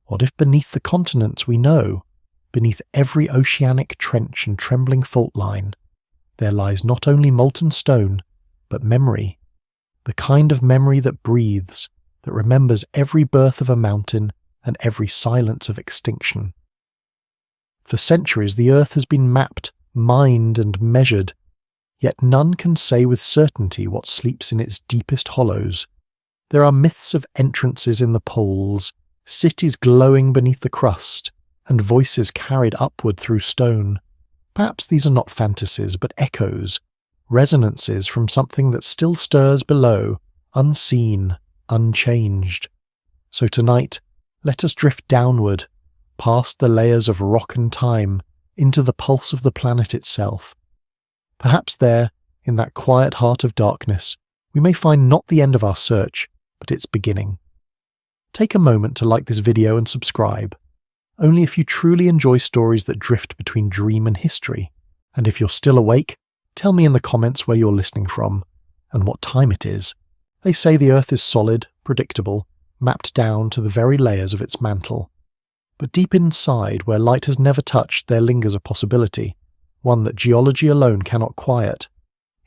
What if beneath the continents we know, beneath every oceanic trench and trembling fault line, there lies not only molten stone, but memory, the kind of memory that breathes, that remembers every birth of a mountain and every silence of extinction. For centuries the earth has been mapped, mined and measured, yet none can say with certainty what sleeps in its deepest hollows. There are myths of entrances in the poles, cities glowing beneath the crust, and voices carried upward through stone. Perhaps these are not fantasies, but echoes, resonances from something that still stirs below, unseen, unchanged. So tonight, let us drift downward, past the layers of rock and time, into the pulse of the planet itself. Perhaps there, in that quiet heart of darkness, we may find not the end of our search, but its beginning. Take a moment to like this video and subscribe. Only if you truly enjoy stories that drift between dream and history. And if you're still awake, tell me in the comments where you're listening from, and what time it is. They say the Earth is solid, predictable, mapped down to the very layers of its mantle. But deep inside, where light has never touched, there lingers a possibility, one that geology alone cannot quiet.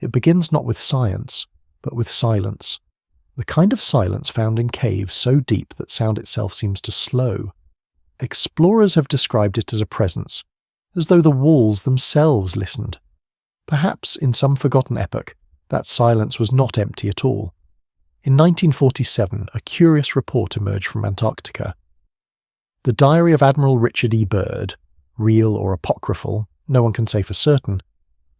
It begins not with science, but with silence. The kind of silence found in caves so deep that sound itself seems to slow. Explorers have described it as a presence, as though the walls themselves listened. Perhaps, in some forgotten epoch, that silence was not empty at all. In 1947, a curious report emerged from Antarctica. The diary of Admiral Richard E. Byrd, real or apocryphal, no one can say for certain,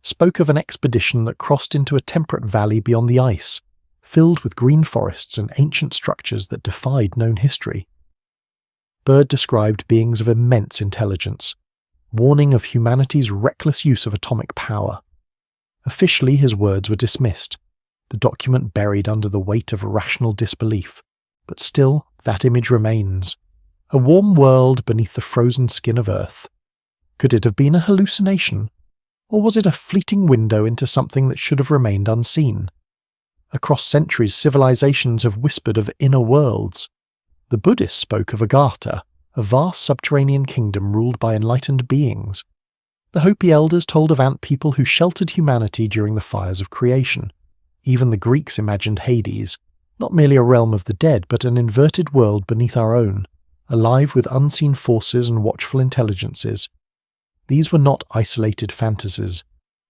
spoke of an expedition that crossed into a temperate valley beyond the ice, filled with green forests and ancient structures that defied known history. Byrd described beings of immense intelligence, warning of humanity's reckless use of atomic power. Officially, his words were dismissed, the document buried under the weight of rational disbelief, but still that image remains. A warm world beneath the frozen skin of Earth. Could it have been a hallucination? Or was it a fleeting window into something that should have remained unseen? Across centuries, civilizations have whispered of inner worlds. The Buddhists spoke of Agartha, a vast subterranean kingdom ruled by enlightened beings. The Hopi elders told of ant people who sheltered humanity during the fires of creation. Even the Greeks imagined Hades, not merely a realm of the dead, but an inverted world beneath our own, alive with unseen forces and watchful intelligences. These were not isolated fantasies.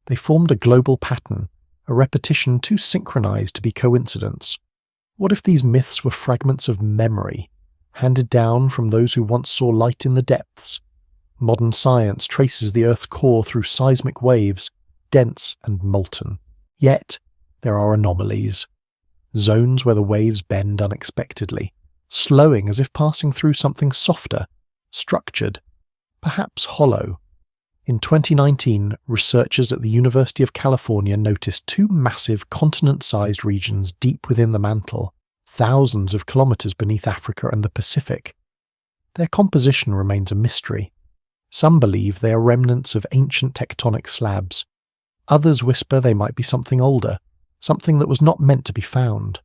They formed a global pattern, a repetition too synchronized to be coincidence. What if these myths were fragments of memory, handed down from those who once saw light in the depths? Modern science traces the Earth's core through seismic waves, dense and molten. Yet, there are anomalies. Zones where the waves bend unexpectedly, slowing as if passing through something softer, structured, perhaps hollow. In 2019, researchers at the University of California noticed two massive continent-sized regions deep within the mantle, thousands of kilometers beneath Africa and the Pacific. Their composition remains a mystery. Some believe they are remnants of ancient tectonic slabs. Others whisper they might be something older, something that was not meant to be found.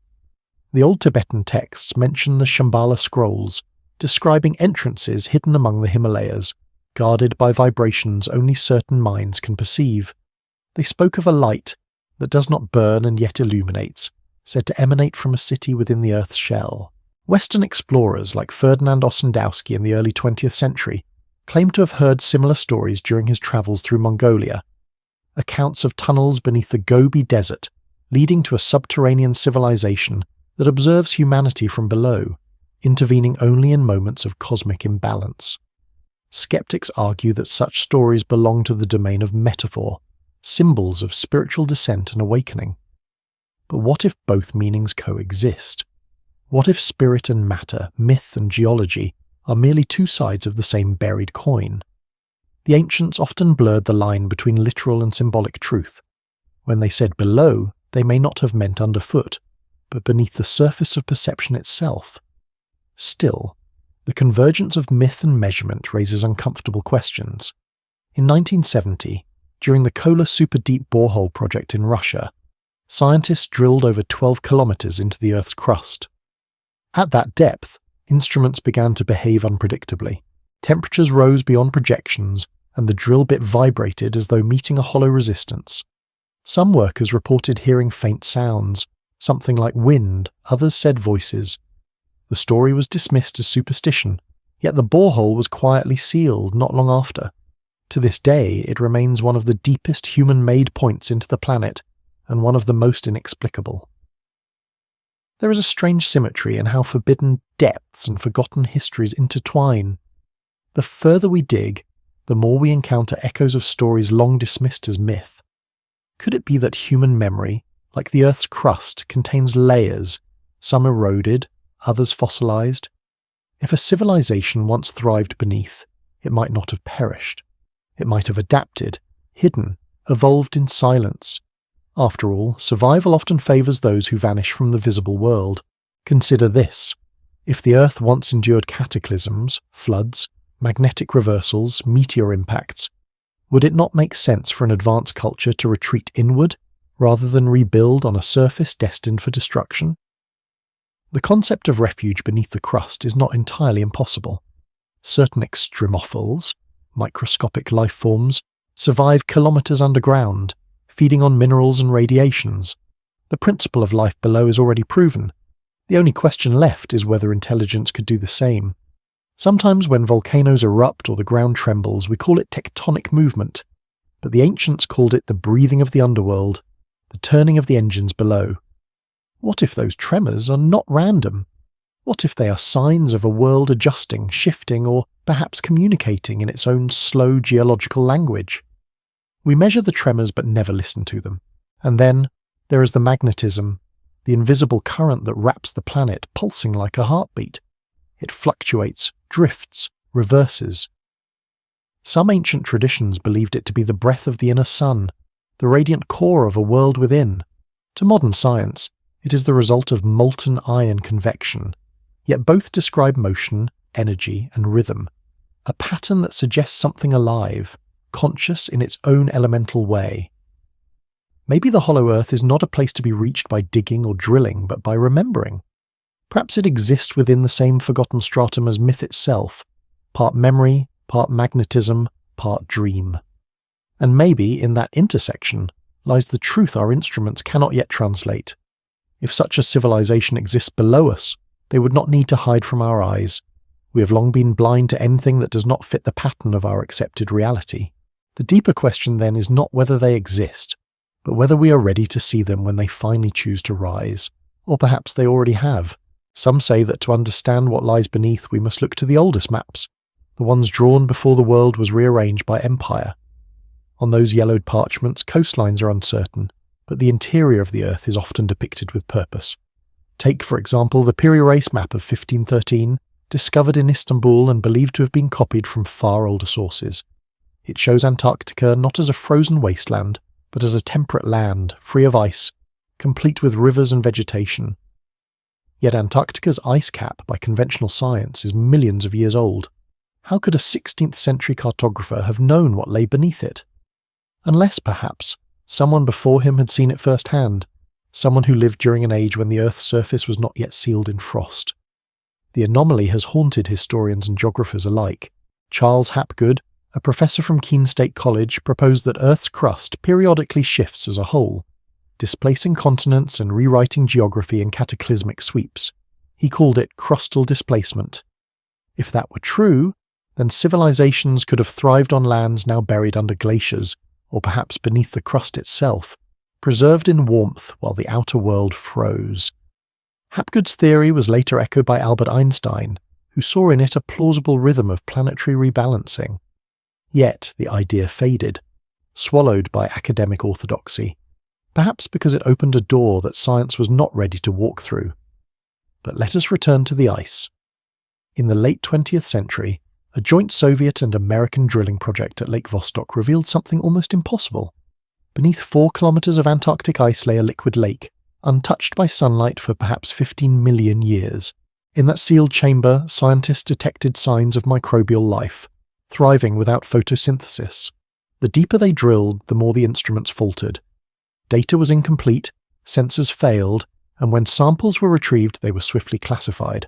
The old Tibetan texts mention the Shambhala scrolls, describing entrances hidden among the Himalayas, guarded by vibrations only certain minds can perceive. They spoke of a light that does not burn and yet illuminates, said to emanate from a city within the Earth's shell. Western explorers like Ferdinand Ossendowski in the early 20th century claimed to have heard similar stories during his travels through Mongolia. Accounts of tunnels beneath the Gobi Desert leading to a subterranean civilization that observes humanity from below, intervening only in moments of cosmic imbalance. Skeptics argue that such stories belong to the domain of metaphor, symbols of spiritual descent and awakening. But what if both meanings coexist? What if spirit and matter, myth and geology, are merely two sides of the same buried coin? The ancients often blurred the line between literal and symbolic truth. When they said below, they may not have meant underfoot, but beneath the surface of perception itself. Still, the convergence of myth and measurement raises uncomfortable questions. In 1970, during the Kola Super Deep Borehole project in Russia, scientists drilled over 12 kilometers into the Earth's crust. At that depth, instruments began to behave unpredictably. Temperatures rose beyond projections, and the drill bit vibrated as though meeting a hollow resistance. Some workers reported hearing faint sounds, something like wind, others said voices. The story was dismissed as superstition, yet the borehole was quietly sealed not long after. To this day, it remains one of the deepest human-made points into the planet, and one of the most inexplicable. There is a strange symmetry in how forbidden depths and forgotten histories intertwine. The further we dig, the more we encounter echoes of stories long dismissed as myth. Could it be that human memory, like the Earth's crust, contains layers, some eroded, others fossilized? If a civilization once thrived beneath, it might not have perished. It might have adapted, hidden, evolved in silence. After all, survival often favors those who vanish from the visible world. Consider this. If the Earth once endured cataclysms, floods, magnetic reversals, meteor impacts, would it not make sense for an advanced culture to retreat inward, rather than rebuild on a surface destined for destruction? The concept of refuge beneath the crust is not entirely impossible. Certain extremophiles, microscopic life forms, survive kilometers underground, feeding on minerals and radiations. The principle of life below is already proven. The only question left is whether intelligence could do the same. Sometimes when volcanoes erupt or the ground trembles, we call it tectonic movement, but the ancients called it the breathing of the underworld, the turning of the engines below. What if those tremors are not random? What if they are signs of a world adjusting, shifting, or perhaps communicating in its own slow geological language? We measure the tremors but never listen to them. And then there is the magnetism, the invisible current that wraps the planet, pulsing like a heartbeat. It fluctuates, drifts, reverses. Some ancient traditions believed it to be the breath of the inner sun, the radiant core of a world within. To modern science, it is the result of molten iron convection. Yet both describe motion, energy, and rhythm, a pattern that suggests something alive, conscious in its own elemental way. Maybe the hollow earth is not a place to be reached by digging or drilling, but by remembering. Perhaps it exists within the same forgotten stratum as myth itself, part memory, part magnetism, part dream. And maybe in that intersection lies the truth our instruments cannot yet translate. If such a civilization exists below us, they would not need to hide from our eyes. We have long been blind to anything that does not fit the pattern of our accepted reality. The deeper question then is not whether they exist, but whether we are ready to see them when they finally choose to rise. Or perhaps they already have. Some say that to understand what lies beneath we must look to the oldest maps, the ones drawn before the world was rearranged by empire. On those yellowed parchments, coastlines are uncertain, but the interior of the earth is often depicted with purpose. Take, for example, the Piri-Reis map of 1513, discovered in Istanbul and believed to have been copied from far older sources. It shows Antarctica not as a frozen wasteland, but as a temperate land, free of ice, complete with rivers and vegetation. Yet Antarctica's ice cap, by conventional science, is millions of years old. How could a 16th century cartographer have known what lay beneath it? Unless, perhaps, someone before him had seen it firsthand, someone who lived during an age when the Earth's surface was not yet sealed in frost. The anomaly has haunted historians and geographers alike. Charles Hapgood, a professor from Keene State College, proposed that Earth's crust periodically shifts as a whole, displacing continents and rewriting geography in cataclysmic sweeps. He called it crustal displacement. If that were true, then civilizations could have thrived on lands now buried under glaciers, or perhaps beneath the crust itself, preserved in warmth while the outer world froze. Hapgood's theory was later echoed by Albert Einstein, who saw in it a plausible rhythm of planetary rebalancing. Yet the idea faded, swallowed by academic orthodoxy, perhaps because it opened a door that science was not ready to walk through. But let us return to the ice. In the late 20th century, a joint Soviet and American drilling project at Lake Vostok revealed something almost impossible. Beneath 4 kilometers of Antarctic ice lay a liquid lake, untouched by sunlight for perhaps 15 million years. In that sealed chamber, scientists detected signs of microbial life, thriving without photosynthesis. The deeper they drilled, the more the instruments faltered. Data was incomplete, sensors failed, and when samples were retrieved, they were swiftly classified.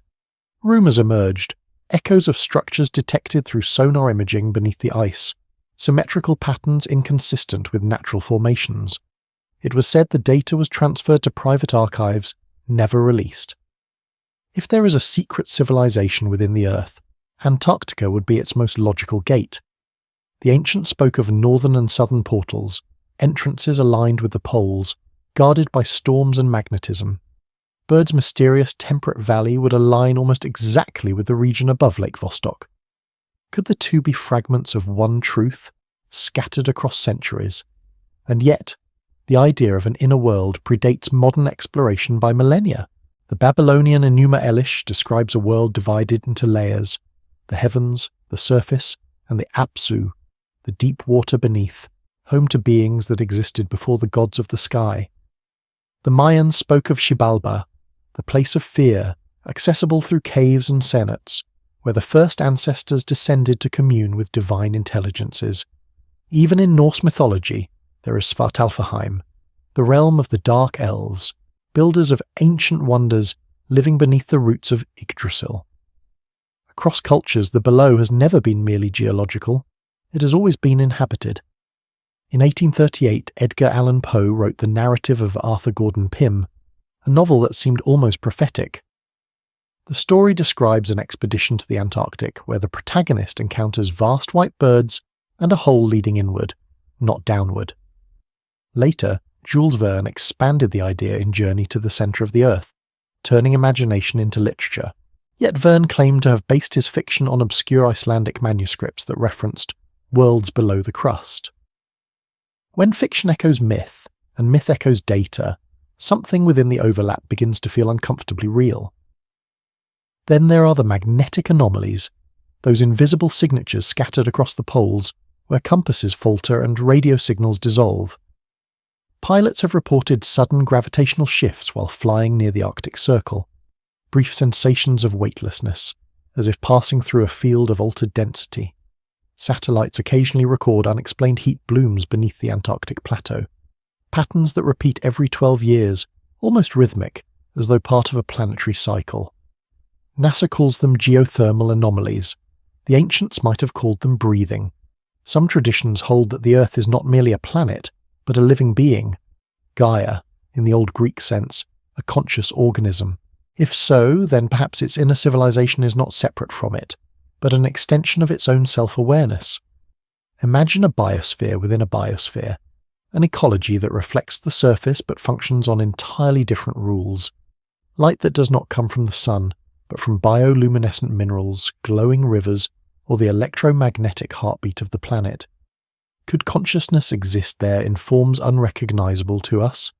Rumours emerged, echoes of structures detected through sonar imaging beneath the ice, symmetrical patterns inconsistent with natural formations. It was said the data was transferred to private archives, never released. If there is a secret civilization within the Earth, Antarctica would be its most logical gate. The ancients spoke of northern and southern portals, entrances aligned with the poles, guarded by storms and magnetism. Byrd's mysterious temperate valley would align almost exactly with the region above Lake Vostok. Could the two be fragments of one truth, scattered across centuries? And yet, the idea of an inner world predates modern exploration by millennia. The Babylonian Enuma Elish describes a world divided into layers: the heavens, the surface, and the Apsu, the deep water beneath, home to beings that existed before the gods of the sky. The Mayans spoke of Xibalba, the place of fear, accessible through caves and cenotes, where the first ancestors descended to commune with divine intelligences. Even in Norse mythology, there is Svartalfheim, the realm of the dark elves, builders of ancient wonders living beneath the roots of Yggdrasil. Across cultures, the below has never been merely geological, it has always been inhabited. In 1838, Edgar Allan Poe wrote the narrative of Arthur Gordon Pym, a novel that seemed almost prophetic. The story describes an expedition to the Antarctic where the protagonist encounters vast white birds and a hole leading inward, not downward. Later, Jules Verne expanded the idea in Journey to the Centre of the Earth, turning imagination into literature. Yet Verne claimed to have based his fiction on obscure Icelandic manuscripts that referenced worlds below the crust. When fiction echoes myth, and myth echoes data, something within the overlap begins to feel uncomfortably real. Then there are the magnetic anomalies, those invisible signatures scattered across the poles where compasses falter and radio signals dissolve. Pilots have reported sudden gravitational shifts while flying near the Arctic Circle, brief sensations of weightlessness, as if passing through a field of altered density. Satellites occasionally record unexplained heat blooms beneath the Antarctic plateau, patterns that repeat every 12 years, almost rhythmic, as though part of a planetary cycle. NASA calls them geothermal anomalies. The ancients might have called them breathing. Some traditions hold that the Earth is not merely a planet, but a living being. Gaia, in the old Greek sense, a conscious organism. If so, then perhaps its inner civilization is not separate from it, but an extension of its own self-awareness. Imagine a biosphere within a biosphere, an ecology that reflects the surface but functions on entirely different rules. Light that does not come from the sun, but from bioluminescent minerals, glowing rivers, or the electromagnetic heartbeat of the planet. Could consciousness exist there in forms unrecognizable to us?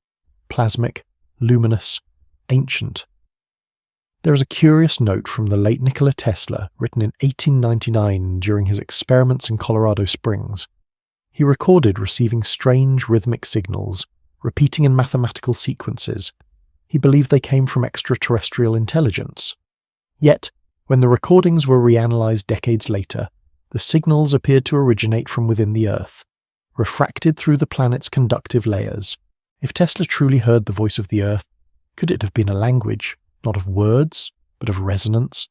Plasmic, luminous, ancient. There is a curious note from the late Nikola Tesla written in 1899 during his experiments in Colorado Springs. He recorded receiving strange rhythmic signals, repeating in mathematical sequences. He believed they came from extraterrestrial intelligence. Yet, when the recordings were reanalyzed decades later, the signals appeared to originate from within the Earth, refracted through the planet's conductive layers. If Tesla truly heard the voice of the Earth, could it have been a language, not of words, but of resonance?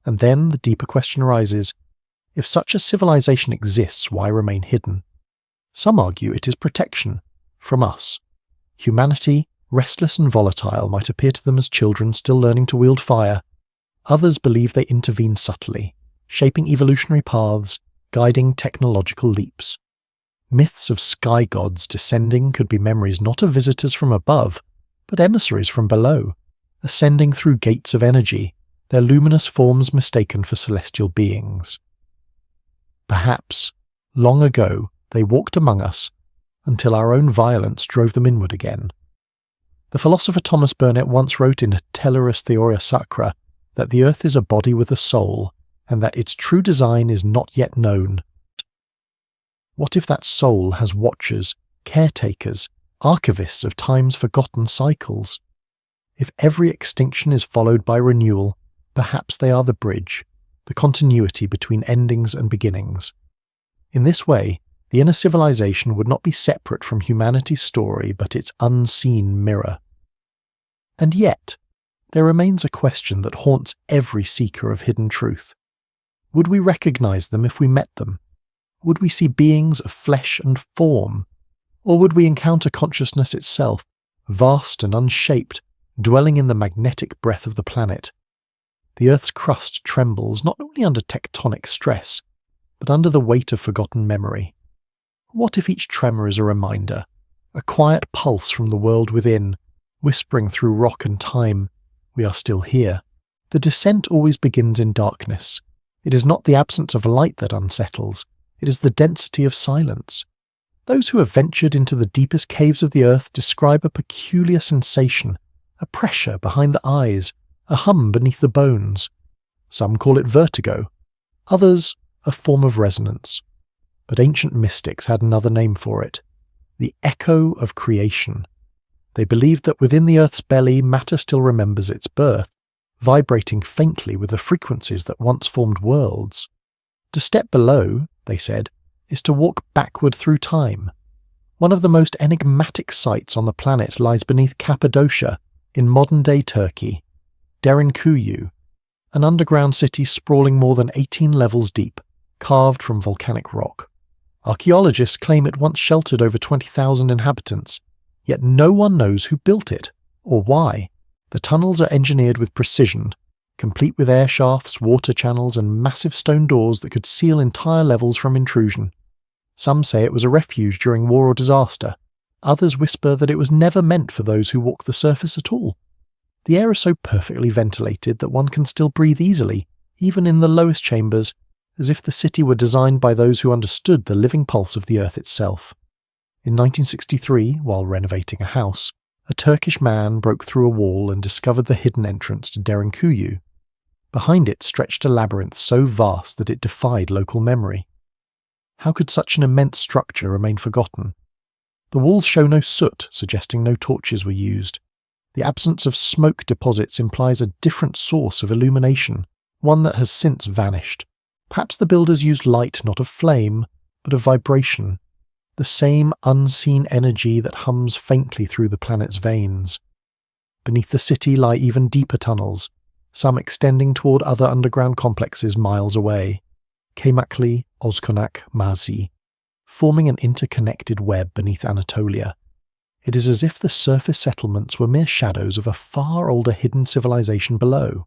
And then the deeper question arises, if such a civilization exists, why remain hidden? Some argue it is protection, from us. Humanity, restless and volatile, might appear to them as children still learning to wield fire. Others believe they intervene subtly, shaping evolutionary paths, guiding technological leaps. Myths of sky gods descending could be memories not of visitors from above, but emissaries from below, ascending through gates of energy, their luminous forms mistaken for celestial beings. Perhaps, long ago, they walked among us, until our own violence drove them inward again. The philosopher Thomas Burnet once wrote in Telluris Theoria Sacra that the Earth is a body with a soul, and that its true design is not yet known. What if that soul has watchers, caretakers, archivists of time's forgotten cycles? If every extinction is followed by renewal, perhaps they are the bridge, the continuity between endings and beginnings. In this way, the inner civilization would not be separate from humanity's story but its unseen mirror. And yet, there remains a question that haunts every seeker of hidden truth. Would we recognize them if we met them? Would we see beings of flesh and form? Or would we encounter consciousness itself, vast and unshaped, dwelling in the magnetic breath of the planet? The Earth's crust trembles not only under tectonic stress, but under the weight of forgotten memory. What if each tremor is a reminder, a quiet pulse from the world within, whispering through rock and time, we are still here? The descent always begins in darkness. It is not the absence of light that unsettles, it is the density of silence. Those who have ventured into the deepest caves of the earth describe a peculiar sensation, a pressure behind the eyes, a hum beneath the bones. Some call it vertigo, others a form of resonance. But ancient mystics had another name for it, the echo of creation. They believed that within the earth's belly matter still remembers its birth, vibrating faintly with the frequencies that once formed worlds. To step below, they said, is to walk backward through time. One of the most enigmatic sites on the planet lies beneath Cappadocia in modern-day Turkey, Derinkuyu, an underground city sprawling more than 18 levels deep, carved from volcanic rock. Archaeologists claim it once sheltered over 20,000 inhabitants, yet no one knows who built it or why. The tunnels are engineered with precision, complete with air shafts, water channels, and massive stone doors that could seal entire levels from intrusion. Some say it was a refuge during war or disaster. Others whisper that it was never meant for those who walk the surface at all. The air is so perfectly ventilated that one can still breathe easily, even in the lowest chambers, as if the city were designed by those who understood the living pulse of the earth itself. In 1963, while renovating a house, a Turkish man broke through a wall and discovered the hidden entrance to Derinkuyu. Behind it stretched a labyrinth so vast that it defied local memory. How could such an immense structure remain forgotten? The walls show no soot, suggesting no torches were used. The absence of smoke deposits implies a different source of illumination, one that has since vanished. Perhaps the builders used light not of flame, but of vibration, the same unseen energy that hums faintly through the planet's veins. Beneath the city lie even deeper tunnels, some extending toward other underground complexes miles away, Kaymakli, Ozkonak, Mazi, forming an interconnected web beneath Anatolia. It is as if the surface settlements were mere shadows of a far older hidden civilization below.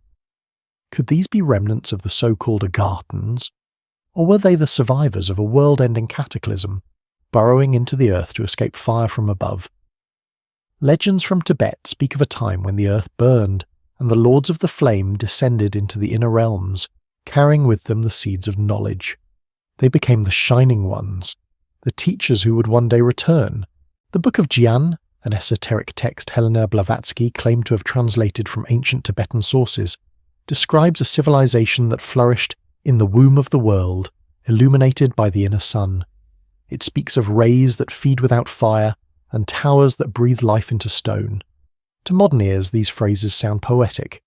Could these be remnants of the so-called Agarthans? Or were they the survivors of a world-ending cataclysm, burrowing into the earth to escape fire from above? Legends from Tibet speak of a time when the earth burned, and the lords of the flame descended into the inner realms, carrying with them the seeds of knowledge. They became the Shining Ones, the teachers who would one day return. The Book of Jian, an esoteric text Helena Blavatsky claimed to have translated from ancient Tibetan sources, describes a civilization that flourished in the womb of the world, illuminated by the inner sun. It speaks of rays that feed without fire and towers that breathe life into stone. To modern ears, these phrases sound poetic,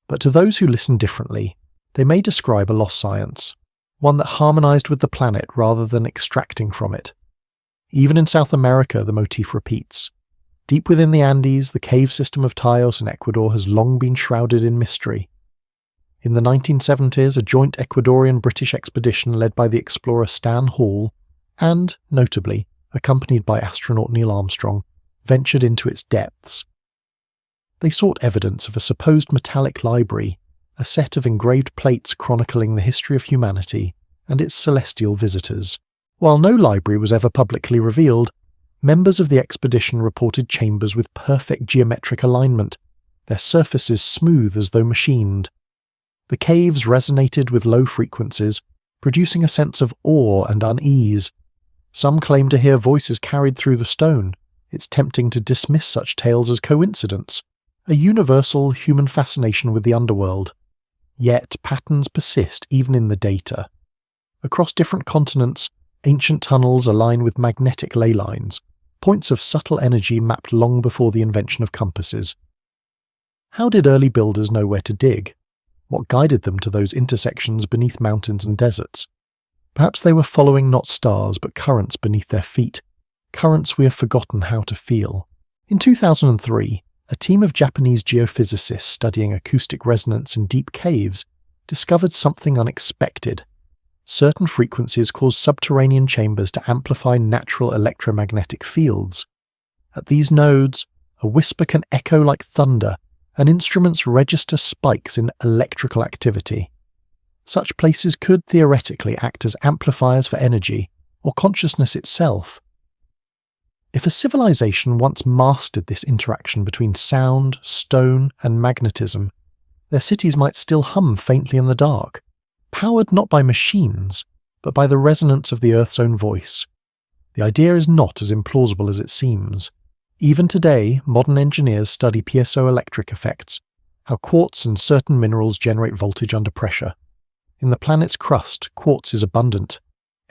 but to those who listen differently, they may describe a lost science, one that harmonized with the planet rather than extracting from it. Even in South America, the motif repeats. Deep within the Andes, the cave system of Taos in Ecuador has long been shrouded in mystery. In the 1970s, a joint Ecuadorian-British expedition led by the explorer Stan Hall, and, notably, accompanied by astronaut Neil Armstrong, ventured into its depths. They sought evidence of a supposed metallic library, a set of engraved plates chronicling the history of humanity and its celestial visitors. While no library was ever publicly revealed, members of the expedition reported chambers with perfect geometric alignment, their surfaces smooth as though machined. The caves resonated with low frequencies, producing a sense of awe and unease. Some claim to hear voices carried through the stone. It's tempting to dismiss such tales as coincidence, a universal human fascination with the underworld. Yet patterns persist even in the data. Across different continents, ancient tunnels align with magnetic ley lines, points of subtle energy mapped long before the invention of compasses. How did early builders know where to dig? What guided them to those intersections beneath mountains and deserts? Perhaps they were following not stars but currents beneath their feet, currents we have forgotten how to feel. In 2003, a team of Japanese geophysicists studying acoustic resonance in deep caves discovered something unexpected. Certain frequencies cause subterranean chambers to amplify natural electromagnetic fields. At these nodes, a whisper can echo like thunder, and instruments register spikes in electrical activity. Such places could theoretically act as amplifiers for energy, or consciousness itself. If a civilization once mastered this interaction between sound, stone, and magnetism, their cities might still hum faintly in the dark, powered not by machines, but by the resonance of the Earth's own voice. The idea is not as implausible as it seems. Even today, modern engineers study piezoelectric effects, how quartz and certain minerals generate voltage under pressure. In the planet's crust, quartz is abundant.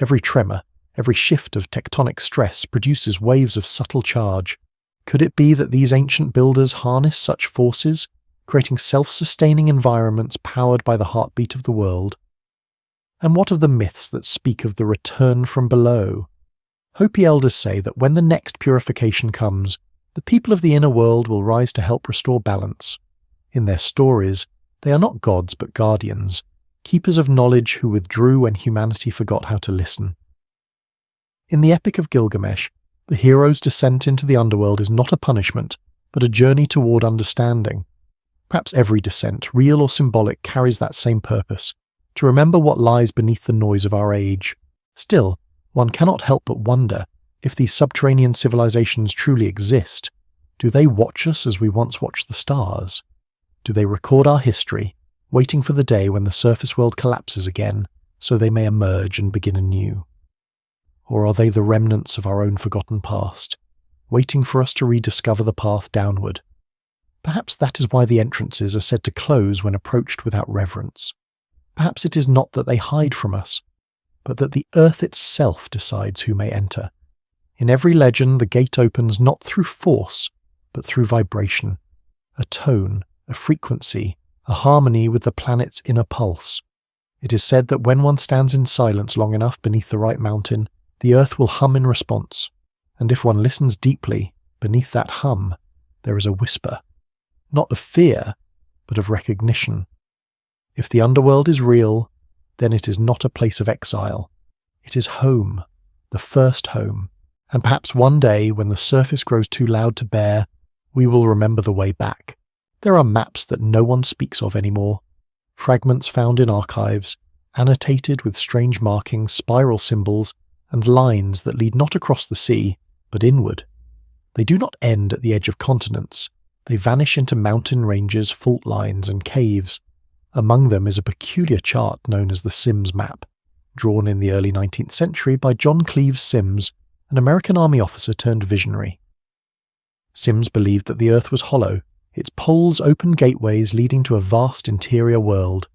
Every tremor, every shift of tectonic stress produces waves of subtle charge. Could it be that these ancient builders harness such forces, creating self-sustaining environments powered by the heartbeat of the world? And what of the myths that speak of the return from below? Hopi elders say that when the next purification comes, the people of the inner world will rise to help restore balance. In their stories, they are not gods but guardians, keepers of knowledge who withdrew when humanity forgot how to listen. In the Epic of Gilgamesh, the hero's descent into the underworld is not a punishment, but a journey toward understanding. Perhaps every descent, real or symbolic, carries that same purpose, to remember what lies beneath the noise of our age. Still, one cannot help but wonder, if these subterranean civilizations truly exist, do they watch us as we once watched the stars? Do they record our history, waiting for the day when the surface world collapses again, so they may emerge and begin anew? Or are they the remnants of our own forgotten past, waiting for us to rediscover the path downward? Perhaps that is why the entrances are said to close when approached without reverence. Perhaps it is not that they hide from us, but that the earth itself decides who may enter. In every legend, the gate opens not through force, but through vibration, a tone, a frequency, a harmony with the planet's inner pulse. It is said that when one stands in silence long enough beneath the right mountain, the earth will hum in response, and if one listens deeply, beneath that hum, there is a whisper, not of fear, but of recognition. If the underworld is real, then it is not a place of exile. It is home, the first home, and perhaps one day, when the surface grows too loud to bear, we will remember the way back. There are maps that no one speaks of anymore, fragments found in archives, annotated with strange markings, spiral symbols, and lines that lead not across the sea, but inward. They do not end at the edge of continents. They vanish into mountain ranges, fault lines, and caves. Among them is a peculiar chart known as the Sims map, drawn in the early 19th century by John Cleves Sims, an American Army officer turned visionary. Sims believed that the Earth was hollow, its poles open gateways leading to a vast interior world.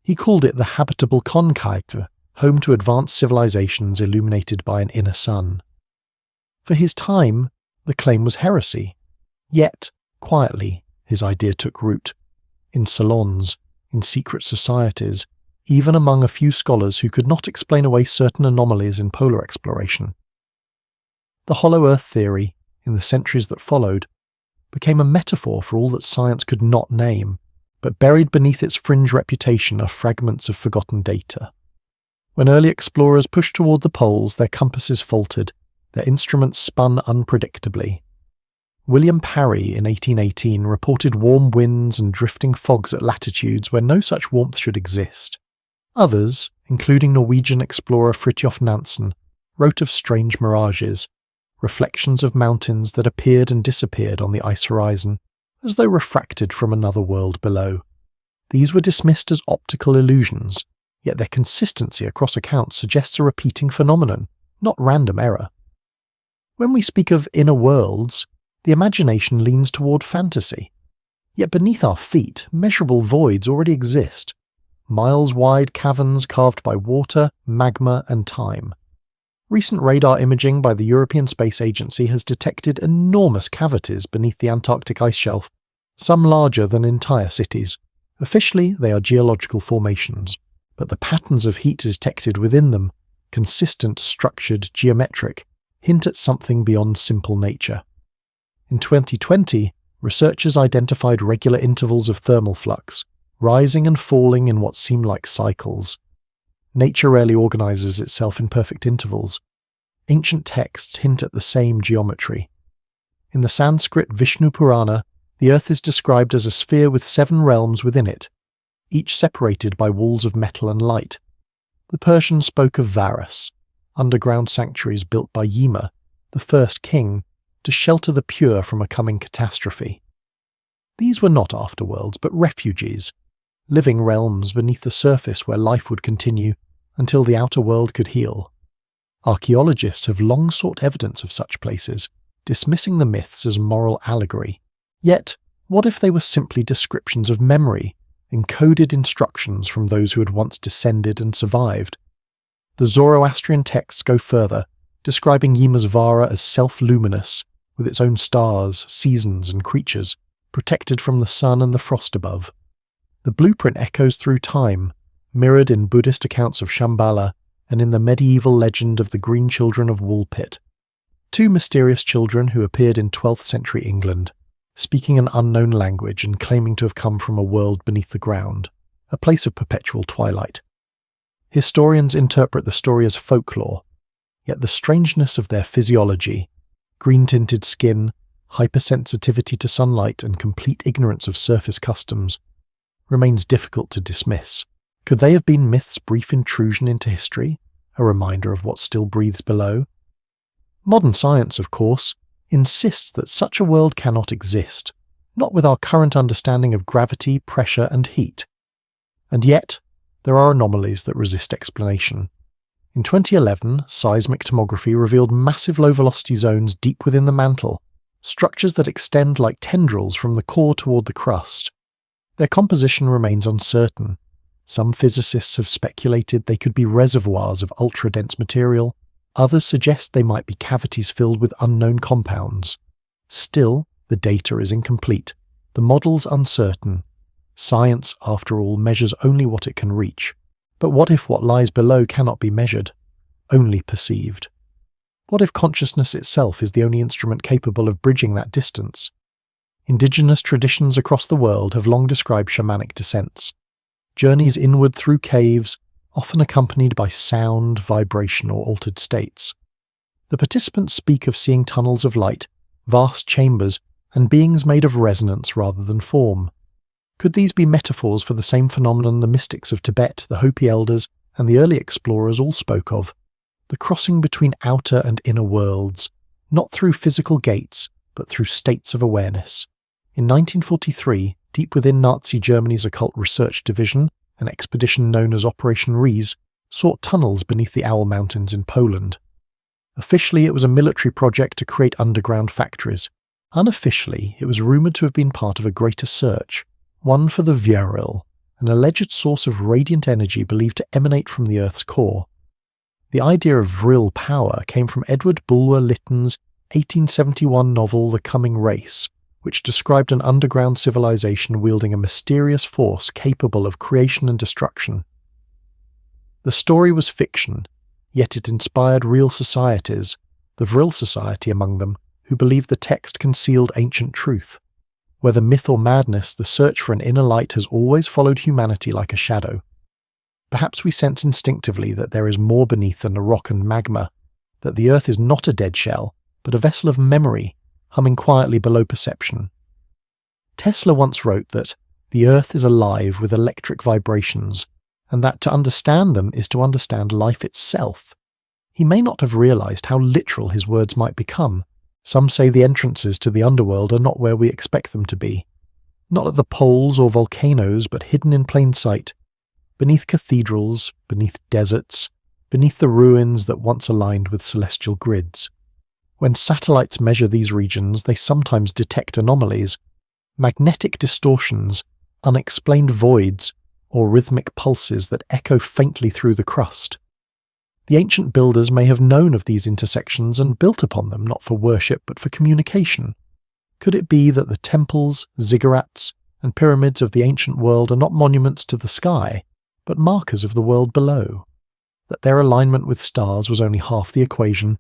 He called it the habitable concave, home to advanced civilizations illuminated by an inner sun. For his time, the claim was heresy. Yet, quietly, his idea took root. In salons, in secret societies, even among a few scholars who could not explain away certain anomalies in polar exploration. The hollow Earth theory, in the centuries that followed, became a metaphor for all that science could not name, but buried beneath its fringe reputation are fragments of forgotten data. When early explorers pushed toward the poles, their compasses faltered, their instruments spun unpredictably. William Parry in 1818 reported warm winds and drifting fogs at latitudes where no such warmth should exist. Others, including Norwegian explorer Fridtjof Nansen, wrote of strange mirages, reflections of mountains that appeared and disappeared on the ice horizon, as though refracted from another world below. These were dismissed as optical illusions, yet their consistency across accounts suggests a repeating phenomenon, not random error. When we speak of inner worlds, the imagination leans toward fantasy. Yet beneath our feet, measurable voids already exist, miles-wide caverns carved by water, magma, and time. Recent radar imaging by the European Space Agency has detected enormous cavities beneath the Antarctic ice shelf, some larger than entire cities. Officially, they are geological formations, but the patterns of heat detected within them, consistent, structured, geometric, hint at something beyond simple nature. In 2020, researchers identified regular intervals of thermal flux, rising and falling in what seemed like cycles. Nature rarely organizes itself in perfect intervals. Ancient texts hint at the same geometry. In the Sanskrit Vishnu Purana, the earth is described as a sphere with 7 realms within it, each separated by walls of metal and light. The Persians spoke of Varas, underground sanctuaries built by Yima, the first king, to shelter the pure from a coming catastrophe. These were not afterworlds, but refuges, living realms beneath the surface where life would continue until the outer world could heal. Archaeologists have long sought evidence of such places, dismissing the myths as moral allegory. Yet, what if they were simply descriptions of memory, encoded instructions from those who had once descended and survived? The Zoroastrian texts go further, describing Yima's Vara as self-luminous, with its own stars, seasons, and creatures, protected from the sun and the frost above. The blueprint echoes through time, mirrored in Buddhist accounts of Shambhala and in the medieval legend of the Green Children of Woolpit, 2 mysterious children who appeared in 12th century England, speaking an unknown language and claiming to have come from a world beneath the ground, a place of perpetual twilight. Historians interpret the story as folklore, yet the strangeness of their physiology, green-tinted skin, hypersensitivity to sunlight and complete ignorance of surface customs, remains difficult to dismiss. Could they have been myth's brief intrusion into history, a reminder of what still breathes below? Modern science, of course, insists that such a world cannot exist, not with our current understanding of gravity, pressure, and heat. And yet, there are anomalies that resist explanation. In 2011, seismic tomography revealed massive low-velocity zones deep within the mantle, structures that extend like tendrils from the core toward the crust. Their composition remains uncertain. Some physicists have speculated they could be reservoirs of ultra-dense material. Others suggest they might be cavities filled with unknown compounds. Still, the data is incomplete, the models uncertain. Science, after all, measures only what it can reach. But what if what lies below cannot be measured, only perceived? What if consciousness itself is the only instrument capable of bridging that distance? Indigenous traditions across the world have long described shamanic descents, journeys inward through caves, often accompanied by sound, vibration, or altered states. The participants speak of seeing tunnels of light, vast chambers, and beings made of resonance rather than form. Could these be metaphors for the same phenomenon the mystics of Tibet, the Hopi elders, and the early explorers all spoke of? The crossing between outer and inner worlds, not through physical gates, but through states of awareness. In 1943, deep within Nazi Germany's occult research division, an expedition known as Operation Ries sought tunnels beneath the Owl Mountains in Poland. Officially, it was a military project to create underground factories. Unofficially, it was rumoured to have been part of a greater search, one for the Viril, an alleged source of radiant energy believed to emanate from the Earth's core. The idea of vril power came from Edward Bulwer Lytton's 1871 novel The Coming Race, which described an underground civilization wielding a mysterious force capable of creation and destruction. The story was fiction, yet it inspired real societies, the Vril Society among them, who believed the text concealed ancient truth. Whether myth or madness, the search for an inner light has always followed humanity like a shadow. Perhaps we sense instinctively that there is more beneath than the rock and magma, that the earth is not a dead shell, but a vessel of memory, humming quietly below perception. Tesla once wrote that the earth is alive with electric vibrations, and that to understand them is to understand life itself. He may not have realized how literal his words might become. Some say the entrances to the underworld are not where we expect them to be. Not at the poles or volcanoes, but hidden in plain sight, beneath cathedrals, beneath deserts, beneath the ruins that once aligned with celestial grids. When satellites measure these regions, they sometimes detect anomalies, magnetic distortions, unexplained voids, or rhythmic pulses that echo faintly through the crust. The ancient builders may have known of these intersections and built upon them not for worship but for communication. Could it be that the temples, ziggurats, and pyramids of the ancient world are not monuments to the sky, but markers of the world below? That their alignment with stars was only half the equation,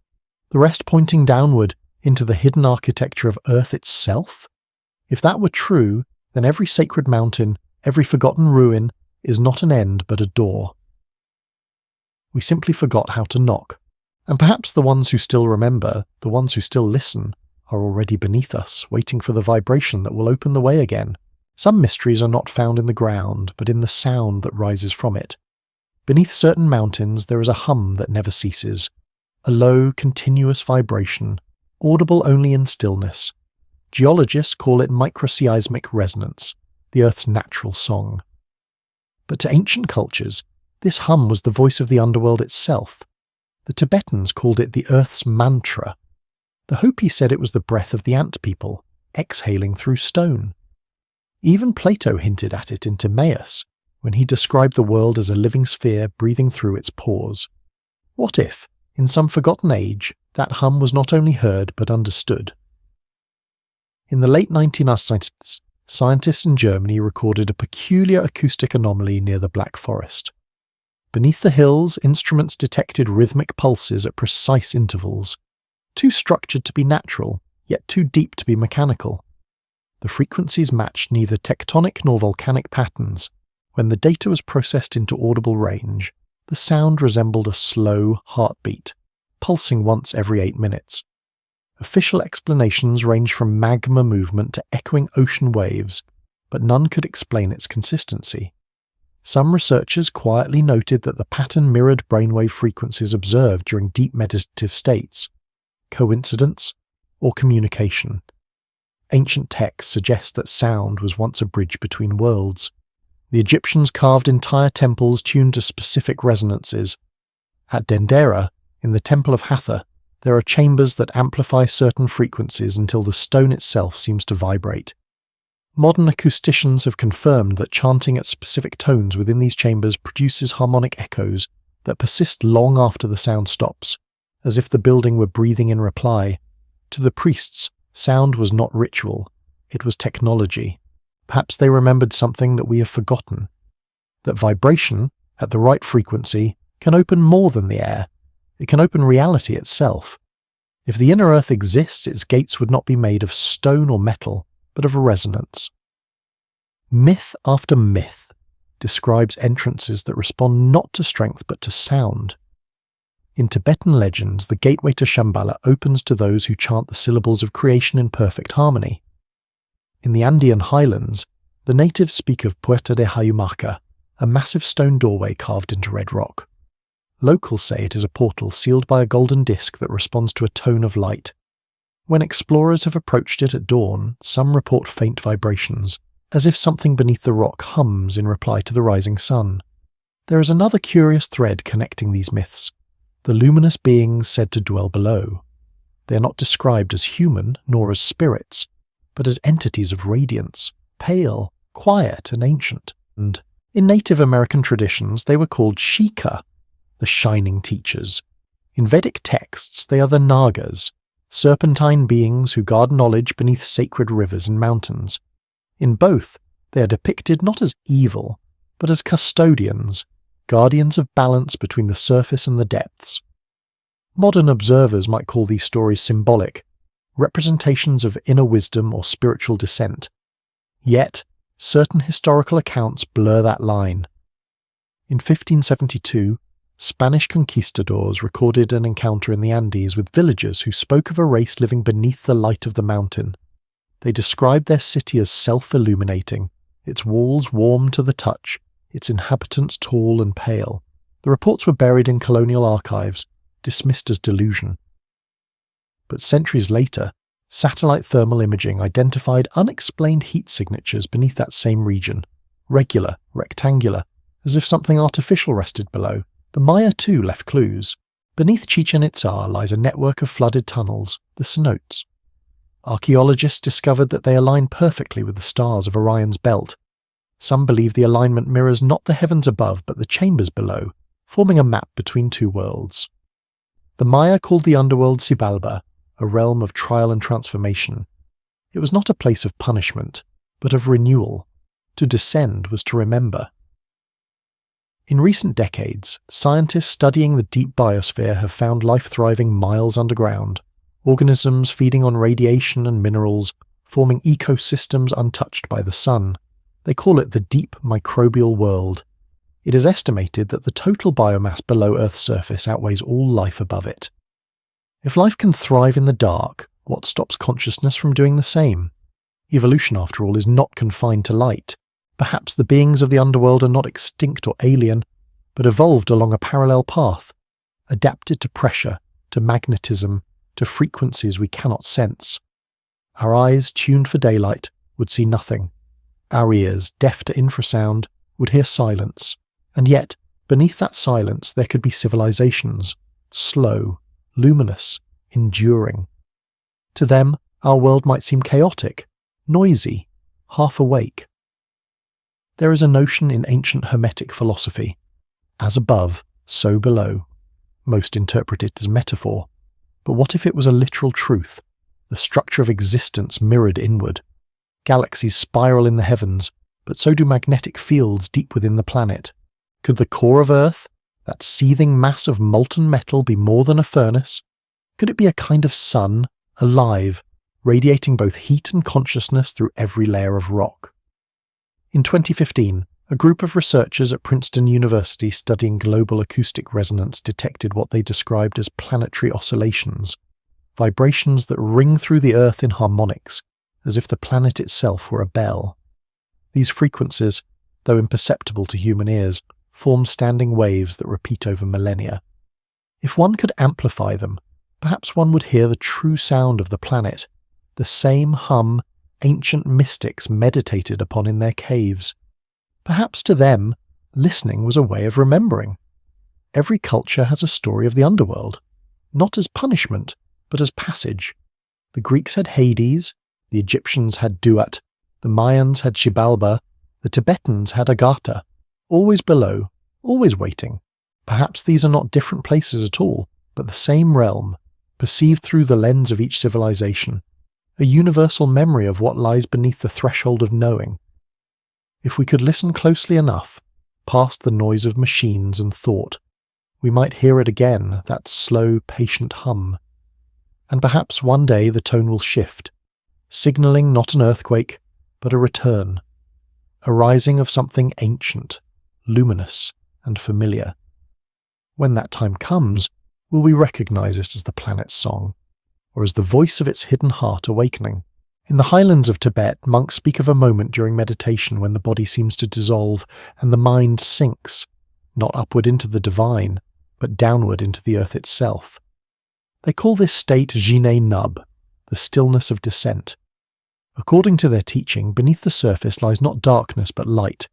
the rest pointing downward into the hidden architecture of Earth itself? If that were true, then every sacred mountain, every forgotten ruin, is not an end but a door. We simply forgot how to knock, and perhaps the ones who still remember, the ones who still listen, are already beneath us, waiting for the vibration that will open the way again. Some mysteries are not found in the ground, but in the sound that rises from it. Beneath certain mountains there is a hum that never ceases, a low, continuous vibration, audible only in stillness. Geologists call it microseismic resonance, the Earth's natural song. But to ancient cultures, this hum was the voice of the underworld itself. The Tibetans called it the Earth's mantra. The Hopi said it was the breath of the ant people, exhaling through stone. Even Plato hinted at it in Timaeus, when he described the world as a living sphere breathing through its pores. What if, in some forgotten age, that hum was not only heard but understood? In the late 1900s, scientists in Germany recorded a peculiar acoustic anomaly near the Black Forest. Beneath the hills, instruments detected rhythmic pulses at precise intervals, too structured to be natural, yet too deep to be mechanical. The frequencies matched neither tectonic nor volcanic patterns. When the data was processed into audible range, the sound resembled a slow heartbeat, pulsing once every 8 minutes. Official explanations range from magma movement to echoing ocean waves, but none could explain its consistency. Some researchers quietly noted that the pattern mirrored brainwave frequencies observed during deep meditative states. Coincidence or communication? Ancient texts suggest that sound was once a bridge between worlds. The Egyptians carved entire temples tuned to specific resonances. At Dendera, in the Temple of Hathor, there are chambers that amplify certain frequencies until the stone itself seems to vibrate. Modern acousticians have confirmed that chanting at specific tones within these chambers produces harmonic echoes that persist long after the sound stops, as if the building were breathing in reply. To the priests, sound was not ritual, it was technology. Perhaps they remembered something that we have forgotten, that vibration, at the right frequency, can open more than the air. It can open reality itself. If the inner earth exists, its gates would not be made of stone or metal, but of resonance. Myth after myth describes entrances that respond not to strength but to sound. In Tibetan legends, the gateway to Shambhala opens to those who chant the syllables of creation in perfect harmony. In the Andean highlands, the natives speak of Puerta de Hayumaca, a massive stone doorway carved into red rock. Locals say it is a portal sealed by a golden disc that responds to a tone of light. When explorers have approached it at dawn, some report faint vibrations, as if something beneath the rock hums in reply to the rising sun. There is another curious thread connecting these myths: the luminous beings said to dwell below. They are not described as human nor as spirits, but as entities of radiance, pale, quiet, and ancient. And in Native American traditions, they were called Shika, the shining teachers. In Vedic texts, they are the Nagas, serpentine beings who guard knowledge beneath sacred rivers and mountains. In both, they are depicted not as evil, but as custodians, guardians of balance between the surface and the depths. Modern observers might call these stories symbolic, representations of inner wisdom or spiritual descent. Yet, certain historical accounts blur that line. In 1572, Spanish conquistadors recorded an encounter in the Andes with villagers who spoke of a race living beneath the light of the mountain. They described their city as self-illuminating, its walls warm to the touch, its inhabitants tall and pale. The reports were buried in colonial archives, dismissed as delusion. But centuries later, satellite thermal imaging identified unexplained heat signatures beneath that same region, regular, rectangular, as if something artificial rested below. The Maya too left clues. Beneath Chichen Itza lies a network of flooded tunnels, the cenotes. Archaeologists discovered that they align perfectly with the stars of Orion's belt. Some believe the alignment mirrors not the heavens above but the chambers below, forming a map between two worlds. The Maya called the underworld Xibalba, a realm of trial and transformation. It was not a place of punishment, but of renewal. To descend was to remember. In recent decades, scientists studying the deep biosphere have found life thriving miles underground, organisms feeding on radiation and minerals, forming ecosystems untouched by the sun. They call it the deep microbial world. It is estimated that the total biomass below Earth's surface outweighs all life above it. If life can thrive in the dark, what stops consciousness from doing the same? Evolution, after all, is not confined to light. Perhaps the beings of the underworld are not extinct or alien, but evolved along a parallel path, adapted to pressure, to magnetism, to frequencies we cannot sense. Our eyes, tuned for daylight, would see nothing. Our ears, deaf to infrasound, would hear silence. And yet, beneath that silence there could be civilizations, slow, luminous, enduring. To them, our world might seem chaotic, noisy, half awake. There is a notion in ancient Hermetic philosophy, as above, so below. Most interpret it as metaphor. But what if it was a literal truth, the structure of existence mirrored inward? Galaxies spiral in the heavens, but so do magnetic fields deep within the planet. Could the core of Earth, that seething mass of molten metal, be more than a furnace? Could it be a kind of sun, alive, radiating both heat and consciousness through every layer of rock? In 2015, a group of researchers at Princeton University studying global acoustic resonance detected what they described as planetary oscillations, vibrations that ring through the Earth in harmonics, as if the planet itself were a bell. These frequencies, though imperceptible to human ears, form standing waves that repeat over millennia. If one could amplify them, perhaps one would hear the true sound of the planet, the same hum ancient mystics meditated upon in their caves. Perhaps to them, listening was a way of remembering. Every culture has a story of the underworld, not as punishment, but as passage. The Greeks had Hades, the Egyptians had Duat, the Mayans had Xibalba, the Tibetans had Agartha, always below, always waiting. Perhaps these are not different places at all, but the same realm, perceived through the lens of each civilization, a universal memory of what lies beneath the threshold of knowing. If we could listen closely enough, past the noise of machines and thought, we might hear it again, that slow, patient hum. And perhaps one day the tone will shift, signalling not an earthquake, but a return, a rising of something ancient, luminous, and familiar. When that time comes, will we recognize it as the planet's song, or as the voice of its hidden heart awakening? In the highlands of Tibet, monks speak of a moment during meditation when the body seems to dissolve and the mind sinks, not upward into the divine, but downward into the earth itself. They call this state Jine Nub, the stillness of descent. According to their teaching, beneath the surface lies not darkness but light,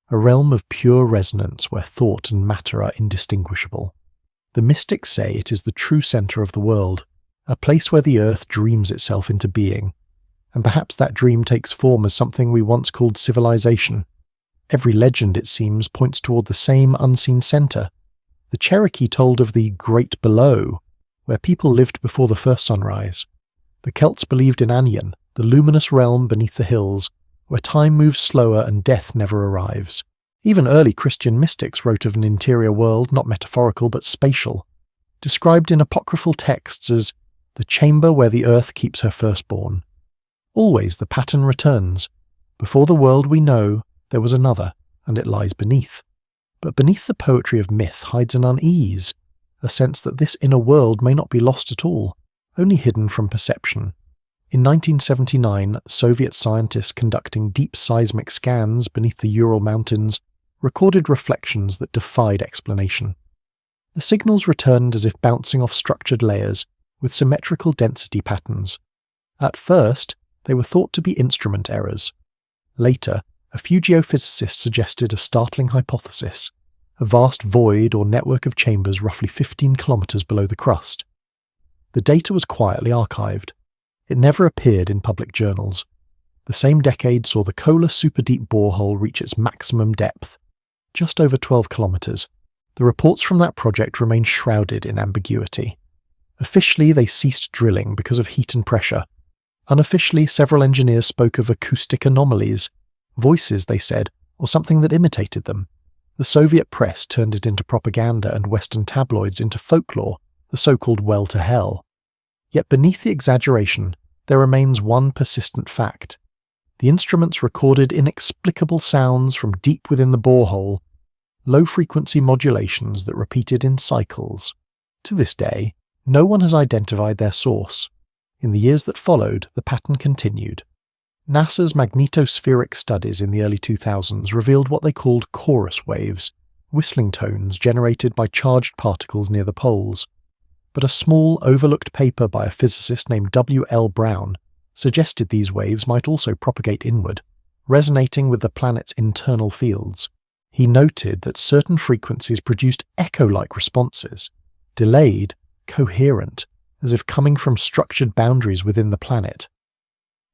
a realm of pure resonance where thought and matter are indistinguishable. The mystics say it is the true centre of the world, a place where the earth dreams itself into being. And perhaps that dream takes form as something we once called civilization. Every legend, it seems, points toward the same unseen centre. The Cherokee told of the Great Below, where people lived before the first sunrise. The Celts believed in Anion, the luminous realm beneath the hills, where time moves slower and death never arrives. Even early Christian mystics wrote of an interior world not metaphorical but spatial, described in apocryphal texts as the chamber where the earth keeps her firstborn. Always the pattern returns. Before the world we know, there was another, and it lies beneath. But beneath the poetry of myth hides an unease, a sense that this inner world may not be lost at all, only hidden from perception. In 1979, Soviet scientists conducting deep seismic scans beneath the Ural Mountains recorded reflections that defied explanation. The signals returned as if bouncing off structured layers, with symmetrical density patterns. At first, they were thought to be instrument errors. Later, a few geophysicists suggested a startling hypothesis, a vast void or network of chambers roughly 15 kilometers below the crust. The data was quietly archived. It never appeared in public journals. The same decade saw the Kola superdeep borehole reach its maximum depth, just over 12 kilometers. The reports from that project remain shrouded in ambiguity. Officially, they ceased drilling because of heat and pressure. Unofficially, several engineers spoke of acoustic anomalies, voices, they said, or something that imitated them. The Soviet press turned it into propaganda and Western tabloids into folklore, the so-called well to hell. Yet beneath the exaggeration, there remains one persistent fact. The instruments recorded inexplicable sounds from deep within the borehole, low-frequency modulations that repeated in cycles. To this day, no one has identified their source. In the years that followed, the pattern continued. NASA's magnetospheric studies in the early 2000s revealed what they called chorus waves, whistling tones generated by charged particles near the poles. But a small, overlooked paper by a physicist named W. L. Brown suggested these waves might also propagate inward, resonating with the planet's internal fields. He noted that certain frequencies produced echo-like responses, delayed, coherent, as if coming from structured boundaries within the planet.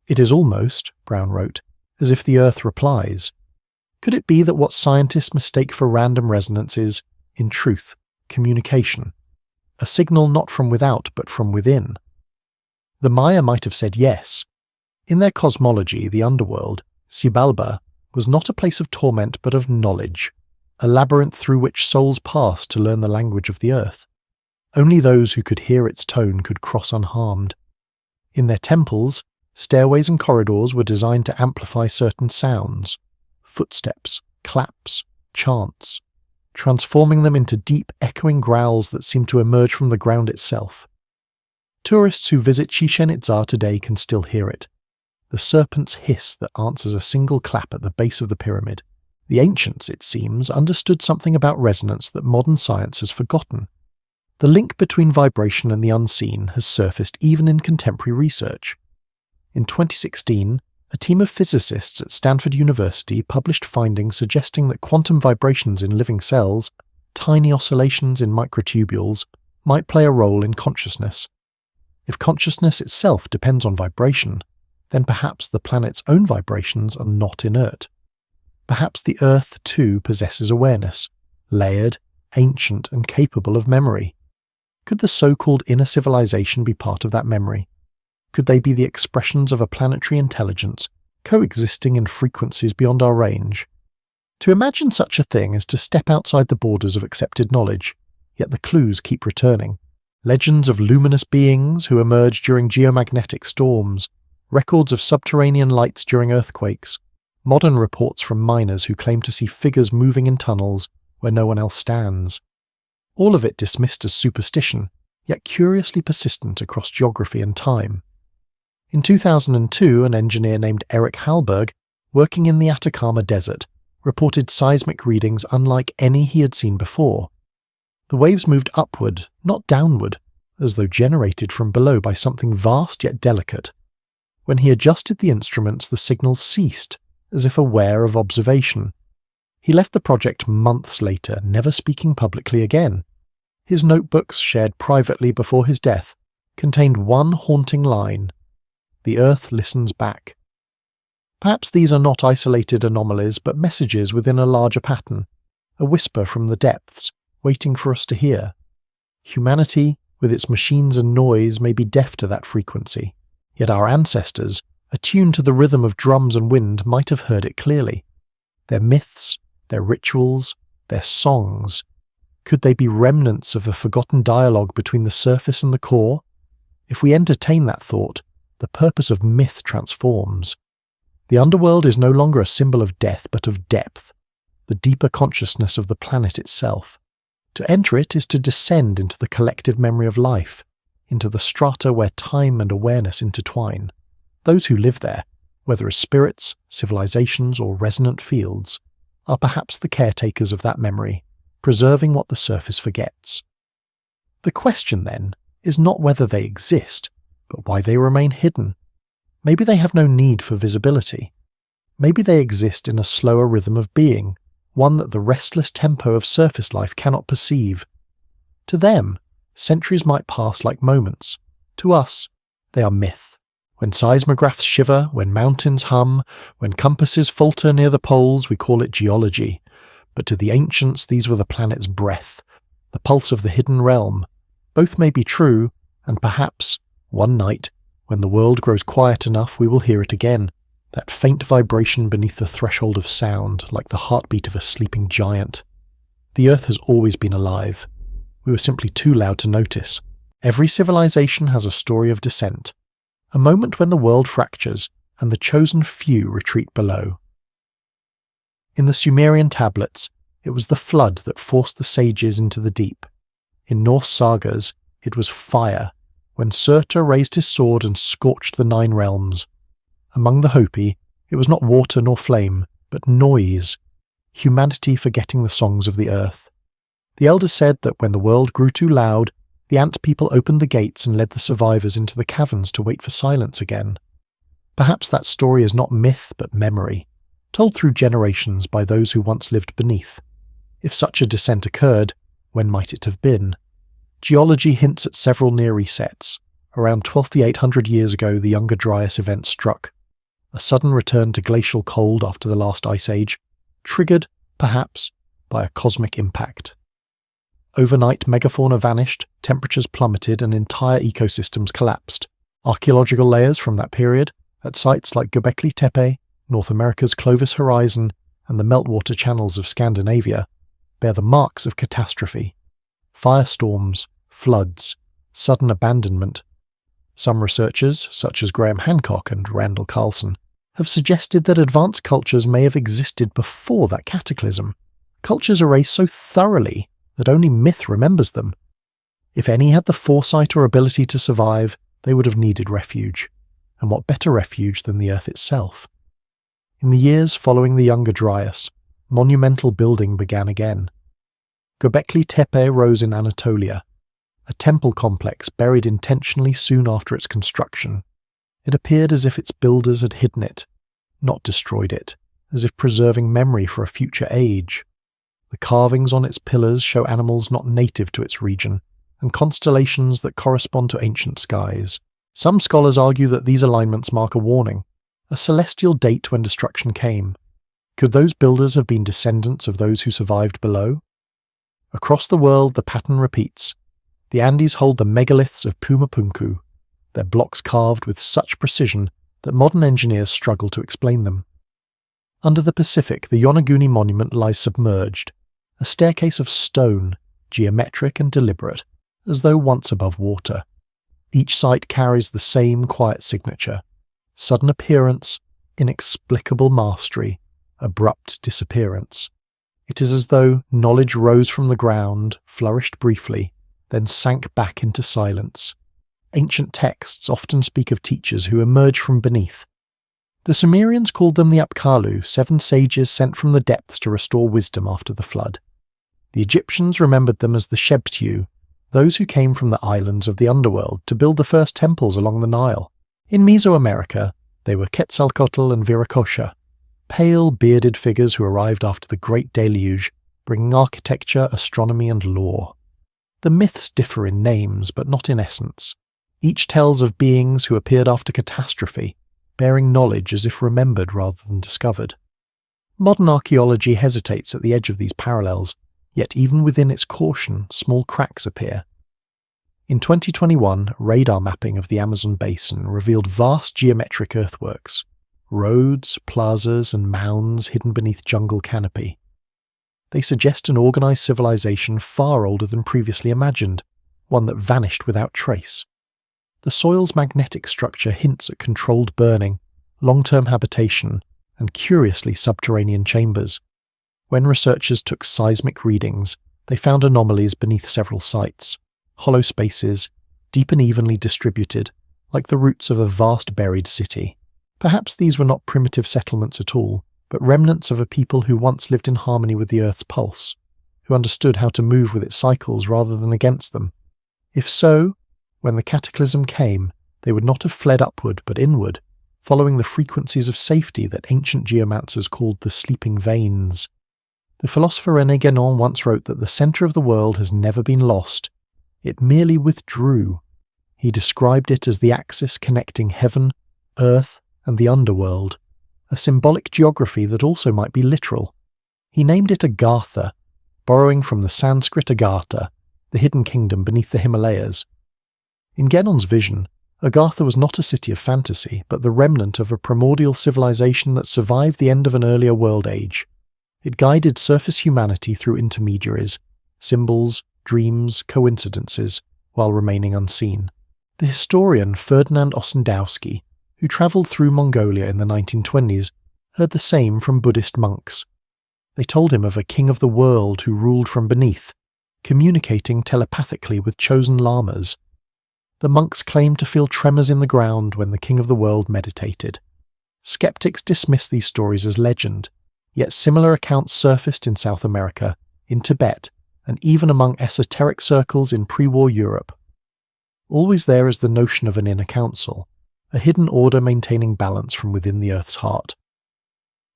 It is almost, Brown wrote, as if the Earth replies. Could it be that what scientists mistake for random resonance is, in truth, communication? A signal not from without but from within? The Maya might have said yes. In their cosmology, the underworld, Shambhala, was not a place of torment but of knowledge, a labyrinth through which souls passed to learn the language of the Earth. Only those who could hear its tone could cross unharmed. In their temples, stairways and corridors were designed to amplify certain sounds, footsteps, claps, chants, transforming them into deep echoing growls that seemed to emerge from the ground itself. Tourists who visit Chichen Itza today can still hear it. The serpent's hiss that answers a single clap at the base of the pyramid. The ancients, it seems, understood something about resonance that modern science has forgotten. The link between vibration and the unseen has surfaced even in contemporary research. In 2016, a team of physicists at Stanford University published findings suggesting that quantum vibrations in living cells, tiny oscillations in microtubules, might play a role in consciousness. If consciousness itself depends on vibration, then perhaps the planet's own vibrations are not inert. Perhaps the Earth, too, possesses awareness, layered, ancient, and capable of memory. Could the so-called inner civilization be part of that memory? Could they be the expressions of a planetary intelligence coexisting in frequencies beyond our range? To imagine such a thing is to step outside the borders of accepted knowledge, yet the clues keep returning. Legends of luminous beings who emerge during geomagnetic storms, records of subterranean lights during earthquakes, modern reports from miners who claim to see figures moving in tunnels where no one else stands. All of it dismissed as superstition, yet curiously persistent across geography and time. In 2002, an engineer named Eric Hallberg, working in the Atacama Desert, reported seismic readings unlike any he had seen before. The waves moved upward, not downward, as though generated from below by something vast yet delicate. When he adjusted the instruments, the signals ceased, as if aware of observation. He left the project months later, never speaking publicly again. His notebooks, shared privately before his death, contained one haunting line: "The Earth listens back." Perhaps these are not isolated anomalies, but messages within a larger pattern, a whisper from the depths, waiting for us to hear. Humanity, with its machines and noise, may be deaf to that frequency, yet our ancestors, attuned to the rhythm of drums and wind, might have heard it clearly. Their myths, their rituals, their songs, could they be remnants of a forgotten dialogue between the surface and the core? If we entertain that thought, the purpose of myth transforms. The underworld is no longer a symbol of death, but of depth, the deeper consciousness of the planet itself. To enter it is to descend into the collective memory of life, into the strata where time and awareness intertwine. Those who live there, whether as spirits, civilizations, or resonant fields, are perhaps the caretakers of that memory, preserving what the surface forgets. The question, then, is not whether they exist, but why they remain hidden. Maybe they have no need for visibility. Maybe they exist in a slower rhythm of being, one that the restless tempo of surface life cannot perceive. To them, centuries might pass like moments. To us, they are myth. When seismographs shiver, when mountains hum, when compasses falter near the poles, we call it geology. But to the ancients, these were the planet's breath, the pulse of the hidden realm. Both may be true, and perhaps, one night, when the world grows quiet enough, we will hear it again, that faint vibration beneath the threshold of sound, like the heartbeat of a sleeping giant. The Earth has always been alive. We were simply too loud to notice. Every civilization has a story of descent. a moment when the world fractures and the chosen few retreat below. In the Sumerian tablets, it was the flood that forced the sages into the deep. In Norse sagas, it was fire, when Surtur raised his sword and scorched the 9 realms. Among the Hopi, it was not water nor flame, but noise, humanity forgetting the songs of the earth. The elders said that when the world grew too loud, the ant people opened the gates and led the survivors into the caverns to wait for silence again. Perhaps that story is not myth but memory, told through generations by those who once lived beneath. If such a descent occurred, when might it have been? Geology hints at several near resets. Around 12 to 800 years ago, the Younger Dryas event struck. A sudden return to glacial cold after the last ice age, triggered, perhaps, by a cosmic impact. Overnight, megafauna vanished, temperatures plummeted, and entire ecosystems collapsed. Archaeological layers from that period, at sites like Göbekli Tepe, North America's Clovis Horizon, and the meltwater channels of Scandinavia, bear the marks of catastrophe. Firestorms, floods, sudden abandonment. Some researchers, such as Graham Hancock and Randall Carlson, have suggested that advanced cultures may have existed before that cataclysm. Cultures erase so thoroughly that only myth remembers them. If any had the foresight or ability to survive, they would have needed refuge. And what better refuge than the earth itself? In the years following the Younger Dryas, monumental building began again. Göbekli Tepe rose in Anatolia, a temple complex buried intentionally soon after its construction. It appeared as if its builders had hidden it, not destroyed it, as if preserving memory for a future age. The carvings on its pillars show animals not native to its region, and constellations that correspond to ancient skies. Some scholars argue that these alignments mark a warning, a celestial date when destruction came. Could those builders have been descendants of those who survived below? Across the world, the pattern repeats. The Andes hold the megaliths of Pumapunku, their blocks carved with such precision that modern engineers struggle to explain them. Under the Pacific, the Yonaguni Monument lies submerged, a staircase of stone, geometric and deliberate, as though once above water. Each site carries the same quiet signature: sudden appearance, inexplicable mastery, abrupt disappearance. It is as though knowledge rose from the ground, flourished briefly, then sank back into silence. Ancient texts often speak of teachers who emerge from beneath. The Sumerians called them the Apkallu, 7 sages sent from the depths to restore wisdom after the flood. The Egyptians remembered them as the Shebtu, those who came from the islands of the underworld to build the first temples along the Nile. In Mesoamerica, they were Quetzalcoatl and Viracocha, pale, bearded figures who arrived after the Great Deluge, bringing architecture, astronomy, and lore. The myths differ in names, but not in essence. Each tells of beings who appeared after catastrophe, bearing knowledge as if remembered rather than discovered. Modern archaeology hesitates at the edge of these parallels, yet even within its caution, small cracks appear. In 2021, radar mapping of the Amazon basin revealed vast geometric earthworks, roads, plazas, and mounds hidden beneath jungle canopy. They suggest an organized civilization far older than previously imagined, one that vanished without trace. The soil's magnetic structure hints at controlled burning, long-term habitation, and curiously subterranean chambers. When researchers took seismic readings, they found anomalies beneath several sites, hollow spaces, deep and evenly distributed, like the roots of a vast buried city. Perhaps these were not primitive settlements at all, but remnants of a people who once lived in harmony with the Earth's pulse, who understood how to move with its cycles rather than against them. If so, when the cataclysm came, they would not have fled upward but inward, following the frequencies of safety that ancient geomancers called the sleeping veins. The philosopher René Guénon once wrote that the centre of the world has never been lost, it merely withdrew. He described it as the axis connecting heaven, earth, and the underworld, a symbolic geography that also might be literal. He named it Agartha, borrowing from the Sanskrit Agartha, the hidden kingdom beneath the Himalayas. In Guénon's vision, Agartha was not a city of fantasy, but the remnant of a primordial civilization that survived the end of an earlier world age. It guided surface humanity through intermediaries, symbols, dreams, coincidences, while remaining unseen. The historian Ferdinand Ossendowski, who travelled through Mongolia in the 1920s, heard the same from Buddhist monks. They told him of a king of the world who ruled from beneath, communicating telepathically with chosen lamas. The monks claimed to feel tremors in the ground when the king of the world meditated. Skeptics dismiss these stories as legend, yet similar accounts surfaced in South America, in Tibet, and even among esoteric circles in pre-war Europe. Always there is the notion of an inner council, a hidden order maintaining balance from within the Earth's heart.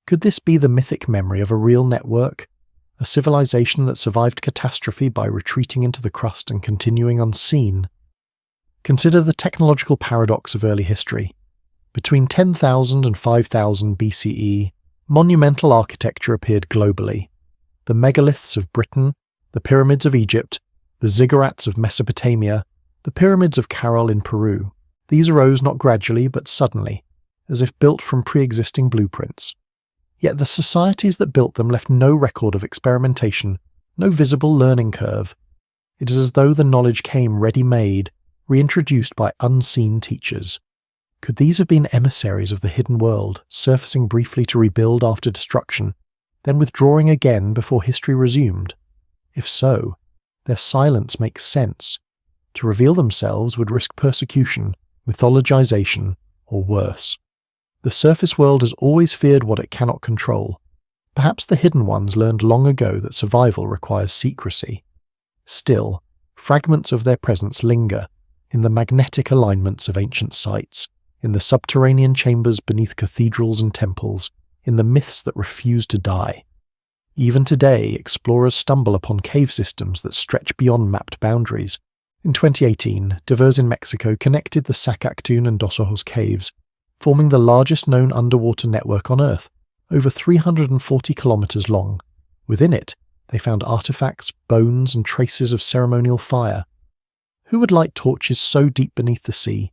Could this be the mythic memory of a real network, a civilization that survived catastrophe by retreating into the crust and continuing unseen? Consider the technological paradox of early history. Between 10,000 and 5000 BCE, monumental architecture appeared globally. The megaliths of Britain, the pyramids of Egypt, the ziggurats of Mesopotamia, the pyramids of Caral in Peru. These arose not gradually but suddenly, as if built from pre-existing blueprints. Yet the societies that built them left no record of experimentation, no visible learning curve. It is as though the knowledge came ready-made, reintroduced by unseen teachers. Could these have been emissaries of the hidden world, surfacing briefly to rebuild after destruction, then withdrawing again before history resumed? If so, their silence makes sense. To reveal themselves would risk persecution, mythologization, or worse. The surface world has always feared what it cannot control. Perhaps the hidden ones learned long ago that survival requires secrecy. Still, fragments of their presence linger in the magnetic alignments of ancient sites, in the subterranean chambers beneath cathedrals and temples, in the myths that refuse to die. Even today, explorers stumble upon cave systems that stretch beyond mapped boundaries. In 2018, divers in Mexico connected the Sacactun and Dos Ojos caves, forming the largest known underwater network on Earth, over 340 kilometers long. Within it, they found artifacts, bones, and traces of ceremonial fire. Who would light torches so deep beneath the sea?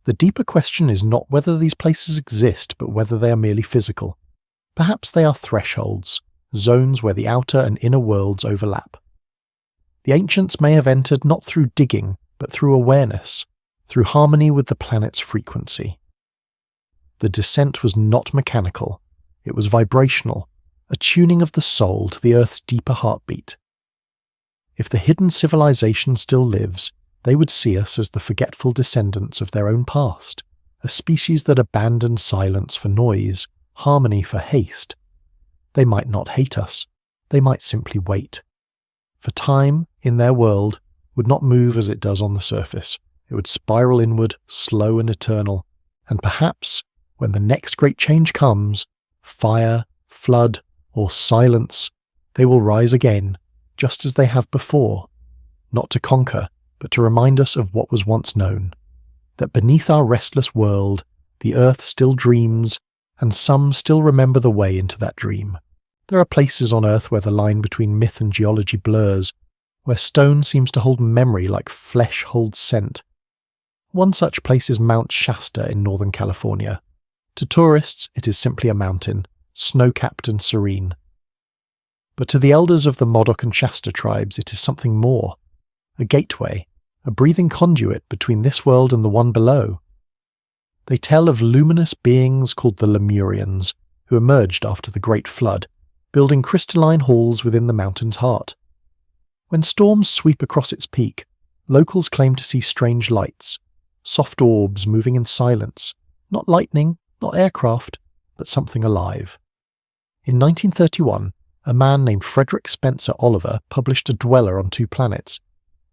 The deeper question is not whether these places exist, but whether they are merely physical. Perhaps they are thresholds, zones where the outer and inner worlds overlap. The ancients may have entered not through digging, but through awareness, through harmony with the planet's frequency. The descent was not mechanical, it was vibrational, a tuning of the soul to the Earth's deeper heartbeat. If the hidden civilization still lives, they would see us as the forgetful descendants of their own past, a species that abandoned silence for noise, harmony for haste. They might not hate us, they might simply wait. For time, in their world, would not move as it does on the surface. It would spiral inward, slow and eternal, and perhaps, when the next great change comes, fire, flood, or silence, they will rise again, just as they have before, not to conquer, but to remind us of what was once known, that beneath our restless world, the earth still dreams, and some still remember the way into that dream. There are places on Earth where the line between myth and geology blurs, where stone seems to hold memory like flesh holds scent. One such place is Mount Shasta in Northern California. To tourists, it is simply a mountain, snow-capped and serene. But to the elders of the Modoc and Shasta tribes, it is something more. A gateway, a breathing conduit between this world and the one below. They tell of luminous beings called the Lemurians, who emerged after the Great Flood, building crystalline halls within the mountain's heart. When storms sweep across its peak, locals claim to see strange lights, soft orbs moving in silence, not lightning, not aircraft, but something alive. In 1931, a man named Frederick Spencer Oliver published A Dweller on Two Planets,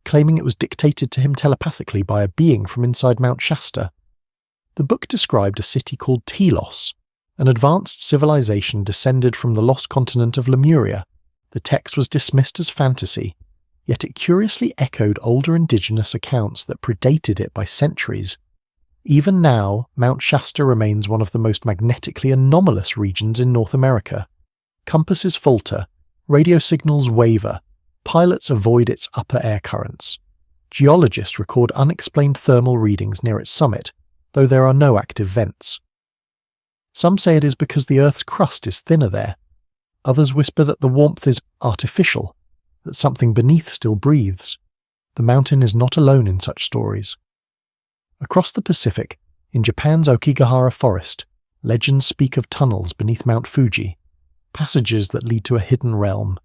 claiming it was dictated to him telepathically by a being from inside Mount Shasta. The book described a city called Telos, an advanced civilization descended from the lost continent of Lemuria. The text was dismissed as fantasy, yet it curiously echoed older indigenous accounts that predated it by centuries. Even now, Mount Shasta remains one of the most magnetically anomalous regions in North America. Compasses falter, radio signals waver, pilots avoid its upper air currents. Geologists record unexplained thermal readings near its summit, though there are no active vents. Some say it is because the Earth's crust is thinner there. Others whisper that the warmth is artificial, that something beneath still breathes. The mountain is not alone in such stories. Across the Pacific, in Japan's Aokigahara forest, legends speak of tunnels beneath Mount Fuji, passages that lead to a hidden realm.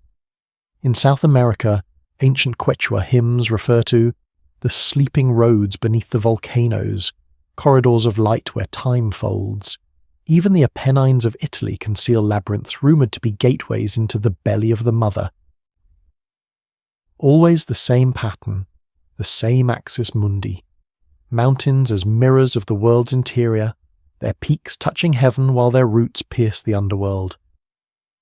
In South America, ancient Quechua hymns refer to the sleeping roads beneath the volcanoes, corridors of light where time folds. Even the Apennines of Italy conceal labyrinths rumoured to be gateways into the belly of the mother. Always the same pattern, the same axis mundi. Mountains as mirrors of the world's interior, their peaks touching heaven while their roots pierce the underworld.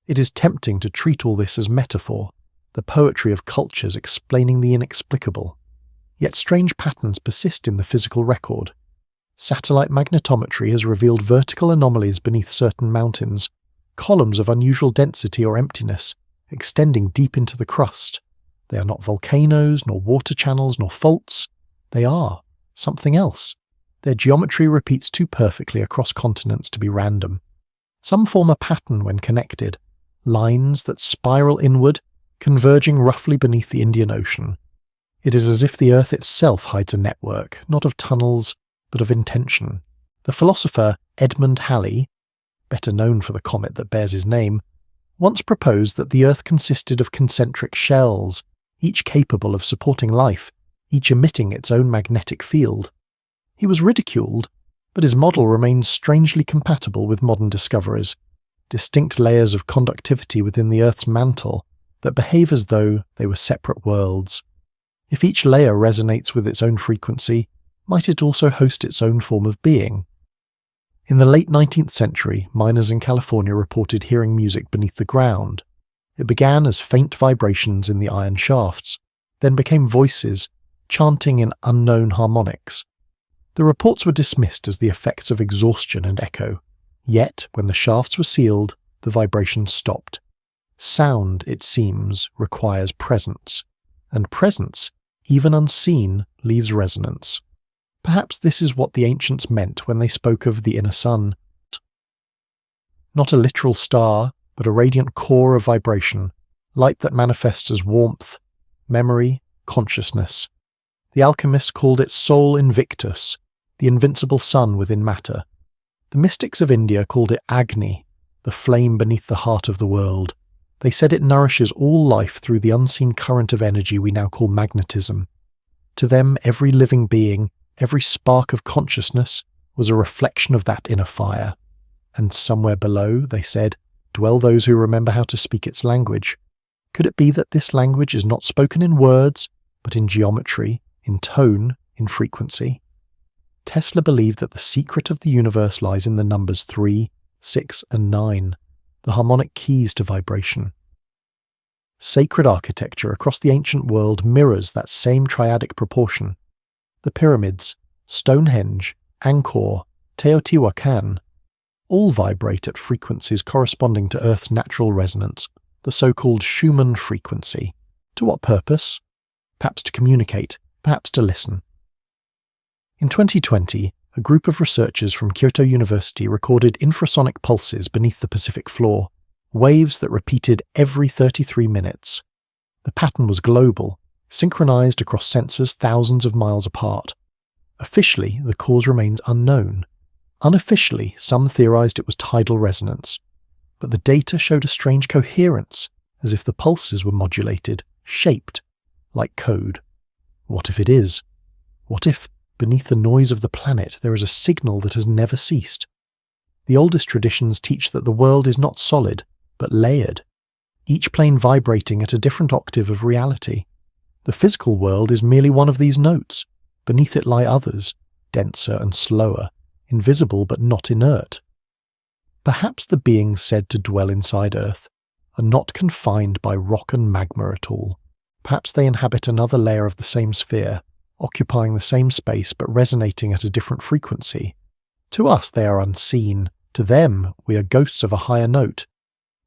It is tempting to treat all this as metaphor, the poetry of cultures explaining the inexplicable. Yet strange patterns persist in the physical record. Satellite magnetometry has revealed vertical anomalies beneath certain mountains, columns of unusual density or emptiness, extending deep into the crust. They are not volcanoes, nor water channels, nor faults. They are something else. Their geometry repeats too perfectly across continents to be random. Some form a pattern when connected, lines that spiral inward, converging roughly beneath the Indian Ocean. It is as if the Earth itself hides a network, not of tunnels, but of intention. The philosopher Edmund Halley, better known for the comet that bears his name, once proposed that the Earth consisted of concentric shells, each capable of supporting life, each emitting its own magnetic field. He was ridiculed, but his model remains strangely compatible with modern discoveries, distinct layers of conductivity within the Earth's mantle that behave as though they were separate worlds. If each layer resonates with its own frequency, might it also host its own form of being? In the late 19th century, miners in California reported hearing music beneath the ground. It began as faint vibrations in the iron shafts, then became voices, chanting in unknown harmonics. The reports were dismissed as the effects of exhaustion and echo. Yet, when the shafts were sealed, the vibrations stopped. Sound, it seems, requires presence, and presence, even unseen, leaves resonance. Perhaps this is what the ancients meant when they spoke of the inner sun. Not a literal star, but a radiant core of vibration, light that manifests as warmth, memory, consciousness. The alchemists called it Sol Invictus, the invincible sun within matter. The mystics of India called it Agni, the flame beneath the heart of the world. They said it nourishes all life through the unseen current of energy we now call magnetism. To them, every living being, every spark of consciousness, was a reflection of that inner fire. And somewhere below, they said, dwell those who remember how to speak its language. Could it be that this language is not spoken in words, but in geometry, in tone, in frequency? Tesla believed that the secret of the universe lies in the numbers 3, 6, and 9, the harmonic keys to vibration. Sacred architecture across the ancient world mirrors that same triadic proportion. The pyramids, Stonehenge, Angkor, Teotihuacan, all vibrate at frequencies corresponding to Earth's natural resonance, the so-called Schumann frequency. To what purpose? Perhaps to communicate, perhaps to listen. In 2020, a group of researchers from Kyoto University recorded infrasonic pulses beneath the Pacific floor, waves that repeated every 33 minutes. The pattern was global, synchronized across sensors thousands of miles apart. Officially, the cause remains unknown. Unofficially, some theorized it was tidal resonance. But the data showed a strange coherence, as if the pulses were modulated, shaped, like code. What if it is? What if, beneath the noise of the planet, there is a signal that has never ceased? The oldest traditions teach that the world is not solid, but layered, each plane vibrating at a different octave of reality. The physical world is merely one of these notes. Beneath it lie others, denser and slower, invisible but not inert. Perhaps the beings said to dwell inside Earth are not confined by rock and magma at all. Perhaps they inhabit another layer of the same sphere, occupying the same space but resonating at a different frequency. To us they are unseen, to them we are ghosts of a higher note.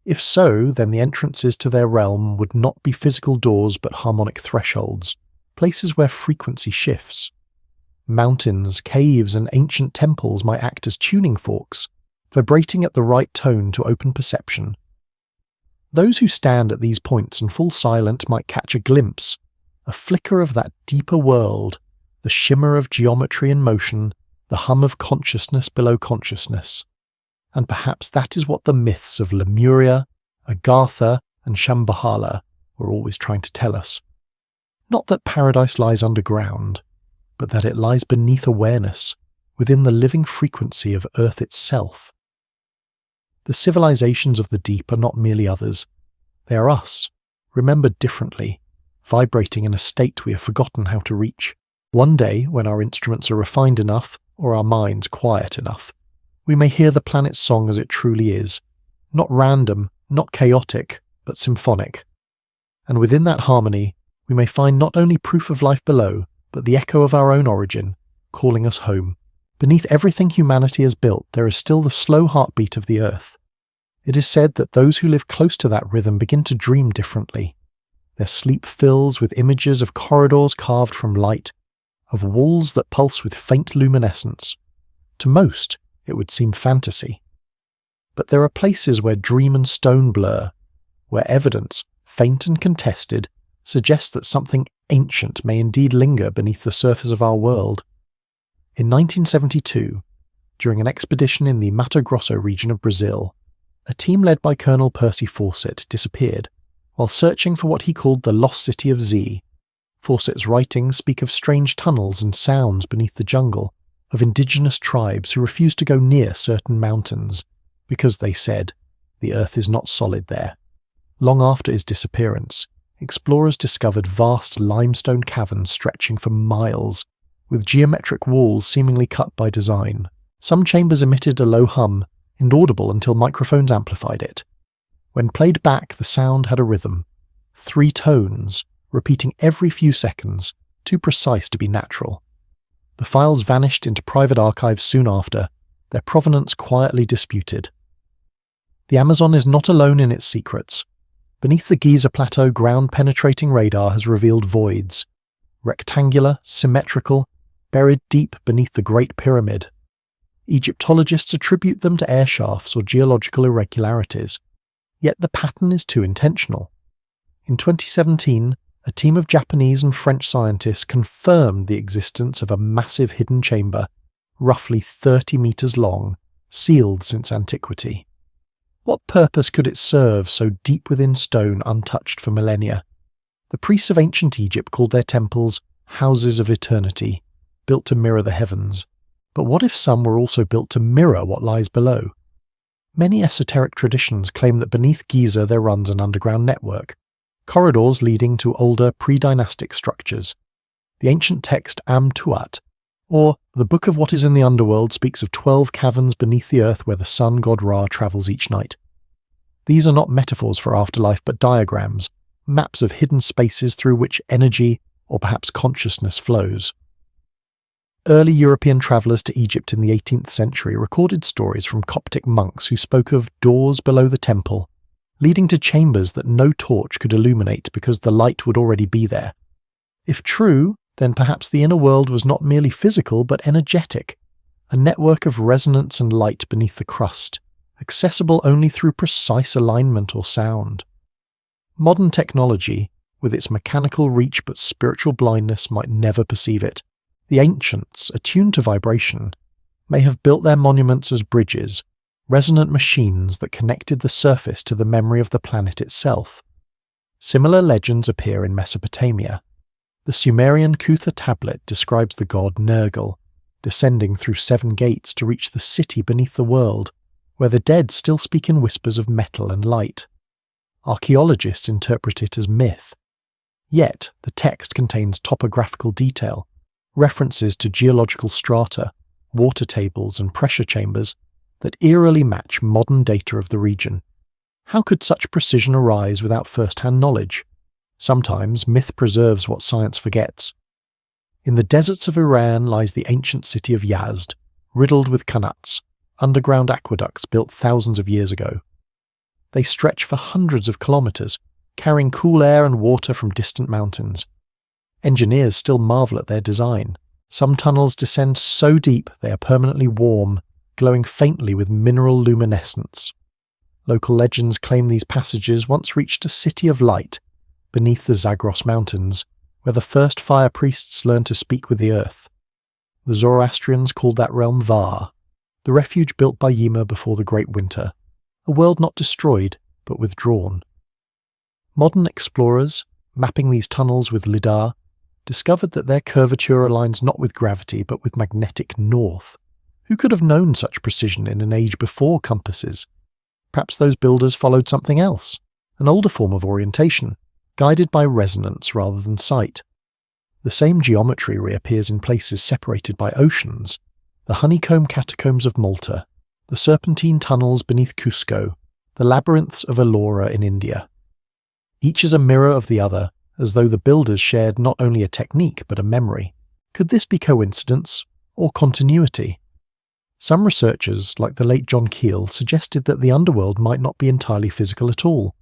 If so, then the entrances to their realm would not be physical doors but harmonic thresholds, places where frequency shifts. Mountains, caves, and ancient temples might act as tuning forks, vibrating at the right tone to open perception. Those who stand at these points and fall silent might catch a glimpse, a flicker of that deeper world, the shimmer of geometry in motion, the hum of consciousness below consciousness. And perhaps that is what the myths of Lemuria, Agartha, and Shambhala were always trying to tell us. Not that paradise lies underground, but that it lies beneath awareness, within the living frequency of Earth itself. The civilizations of the deep are not merely others. They are us, remembered differently, vibrating in a state we have forgotten how to reach. One day, when our instruments are refined enough, or our minds quiet enough, we may hear the planet's song as it truly is, not random, not chaotic, but symphonic. And within that harmony, we may find not only proof of life below, but the echo of our own origin, calling us home. Beneath everything humanity has built, there is still the slow heartbeat of the earth. It is said that those who live close to that rhythm begin to dream differently. Their sleep fills with images of corridors carved from light, of walls that pulse with faint luminescence. To most, it would seem fantasy. But there are places where dream and stone blur, where evidence, faint and contested, suggests that something ancient may indeed linger beneath the surface of our world. In 1972, during an expedition in the Mato Grosso region of Brazil, a team led by Colonel Percy Fawcett disappeared while searching for what he called the lost city of Z. Fawcett's writings speak of strange tunnels and sounds beneath the jungle, of indigenous tribes who refused to go near certain mountains, because, they said, the earth is not solid there. Long after his disappearance, explorers discovered vast limestone caverns stretching for miles, with geometric walls seemingly cut by design. Some chambers emitted a low hum, inaudible until microphones amplified it. When played back, the sound had a rhythm, 3 tones, repeating every few seconds, too precise to be natural. The files vanished into private archives soon after, their provenance quietly disputed. The Amazon is not alone in its secrets. Beneath the Giza Plateau, ground-penetrating radar has revealed voids, rectangular, symmetrical, buried deep beneath the Great Pyramid. Egyptologists attribute them to air shafts or geological irregularities, yet the pattern is too intentional. In 2017, a team of Japanese and French scientists confirmed the existence of a massive hidden chamber, roughly 30 meters long, sealed since antiquity. What purpose could it serve so deep within stone, untouched for millennia? The priests of ancient Egypt called their temples houses of eternity, built to mirror the heavens. But what if some were also built to mirror what lies below? Many esoteric traditions claim that beneath Giza there runs an underground network, corridors leading to older pre-dynastic structures. The ancient text Am-Tuat, or the Book of What is in the Underworld, speaks of 12 caverns beneath the earth where the sun god Ra travels each night. These are not metaphors for afterlife but diagrams, maps of hidden spaces through which energy, or perhaps consciousness, flows. Early European travellers to Egypt in the 18th century recorded stories from Coptic monks who spoke of doors below the temple, leading to chambers that no torch could illuminate because the light would already be there. If true, then perhaps the inner world was not merely physical but energetic, a network of resonance and light beneath the crust, accessible only through precise alignment or sound. Modern technology, with its mechanical reach but spiritual blindness, might never perceive it. The ancients, attuned to vibration, may have built their monuments as bridges, resonant machines that connected the surface to the memory of the planet itself. Similar legends appear in Mesopotamia. The Sumerian Kutha tablet describes the god Nergal, descending through 7 gates to reach the city beneath the world, where the dead still speak in whispers of metal and light. Archaeologists interpret it as myth. Yet, the text contains topographical detail, references to geological strata, water tables and pressure chambers that eerily match modern data of the region. How could such precision arise without first-hand knowledge? Sometimes myth preserves what science forgets. In the deserts of Iran lies the ancient city of Yazd, riddled with qanats, underground aqueducts built thousands of years ago. They stretch for hundreds of kilometers, carrying cool air and water from distant mountains. Engineers still marvel at their design. Some tunnels descend so deep they are permanently warm, glowing faintly with mineral luminescence. Local legends claim these passages once reached a city of light beneath the Zagros Mountains, where the first fire priests learned to speak with the earth. The Zoroastrians called that realm Var, the refuge built by Yima before the Great Winter, a world not destroyed, but withdrawn. Modern explorers, mapping these tunnels with lidar, discovered that their curvature aligns not with gravity, but with magnetic north. Who could have known such precision in an age before compasses? Perhaps those builders followed something else, an older form of orientation, guided by resonance rather than sight. The same geometry reappears in places separated by oceans, the honeycomb catacombs of Malta, the serpentine tunnels beneath Cusco, the labyrinths of Ellora in India. Each is a mirror of the other, as though the builders shared not only a technique but a memory. Could this be coincidence or continuity? Some researchers, like the late John Keel, suggested that the underworld might not be entirely physical at all,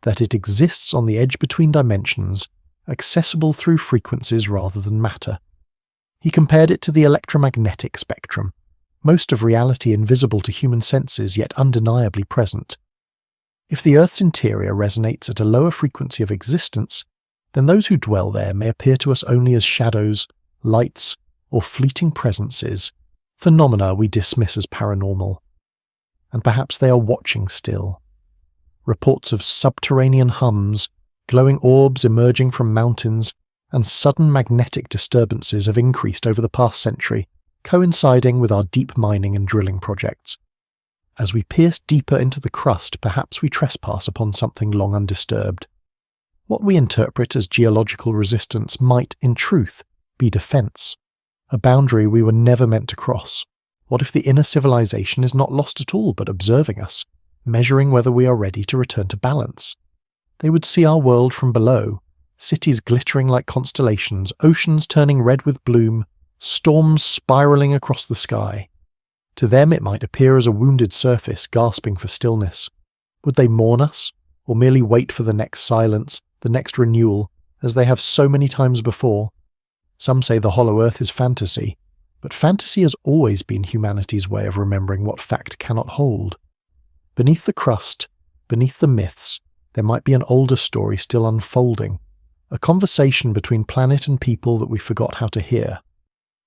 that it exists on the edge between dimensions, accessible through frequencies rather than matter. He compared it to the electromagnetic spectrum, most of reality invisible to human senses yet undeniably present. If the Earth's interior resonates at a lower frequency of existence, then those who dwell there may appear to us only as shadows, lights, or fleeting presences, phenomena we dismiss as paranormal. And perhaps they are watching still. Reports of subterranean hums, glowing orbs emerging from mountains, and sudden magnetic disturbances have increased over the past century, coinciding with our deep mining and drilling projects. As we pierce deeper into the crust, perhaps we trespass upon something long undisturbed. What we interpret as geological resistance might, in truth, be defense, a boundary we were never meant to cross. What if the inner civilization is not lost at all but observing us, measuring whether we are ready to return to balance? They would see our world from below, cities glittering like constellations, oceans turning red with bloom, storms spiraling across the sky. To them it might appear as a wounded surface gasping for stillness. Would they mourn us, or merely wait for the next silence, the next renewal, as they have so many times before? Some say the hollow earth is fantasy, but fantasy has always been humanity's way of remembering what fact cannot hold. Beneath the crust, beneath the myths, there might be an older story still unfolding, a conversation between planet and people that we forgot how to hear.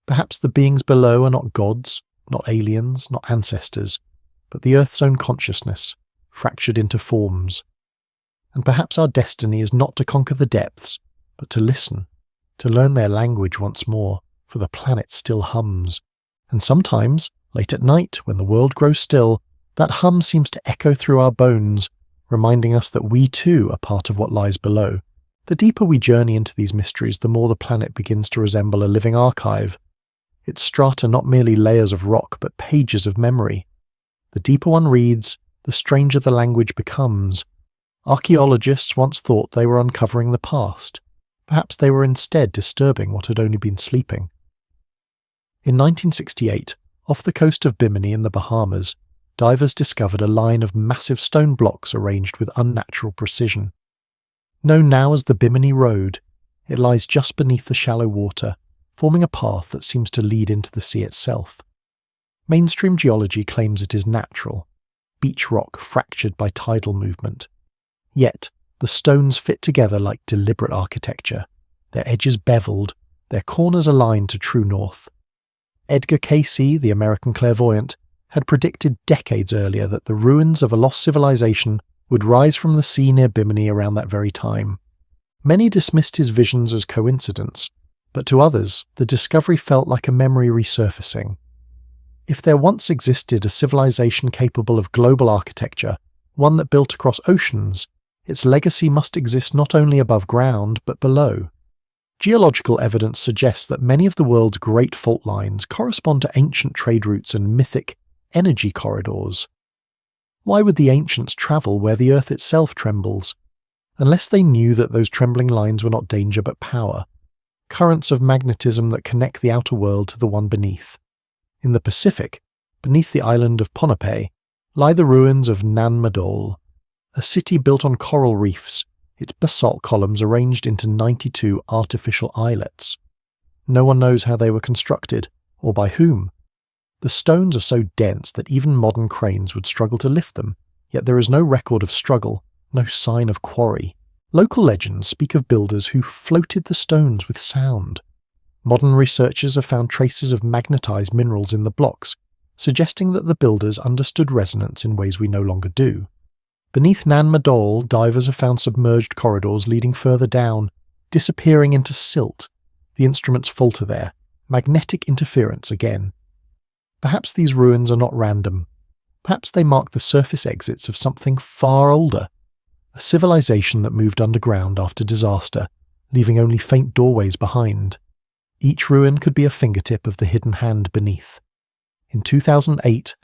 Perhaps the beings below are not gods, not aliens, not ancestors, but the Earth's own consciousness, fractured into forms. And perhaps our destiny is not to conquer the depths, but to listen, to learn their language once more, for the planet still hums. And sometimes, late at night, when the world grows still, that hum seems to echo through our bones, reminding us that we too are part of what lies below. The deeper we journey into these mysteries, the more the planet begins to resemble a living archive. Its strata not merely layers of rock, but pages of memory. The deeper one reads, the stranger the language becomes. Archaeologists once thought they were uncovering the past. Perhaps they were instead disturbing what had only been sleeping. In 1968, off the coast of Bimini in the Bahamas, divers discovered a line of massive stone blocks arranged with unnatural precision. Known now as the Bimini Road, it lies just beneath the shallow water, forming a path that seems to lead into the sea itself. Mainstream geology claims it is natural, beach rock fractured by tidal movement. Yet, the stones fit together like deliberate architecture, their edges beveled, their corners aligned to true north. Edgar Cayce, the American clairvoyant, had predicted decades earlier that the ruins of a lost civilization would rise from the sea near Bimini around that very time. Many dismissed his visions as coincidence, but to others, the discovery felt like a memory resurfacing. If there once existed a civilization capable of global architecture, one that built across oceans, its legacy must exist not only above ground, but below. Geological evidence suggests that many of the world's great fault lines correspond to ancient trade routes and mythic energy corridors. Why would the ancients travel where the earth itself trembles? Unless they knew that those trembling lines were not danger but power, currents of magnetism that connect the outer world to the one beneath. In the Pacific, beneath the island of Ponape, lie the ruins of Nan Madol, a city built on coral reefs, its basalt columns arranged into 92 artificial islets. No one knows how they were constructed, or by whom. The stones are so dense that even modern cranes would struggle to lift them, yet there is no record of struggle, no sign of quarry. Local legends speak of builders who floated the stones with sound. Modern researchers have found traces of magnetized minerals in the blocks, suggesting that the builders understood resonance in ways we no longer do. Beneath Nan Madol, divers have found submerged corridors leading further down, disappearing into silt. The instruments falter there. Magnetic interference again. Perhaps these ruins are not random. Perhaps they mark the surface exits of something far older. A civilization that moved underground after disaster, leaving only faint doorways behind. Each ruin could be a fingertip of the hidden hand beneath. In 2008,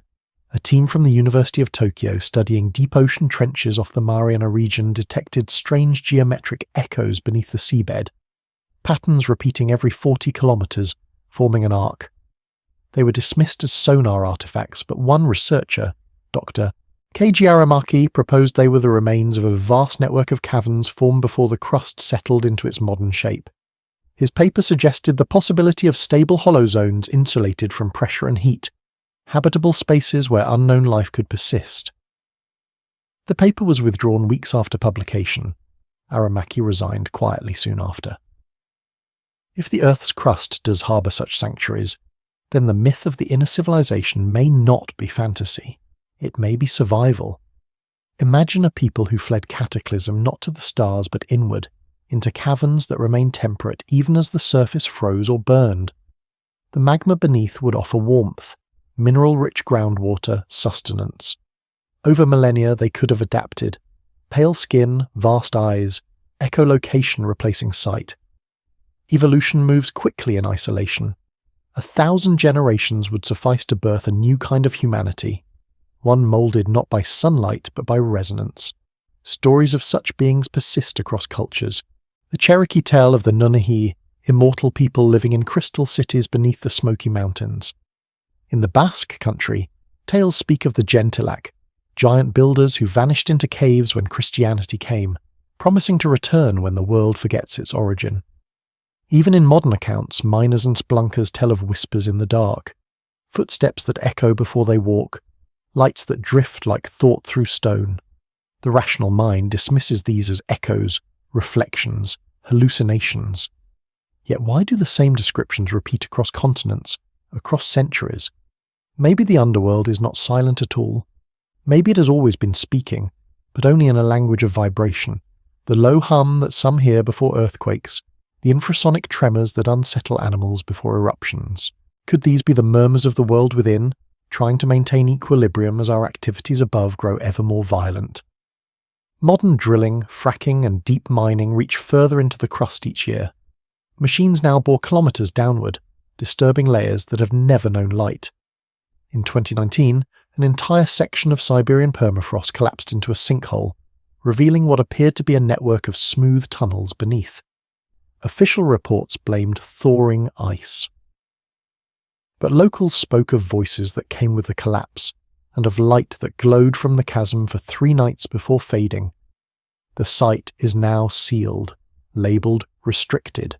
a team from the University of Tokyo studying deep ocean trenches off the Mariana region detected strange geometric echoes beneath the seabed, patterns repeating every 40 kilometers, forming an arc. They were dismissed as sonar artifacts, but one researcher, Dr. Keiji Aramaki, proposed they were the remains of a vast network of caverns formed before the crust settled into its modern shape. His paper suggested the possibility of stable hollow zones insulated from pressure and heat, habitable spaces where unknown life could persist. The paper was withdrawn weeks after publication. Aramaki resigned quietly soon after. If the Earth's crust does harbour such sanctuaries, then the myth of the inner civilization may not be fantasy. It may be survival. Imagine a people who fled cataclysm not to the stars but inward, into caverns that remained temperate even as the surface froze or burned. The magma beneath would offer warmth, mineral-rich groundwater, sustenance. Over millennia they could have adapted. Pale skin, vast eyes, echolocation replacing sight. Evolution moves quickly in isolation. 1,000 generations would suffice to birth a new kind of humanity, one moulded not by sunlight but by resonance. Stories of such beings persist across cultures. The Cherokee tell of the Nunahi, immortal people living in crystal cities beneath the Smoky Mountains. In the Basque country, tales speak of the Gentilak, giant builders who vanished into caves when Christianity came, promising to return when the world forgets its origin. Even in modern accounts, miners and spelunkers tell of whispers in the dark, footsteps that echo before they walk, lights that drift like thought through stone. The rational mind dismisses these as echoes, reflections, hallucinations. Yet why do the same descriptions repeat across continents, across centuries? Maybe the underworld is not silent at all. Maybe it has always been speaking, but only in a language of vibration, the low hum that some hear before earthquakes, the infrasonic tremors that unsettle animals before eruptions. Could these be the murmurs of the world within, trying to maintain equilibrium as our activities above grow ever more violent? Modern drilling, fracking and deep mining reach further into the crust each year. Machines now bore kilometers downward, disturbing layers that have never known light. In 2019, an entire section of Siberian permafrost collapsed into a sinkhole, revealing what appeared to be a network of smooth tunnels beneath. Official reports blamed thawing ice. But locals spoke of voices that came with the collapse, and of light that glowed from the chasm for 3 nights before fading. The site is now sealed, labelled restricted.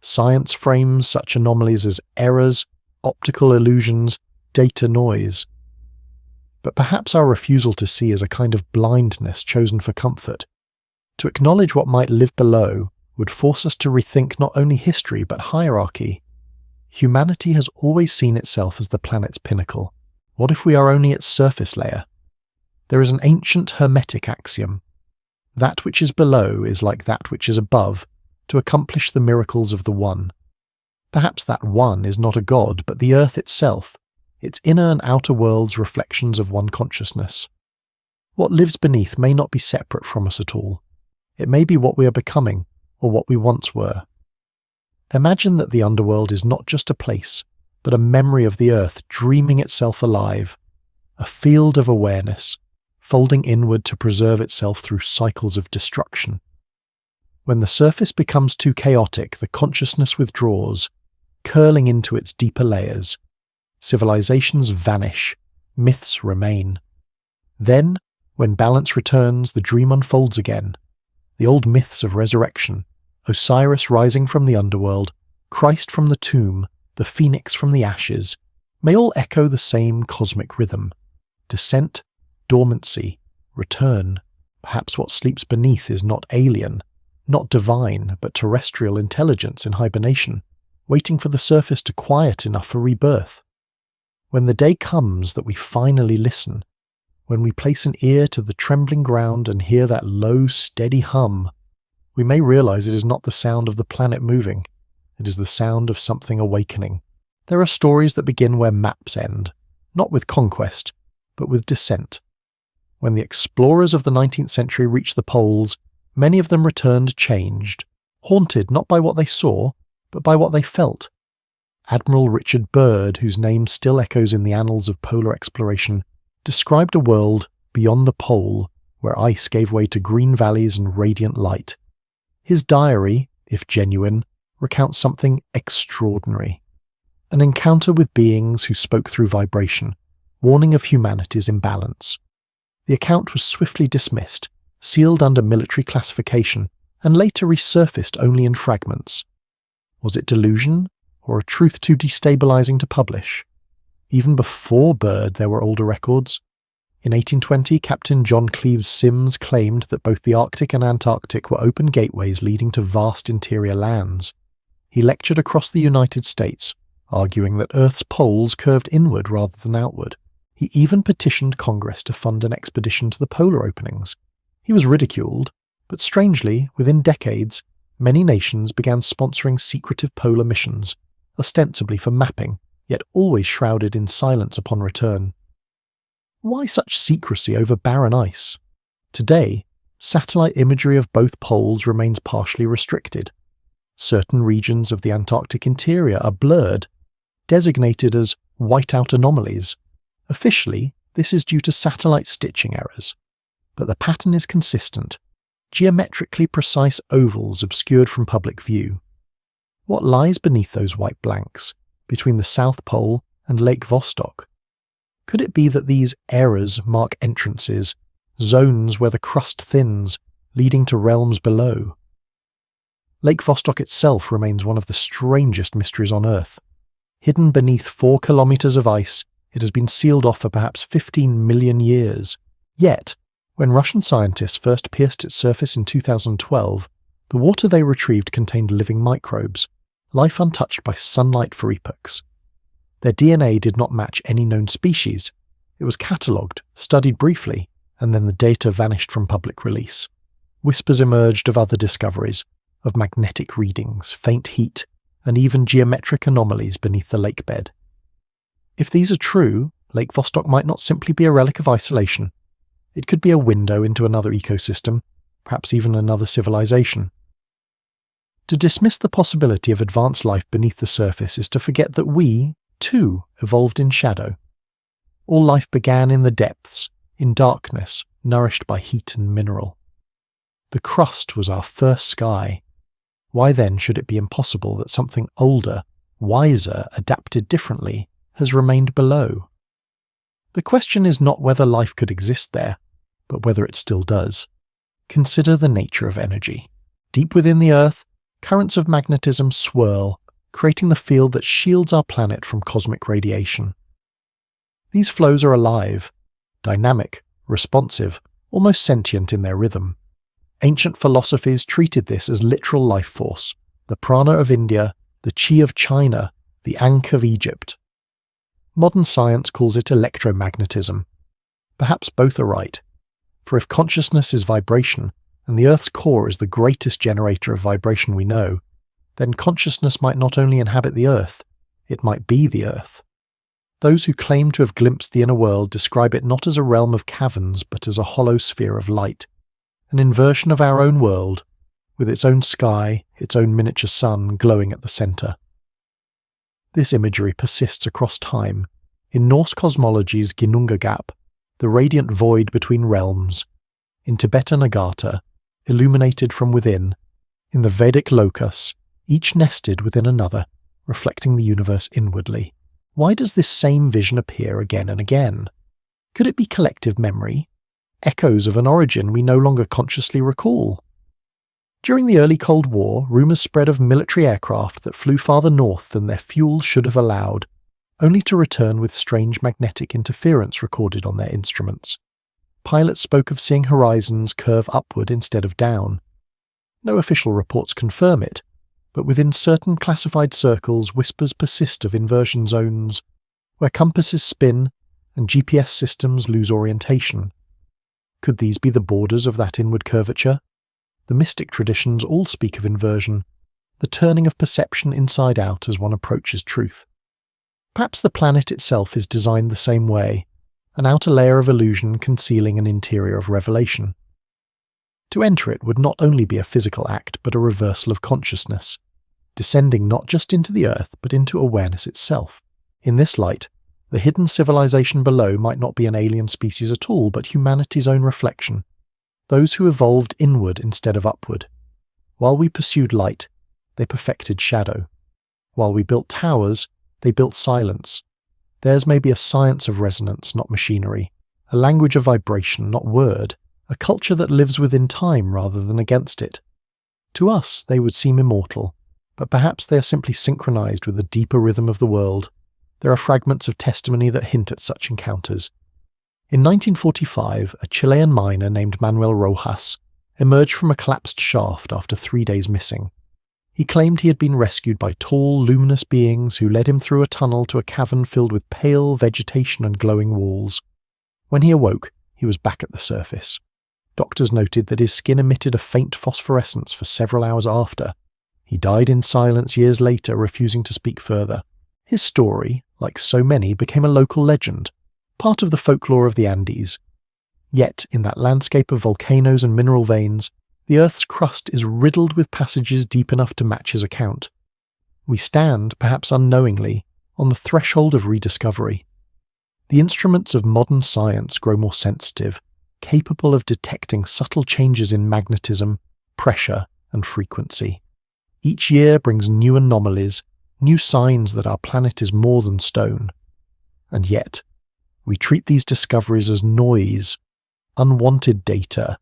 Science frames such anomalies as errors, optical illusions, data noise. But perhaps our refusal to see is a kind of blindness chosen for comfort. To acknowledge what might live below would force us to rethink not only history but hierarchy. Humanity has always seen itself as the planet's pinnacle. What if we are only its surface layer? There is an ancient hermetic axiom. That which is below is like that which is above, to accomplish the miracles of the One. Perhaps that One is not a god, but the earth itself, its inner and outer worlds reflections of one consciousness. What lives beneath may not be separate from us at all. It may be what we are becoming, or what we once were. Imagine that the underworld is not just a place, but a memory of the earth dreaming itself alive, a field of awareness, folding inward to preserve itself through cycles of destruction. When the surface becomes too chaotic, the consciousness withdraws, curling into its deeper layers. Civilizations vanish, myths remain. Then, when balance returns, the dream unfolds again. The old myths of resurrection, Osiris rising from the underworld, Christ from the tomb, the phoenix from the ashes, may all echo the same cosmic rhythm. Descent, dormancy, return, Perhaps what sleeps beneath is not alien, not divine, but terrestrial intelligence in hibernation, waiting for the surface to quiet enough for rebirth. When the day comes that we finally listen, when we place an ear to the trembling ground and hear that low, steady hum, we may realize it is not the sound of the planet moving. It is the sound of something awakening. There are stories that begin where maps end, not with conquest, but with descent. When the explorers of the 19th century reached the poles, many of them returned changed, haunted not by what they saw, but by what they felt. Admiral Richard Byrd, whose name still echoes in the annals of polar exploration, described a world beyond the pole where ice gave way to green valleys and radiant light. His diary, if genuine, recounts something extraordinary. An encounter with beings who spoke through vibration, warning of humanity's imbalance. The account was swiftly dismissed, sealed under military classification, and later resurfaced only in fragments. Was it delusion, or a truth too destabilizing to publish? Even before Byrd there were older records. In 1820, Captain John Cleves Sims claimed that both the Arctic and Antarctic were open gateways leading to vast interior lands. He lectured across the United States, arguing that Earth's poles curved inward rather than outward. He even petitioned Congress to fund an expedition to the polar openings. He was ridiculed, but strangely, within decades, many nations began sponsoring secretive polar missions, ostensibly for mapping, yet always shrouded in silence upon return. Why such secrecy over barren ice? Today, satellite imagery of both poles remains partially restricted. Certain regions of the Antarctic interior are blurred, designated as whiteout anomalies. Officially, this is due to satellite stitching errors, but the pattern is consistent, geometrically precise ovals obscured from public view. What lies beneath those white blanks, between the South Pole and Lake Vostok? Could it be that these errors mark entrances, zones where the crust thins, leading to realms below? Lake Vostok itself remains one of the strangest mysteries on Earth. Hidden beneath 4 kilometers of ice, it has been sealed off for perhaps 15 million years. Yet, when Russian scientists first pierced its surface in 2012, the water they retrieved contained living microbes, life untouched by sunlight for epochs. Their DNA did not match any known species. It was catalogued, studied briefly, and then the data vanished from public release. Whispers emerged of other discoveries, of magnetic readings, faint heat, and even geometric anomalies beneath the lake bed. If these are true, Lake Vostok might not simply be a relic of isolation. It could be a window into another ecosystem, perhaps even another civilization. To dismiss the possibility of advanced life beneath the surface is to forget that we, too, evolved in shadow. All life began in the depths, in darkness, nourished by heat and mineral. The crust was our first sky. Why then should it be impossible that something older, wiser, adapted differently, has remained below? The question is not whether life could exist there, but whether it still does. Consider the nature of energy. Deep within the Earth, currents of magnetism swirl, creating the field that shields our planet from cosmic radiation. These flows are alive, dynamic, responsive, almost sentient in their rhythm. Ancient philosophies treated this as literal life force, the prana of India, the chi of China, the ankh of Egypt. Modern science calls it electromagnetism. Perhaps both are right, for if consciousness is vibration, and the Earth's core is the greatest generator of vibration we know, then consciousness might not only inhabit the Earth, it might be the Earth. Those who claim to have glimpsed the inner world describe it not as a realm of caverns, but as a hollow sphere of light, an inversion of our own world, with its own sky, its own miniature sun glowing at the centre. This imagery persists across time. In Norse cosmology's Ginnunga Gap, the radiant void between realms. In Tibetan Agartha, illuminated from within. In the Vedic locus, each nested within another, reflecting the universe inwardly. Why does this same vision appear again and again? Could it be collective memory? Echoes of an origin we no longer consciously recall? During the early Cold War, rumours spread of military aircraft that flew farther north than their fuel should have allowed, only to return with strange magnetic interference recorded on their instruments. pilots spoke of seeing horizons curve upward instead of down. No official reports confirm it, but within certain classified circles whispers persist of inversion zones, where compasses spin and GPS systems lose orientation. Could these be the borders of that inward curvature? The mystic traditions all speak of inversion, the turning of perception inside out as one approaches truth. Perhaps the planet itself is designed the same way, an outer layer of illusion concealing an interior of revelation. To enter it would not only be a physical act, but a reversal of consciousness, descending not just into the earth, but into awareness itself. In this light, the hidden civilization below might not be an alien species at all, but humanity's own reflection, those who evolved inward instead of upward. While we pursued light, they perfected shadow. While we built towers, they built silence. Theirs may be a science of resonance, not machinery, a language of vibration, not word, a culture that lives within time rather than against it. To us, they would seem immortal, but perhaps they are simply synchronized with the deeper rhythm of the world. There are fragments of testimony that hint at such encounters. In 1945, a Chilean miner named Manuel Rojas emerged from a collapsed shaft after 3 days missing. He claimed he had been rescued by tall, luminous beings who led him through a tunnel to a cavern filled with pale vegetation and glowing walls. When he awoke, he was back at the surface. Doctors noted that his skin emitted a faint phosphorescence for several hours after. He died in silence years later, refusing to speak further. His story, like so many, became a local legend, part of the folklore of the Andes. Yet, in that landscape of volcanoes and mineral veins, the Earth's crust is riddled with passages deep enough to match his account. We stand, perhaps unknowingly, on the threshold of rediscovery. The instruments of modern science grow more sensitive, capable of detecting subtle changes in magnetism, pressure, and frequency. Each year brings new anomalies, new signs that our planet is more than stone. And yet, we treat these discoveries as noise, unwanted data,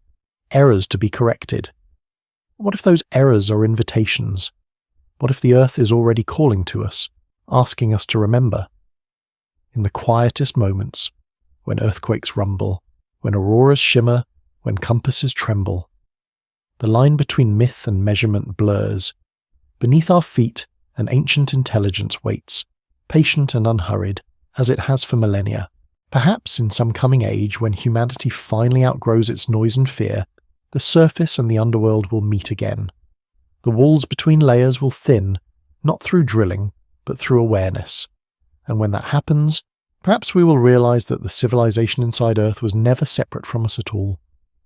errors to be corrected. What if those errors are invitations? What if the Earth is already calling to us, asking us to remember? In the quietest moments, when earthquakes rumble, when auroras shimmer, when compasses tremble, the line between myth and measurement blurs. Beneath our feet, an ancient intelligence waits, patient and unhurried, as it has for millennia. Perhaps in some coming age, when humanity finally outgrows its noise and fear, the surface and the underworld will meet again. The walls between layers will thin, not through drilling, but through awareness. And when that happens, perhaps we will realize that the civilization inside Earth was never separate from us at all.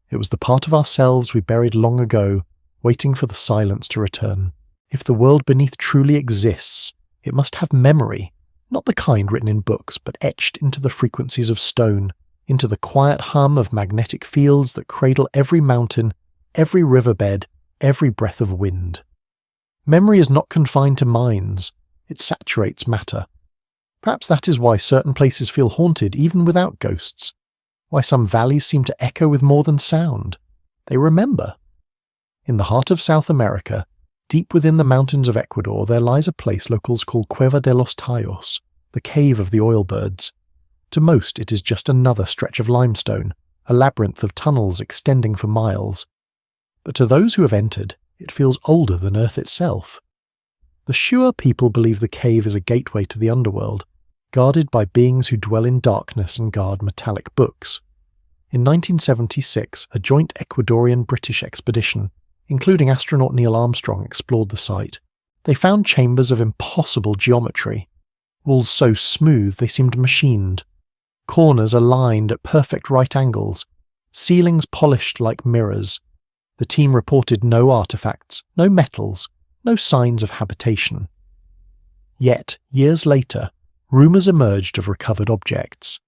It was the part of ourselves we buried long ago, waiting for the silence to return. If the world beneath truly exists, it must have memory, not the kind written in books, but etched into the frequencies of stone, into the quiet hum of magnetic fields that cradle every mountain, every riverbed, every breath of wind. Memory is not confined to minds, it saturates matter. Perhaps that is why certain places feel haunted even without ghosts, why some valleys seem to echo with more than sound. They remember. In the heart of South America, deep within the mountains of Ecuador, there lies a place locals call Cueva de los Tallos, the cave of the oil birds. To most, it is just another stretch of limestone, a labyrinth of tunnels extending for miles. But to those who have entered, it feels older than Earth itself. The Shua people believe the cave is a gateway to the underworld, guarded by beings who dwell in darkness and guard metallic books. In 1976, a joint Ecuadorian-British expedition, including astronaut Neil Armstrong, explored the site. They found chambers of impossible geometry, walls so smooth they seemed machined, corners aligned at perfect right angles, ceilings polished like mirrors. The team reported no artifacts, no metals, no signs of habitation. Yet, years later, rumours emerged of recovered objects.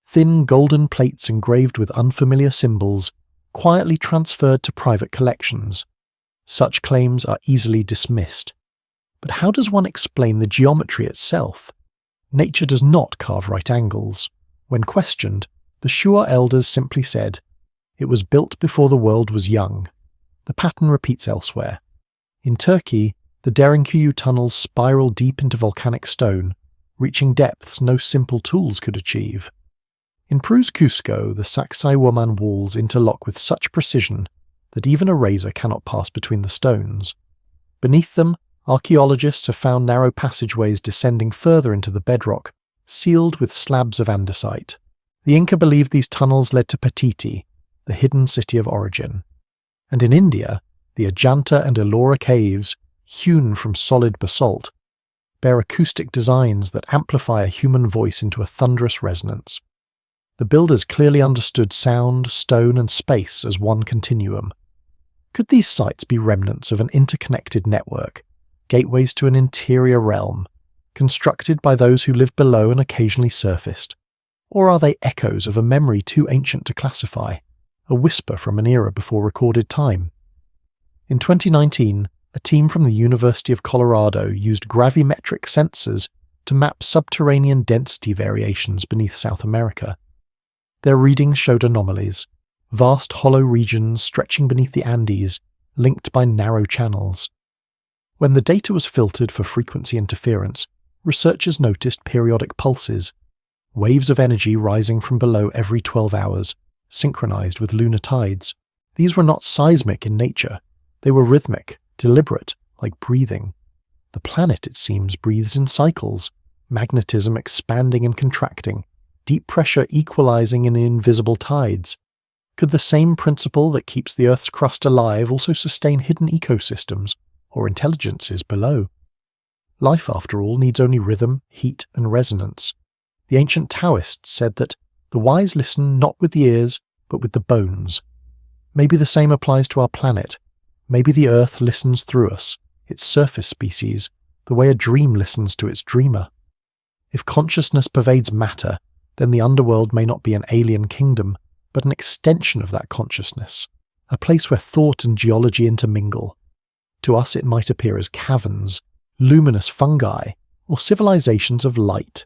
Thin golden plates engraved with unfamiliar symbols, quietly transferred to private collections. Such claims are easily dismissed. But how does one explain the geometry itself? Nature does not carve right angles. When questioned, the Shua elders simply said, "It was built before the world was young." The pattern repeats elsewhere. In Turkey, the Derinkuyu tunnels spiral deep into volcanic stone, reaching depths no simple tools could achieve. In Peru's Cusco, the Sacsayhuaman walls interlock with such precision that even a razor cannot pass between the stones. Beneath them, archaeologists have found narrow passageways descending further into the bedrock, sealed with slabs of andesite. The Inca believed these tunnels led to Patiti, the hidden city of origin. And in India, the Ajanta and Ellora caves, hewn from solid basalt, bear acoustic designs that amplify a human voice into a thunderous resonance. The builders clearly understood sound, stone, and space as one continuum. Could these sites be remnants of an interconnected network, gateways to an interior realm, constructed by those who lived below and occasionally surfaced? Or are they echoes of a memory too ancient to classify, a whisper from an era before recorded time? In 2019, a team from the University of Colorado used gravimetric sensors to map subterranean density variations beneath South America. Their readings showed anomalies, vast hollow regions stretching beneath the Andes, linked by narrow channels. When the data was filtered for frequency interference, researchers noticed periodic pulses, waves of energy rising from below every 12 hours, synchronized with lunar tides. These were not seismic in nature. They were rhythmic, deliberate, like breathing. The planet, it seems, breathes in cycles, magnetism expanding and contracting, deep pressure equalizing in invisible tides. Could the same principle that keeps the Earth's crust alive also sustain hidden ecosystems or intelligences below? Life, after all, needs only rhythm, heat, and resonance. The ancient Taoists said that the wise listen not with the ears, but with the bones. Maybe the same applies to our planet. Maybe the Earth listens through us, its surface species, the way a dream listens to its dreamer. If consciousness pervades matter, then the underworld may not be an alien kingdom, but an extension of that consciousness, a place where thought and geology intermingle. To us it might appear as caverns, luminous fungi, or civilizations of light.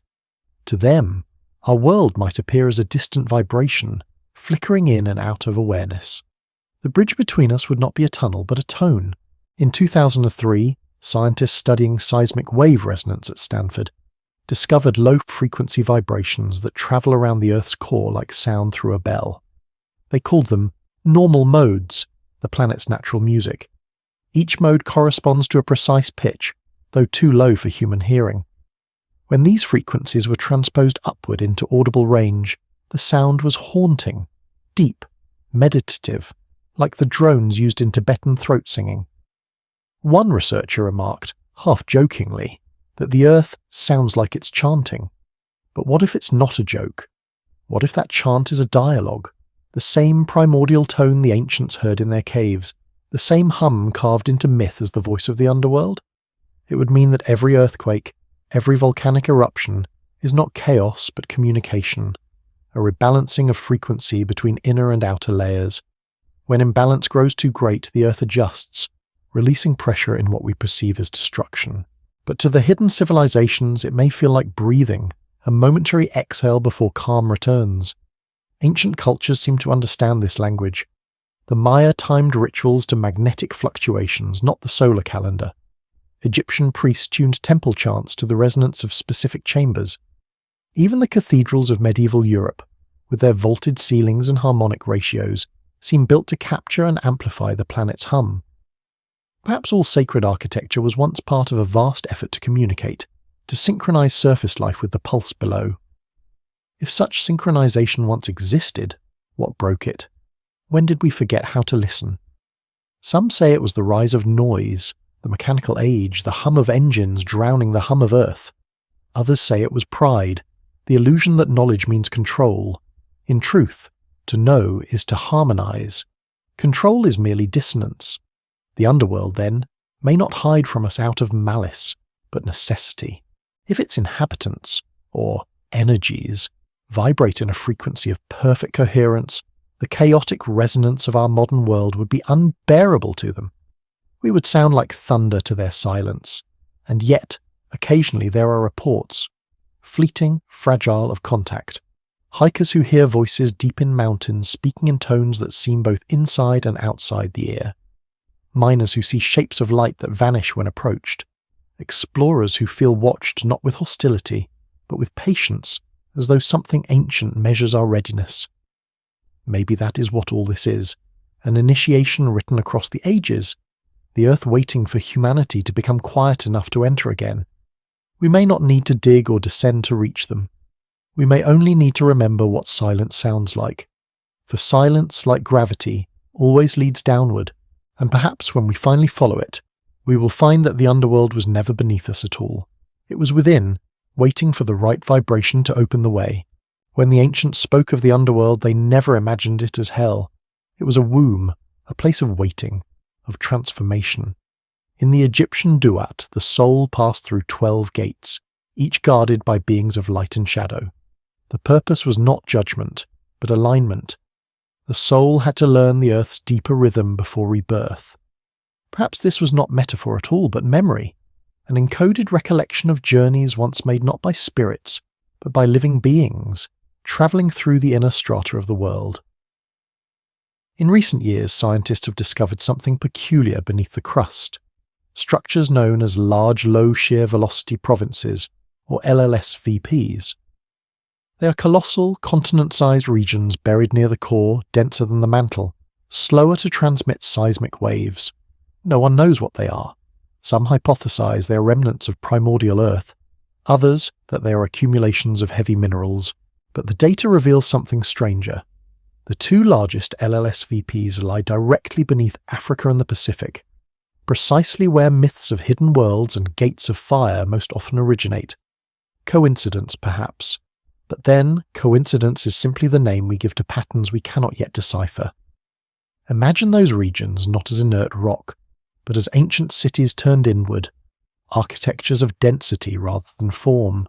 To them, our world might appear as a distant vibration, flickering in and out of awareness. The bridge between us would not be a tunnel, but a tone. In 2003, scientists studying seismic wave resonance at Stanford discovered low-frequency vibrations that travel around the Earth's core like sound through a bell. They called them normal modes, the planet's natural music. Each mode corresponds to a precise pitch, though too low for human hearing. When these frequencies were transposed upward into audible range, the sound was haunting, deep, meditative, like the drones used in Tibetan throat singing. One researcher remarked, half jokingly, that the Earth sounds like it's chanting. But what if it's not a joke? What if that chant is a dialogue? The same primordial tone the ancients heard in their caves, the same hum carved into myth as the voice of the underworld? It would mean that every earthquake, every volcanic eruption, is not chaos but communication, a rebalancing of frequency between inner and outer layers. When imbalance grows too great, the Earth adjusts, releasing pressure in what we perceive as destruction. But to the hidden civilizations, it may feel like breathing, a momentary exhale before calm returns. Ancient cultures seem to understand this language. The Maya timed rituals to magnetic fluctuations, not the solar calendar. Egyptian priests tuned temple chants to the resonance of specific chambers. Even the cathedrals of medieval Europe, with their vaulted ceilings and harmonic ratios, seem built to capture and amplify the planet's hum. Perhaps all sacred architecture was once part of a vast effort to communicate, to synchronize surface life with the pulse below. If such synchronization once existed, what broke it? When did we forget how to listen? Some say it was the rise of noise, the mechanical age, the hum of engines drowning the hum of Earth. Others say it was pride, the illusion that knowledge means control. In truth, to know is to harmonize. Control is merely dissonance. The underworld, then, may not hide from us out of malice, but necessity. If its inhabitants, or energies, vibrate in a frequency of perfect coherence, the chaotic resonance of our modern world would be unbearable to them. We would sound like thunder to their silence, and yet, occasionally there are reports, fleeting, fragile, of contact. Hikers who hear voices deep in mountains speaking in tones that seem both inside and outside the ear. Miners who see shapes of light that vanish when approached. Explorers who feel watched not with hostility, but with patience, as though something ancient measures our readiness. Maybe that is what all this is, an initiation written across the ages, the earth waiting for humanity to become quiet enough to enter again. We may not need to dig or descend to reach them. We may only need to remember what silence sounds like. For silence, like gravity, always leads downward, and perhaps when we finally follow it, we will find that the underworld was never beneath us at all. It was within, waiting for the right vibration to open the way. When the ancients spoke of the underworld, they never imagined it as hell. It was a womb, a place of waiting, of transformation. In the Egyptian Duat, the soul passed through 12 gates, each guarded by beings of light and shadow. The purpose was not judgment, but alignment. The soul had to learn the earth's deeper rhythm before rebirth. Perhaps this was not metaphor at all, but memory, an encoded recollection of journeys once made not by spirits, but by living beings, travelling through the inner strata of the world. In recent years, scientists have discovered something peculiar beneath the crust, structures known as large low shear velocity provinces, or LLSVPs. They are colossal, continent-sized regions buried near the core, denser than the mantle, slower to transmit seismic waves. No one knows what they are. Some hypothesize they are remnants of primordial Earth, others that they are accumulations of heavy minerals, but the data reveals something stranger. The two largest LLSVPs lie directly beneath Africa and the Pacific, precisely where myths of hidden worlds and gates of fire most often originate. Coincidence, perhaps. But then, coincidence is simply the name we give to patterns we cannot yet decipher. Imagine those regions not as inert rock, but as ancient cities turned inward, architectures of density rather than form,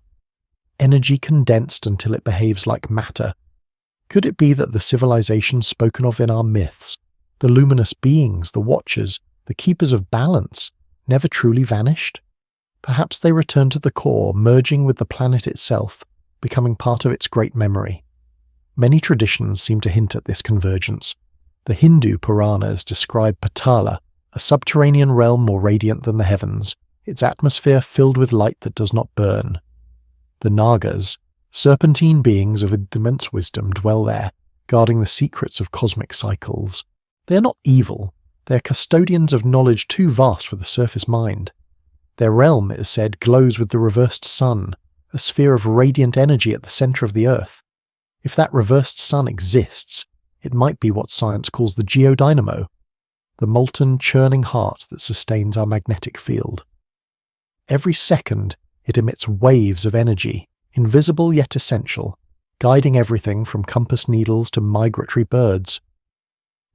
energy condensed until it behaves like matter. Could it be that the civilizations spoken of in our myths, the luminous beings, the watchers, the keepers of balance, never truly vanished? Perhaps they returned to the core, merging with the planet itself, becoming part of its great memory. Many traditions seem to hint at this convergence. The Hindu Puranas describe Patala, a subterranean realm more radiant than the heavens, its atmosphere filled with light that does not burn. The Nagas, serpentine beings of immense wisdom, dwell there, guarding the secrets of cosmic cycles. They are not evil, they are custodians of knowledge too vast for the surface mind. Their realm, it is said, glows with the reversed sun, a sphere of radiant energy at the centre of the earth. If that reversed sun exists, it might be what science calls the geodynamo, the molten, churning heart that sustains our magnetic field. Every second, it emits waves of energy, invisible yet essential, guiding everything from compass needles to migratory birds.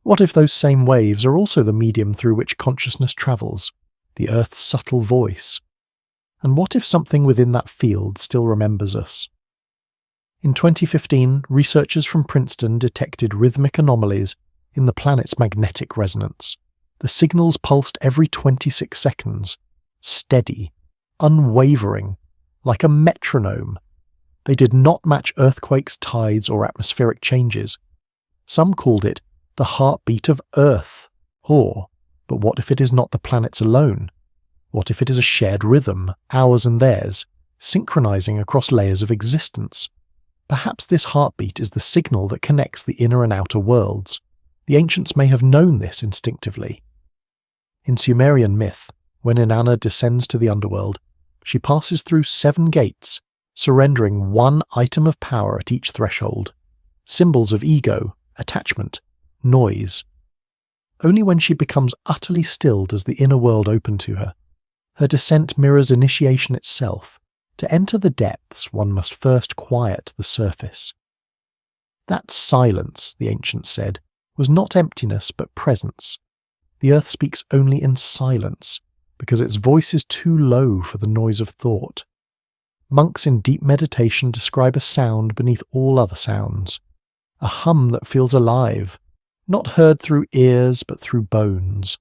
What if those same waves are also the medium through which consciousness travels, the Earth's subtle voice? And what if something within that field still remembers us? In 2015, researchers from Princeton detected rhythmic anomalies in the planet's magnetic resonance. The signals pulsed every 26 seconds, steady, unwavering, like a metronome. They did not match earthquakes, tides, or atmospheric changes. Some called it the heartbeat of Earth. But what if it is not the planets alone? What if it is a shared rhythm, ours and theirs, synchronizing across layers of existence? Perhaps this heartbeat is the signal that connects the inner and outer worlds. The ancients may have known this instinctively. In Sumerian myth, when Inanna descends to the underworld, she passes through 7 gates, surrendering 1 item of power at each threshold, symbols of ego, attachment, noise. Only when she becomes utterly still does the inner world open to her. Her descent mirrors initiation itself. To enter the depths, one must first quiet the surface. That silence, the ancients said, was not emptiness but presence. The earth speaks only in silence, because its voice is too low for the noise of thought. Monks in deep meditation describe a sound beneath all other sounds, a hum that feels alive, not heard through ears but through bones.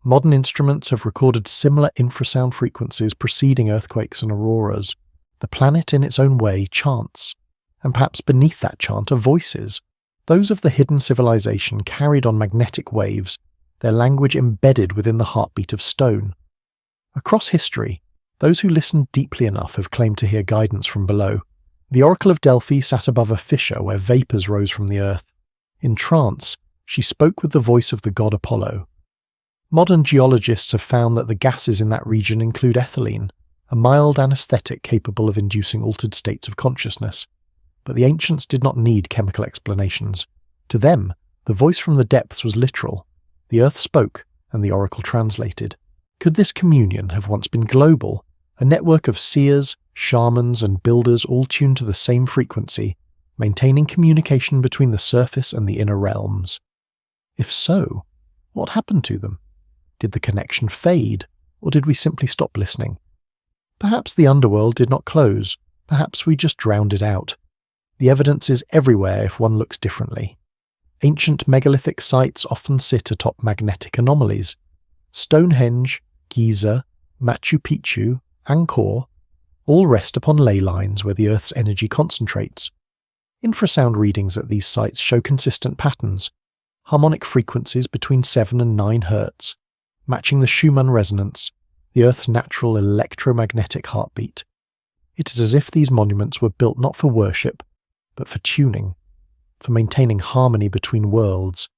Modern instruments have recorded similar infrasound frequencies preceding earthquakes and auroras. The planet in its own way chants, and perhaps beneath that chant are voices, those of the hidden civilization carried on magnetic waves, their language embedded within the heartbeat of stone. Across history, those who listen deeply enough have claimed to hear guidance from below, The Oracle of Delphi sat above a fissure where vapours rose from the earth. In trance, she spoke with the voice of the god Apollo. Modern geologists have found that the gases in that region include ethylene, a mild anaesthetic capable of inducing altered states of consciousness. But the ancients did not need chemical explanations. To them, the voice from the depths was literal. The earth spoke, and the oracle translated. Could this communion have once been global, a network of seers, shamans, and builders all tuned to the same frequency, maintaining communication between the surface and the inner realms? If so, what happened to them? Did the connection fade, or did we simply stop listening? Perhaps the underworld did not close, perhaps we just drowned it out. The evidence is everywhere if one looks differently. Ancient megalithic sites often sit atop magnetic anomalies. Stonehenge, Giza, Machu Picchu, Angkor all rest upon ley lines where the Earth's energy concentrates. Infrasound readings at these sites show consistent patterns, harmonic frequencies between 7 and 9 Hz, matching the Schumann resonance, the Earth's natural electromagnetic heartbeat. It is as if these monuments were built not for worship, but for tuning, for maintaining harmony between worlds.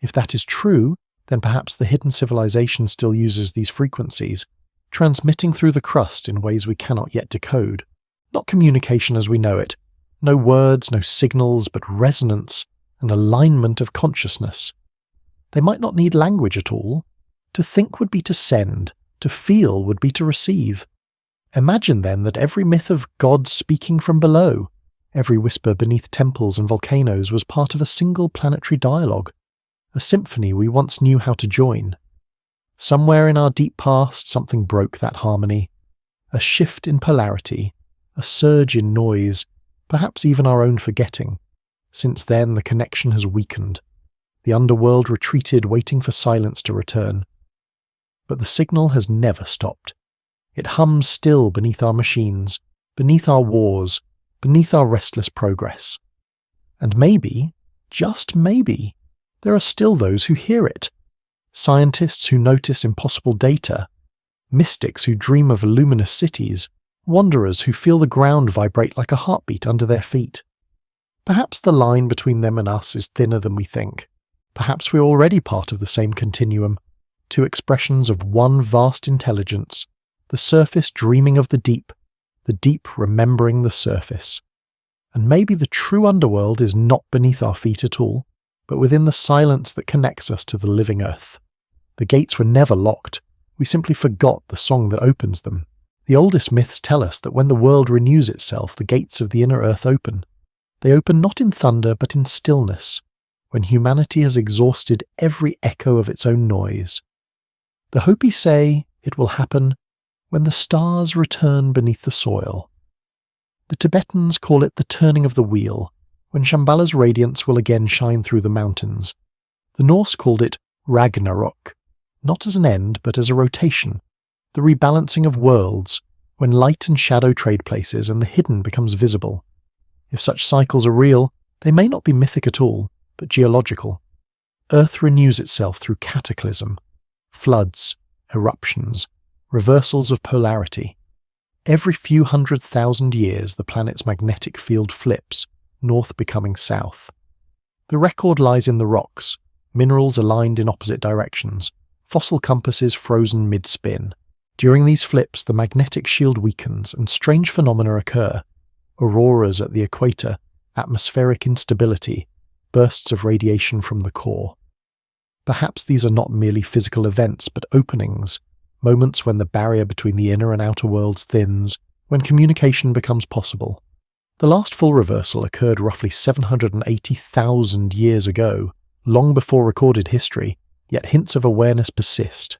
If that is true, then perhaps the hidden civilization still uses these frequencies, transmitting through the crust in ways we cannot yet decode. Not communication as we know it, no words, no signals, but resonance and alignment of consciousness. They might not need language at all. To think would be to send, to feel would be to receive. Imagine then that every myth of God speaking from below, every whisper beneath temples and volcanoes was part of a single planetary dialogue, a symphony we once knew how to join. Somewhere in our deep past something broke that harmony, a shift in polarity, a surge in noise, perhaps even our own forgetting. Since then the connection has weakened. The underworld retreated, waiting for silence to return. But the signal has never stopped. It hums still beneath our machines, beneath our wars, beneath our restless progress. And maybe, just maybe, there are still those who hear it. Scientists who notice impossible data, mystics who dream of luminous cities, wanderers who feel the ground vibrate like a heartbeat under their feet. Perhaps the line between them and us is thinner than we think. Perhaps we're already part of the same continuum, two expressions of one vast intelligence, the surface dreaming of the deep remembering the surface. And maybe the true underworld is not beneath our feet at all, but within the silence that connects us to the living earth. The gates were never locked, we simply forgot the song that opens them. The oldest myths tell us that when the world renews itself, the gates of the inner earth open. They open not in thunder but in stillness, when humanity has exhausted every echo of its own noise. The Hopi say it will happen when the stars return beneath the soil. The Tibetans call it the turning of the wheel, when Shambhala's radiance will again shine through the mountains. The Norse called it Ragnarok, not as an end but as a rotation, the rebalancing of worlds, when light and shadow trade places and the hidden becomes visible. If such cycles are real, they may not be mythic at all, but geological. Earth renews itself through cataclysm, floods, eruptions, reversals of polarity. Every few 100,000 years the planet's magnetic field flips, north becoming south. The record lies in the rocks, minerals aligned in opposite directions, fossil compasses frozen mid-spin. During these flips the magnetic shield weakens and strange phenomena occur. Auroras at the equator, atmospheric instability, bursts of radiation from the core. Perhaps these are not merely physical events but openings, moments when the barrier between the inner and outer worlds thins, when communication becomes possible. The last full reversal occurred roughly 780,000 years ago, long before recorded history, yet hints of awareness persist.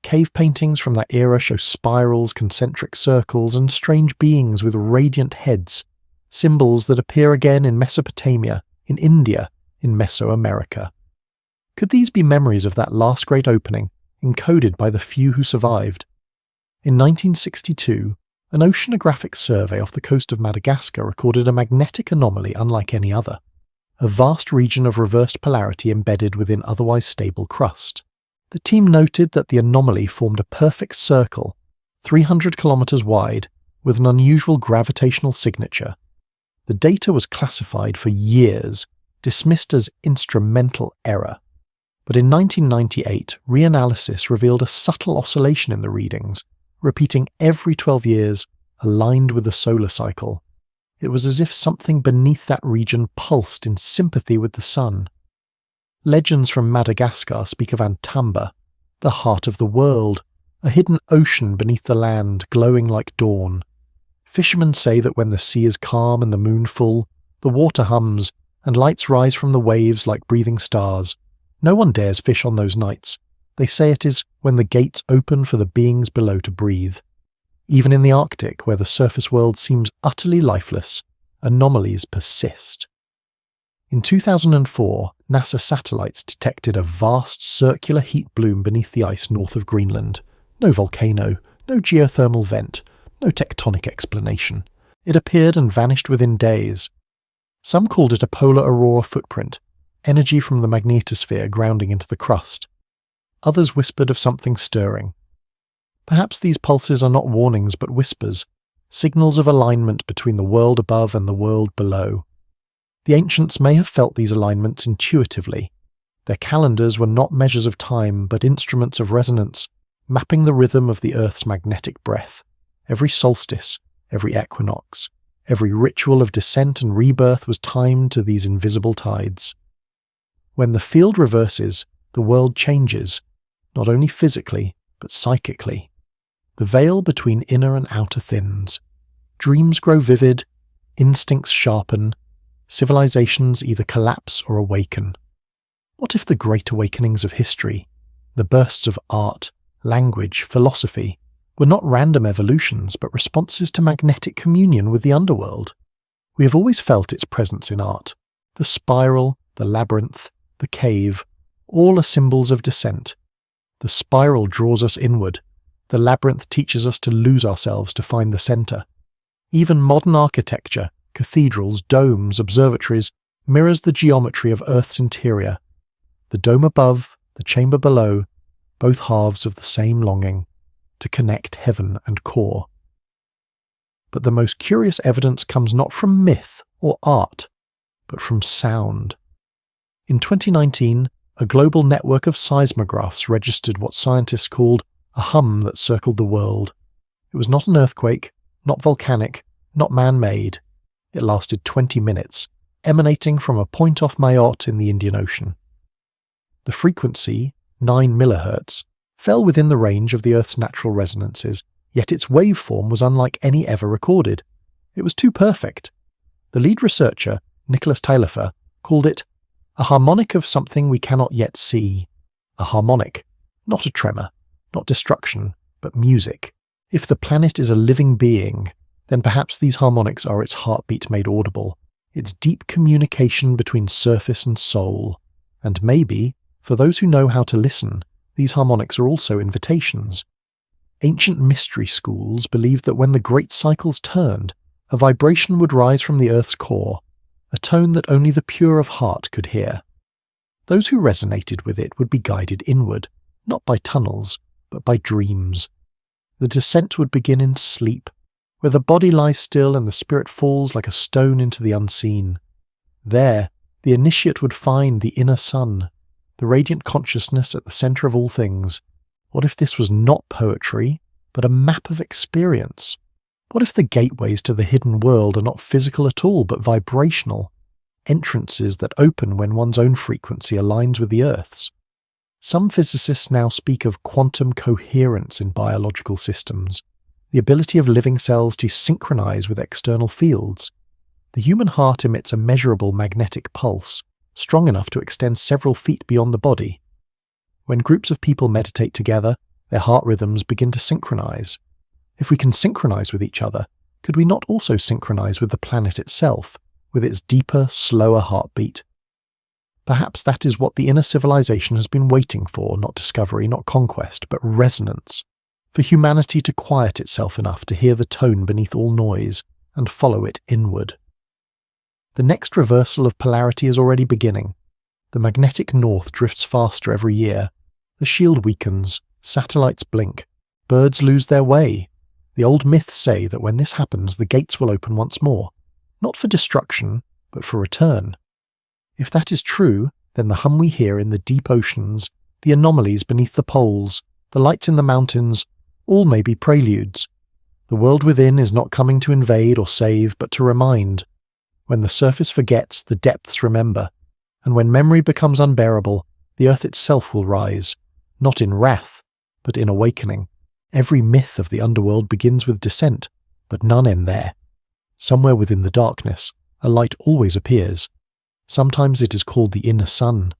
Cave paintings from that era show spirals, concentric circles, and strange beings with radiant heads, symbols that appear again in Mesopotamia, in India, in Mesoamerica. Could these be memories of that last great opening, encoded by the few who survived? In 1962, an oceanographic survey off the coast of Madagascar recorded a magnetic anomaly unlike any other, a vast region of reversed polarity embedded within otherwise stable crust. The team noted that the anomaly formed a perfect circle, 300 kilometers wide, with an unusual gravitational signature, The data was classified for years, dismissed as instrumental error. But in 1998, reanalysis revealed a subtle oscillation in the readings, repeating every 12 years, aligned with the solar cycle. It was as if something beneath that region pulsed in sympathy with the sun. Legends from Madagascar speak of Antamba, the heart of the world, a hidden ocean beneath the land glowing like dawn. Fishermen say that when the sea is calm and the moon full, the water hums and lights rise from the waves like breathing stars. No one dares fish on those nights. They say it is when the gates open for the beings below to breathe. Even in the Arctic, where the surface world seems utterly lifeless, anomalies persist. In 2004, NASA satellites detected a vast circular heat bloom beneath the ice north of Greenland. No volcano, no geothermal vent, no tectonic explanation. It appeared and vanished within days. Some called it a polar aurora footprint, energy from the magnetosphere grounding into the crust. Others whispered of something stirring. Perhaps these pulses are not warnings but whispers, signals of alignment between the world above and the world below. The ancients may have felt these alignments intuitively. Their calendars were not measures of time but instruments of resonance, mapping the rhythm of the Earth's magnetic breath. Every solstice, every equinox, every ritual of descent and rebirth was timed to these invisible tides. When the field reverses, the world changes, not only physically, but psychically. The veil between inner and outer thins. Dreams grow vivid, instincts sharpen, civilizations either collapse or awaken. What if the great awakenings of history, the bursts of art, language, philosophy, were not random evolutions but responses to magnetic communion with the underworld? We have always felt its presence in art. The spiral, the labyrinth, the cave, all are symbols of descent. The spiral draws us inward. The labyrinth teaches us to lose ourselves to find the center. Even modern architecture, cathedrals, domes, observatories, mirrors the geometry of Earth's interior. The dome above, the chamber below, both halves of the same longing, to connect heaven and core. But the most curious evidence comes not from myth or art, but from sound. In 2019, a global network of seismographs registered what scientists called a hum that circled the world. It was not an earthquake, not volcanic, not man-made. It lasted 20 minutes, emanating from a point off Mayotte in the Indian Ocean. The frequency, 9 MHz, fell within the range of the Earth's natural resonances, yet its waveform was unlike any ever recorded. It was too perfect. The lead researcher, Nicholas Taillefer, called it a harmonic of something we cannot yet see. A harmonic, not a tremor, not destruction, but music. If the planet is a living being, then perhaps these harmonics are its heartbeat made audible, its deep communication between surface and soul. And maybe, for those who know how to listen, these harmonics are also invitations. Ancient mystery schools believed that when the great cycles turned, a vibration would rise from the Earth's core, a tone that only the pure of heart could hear. Those who resonated with it would be guided inward, not by tunnels, but by dreams. The descent would begin in sleep, where the body lies still and the spirit falls like a stone into the unseen. There, the initiate would find the inner sun, the radiant consciousness at the center of all things. What if this was not poetry, but a map of experience? What if the gateways to the hidden world are not physical at all, but vibrational, entrances that open when one's own frequency aligns with the Earth's? Some physicists now speak of quantum coherence in biological systems, the ability of living cells to synchronize with external fields. The human heart emits a measurable magnetic pulse, strong enough to extend several feet beyond the body. When groups of people meditate together, their heart rhythms begin to synchronize. If we can synchronize with each other, could we not also synchronize with the planet itself, with its deeper, slower heartbeat? Perhaps that is what the inner civilization has been waiting for, not discovery, not conquest, but resonance, for humanity to quiet itself enough to hear the tone beneath all noise and follow it inward. The next reversal of polarity is already beginning. The magnetic north drifts faster every year. The shield weakens, satellites blink, birds lose their way. The old myths say that when this happens, the gates will open once more. not for destruction, but for return. If that is true, then the hum we hear in the deep oceans, the anomalies beneath the poles, the lights in the mountains, all may be preludes. The world within is not coming to invade or save, but to remind. When the surface forgets, the depths remember, and when memory becomes unbearable, the earth itself will rise, not in wrath, but in awakening. Every myth of the underworld begins with descent, but none end there. Somewhere within the darkness, a light always appears. Sometimes it is called the inner sun,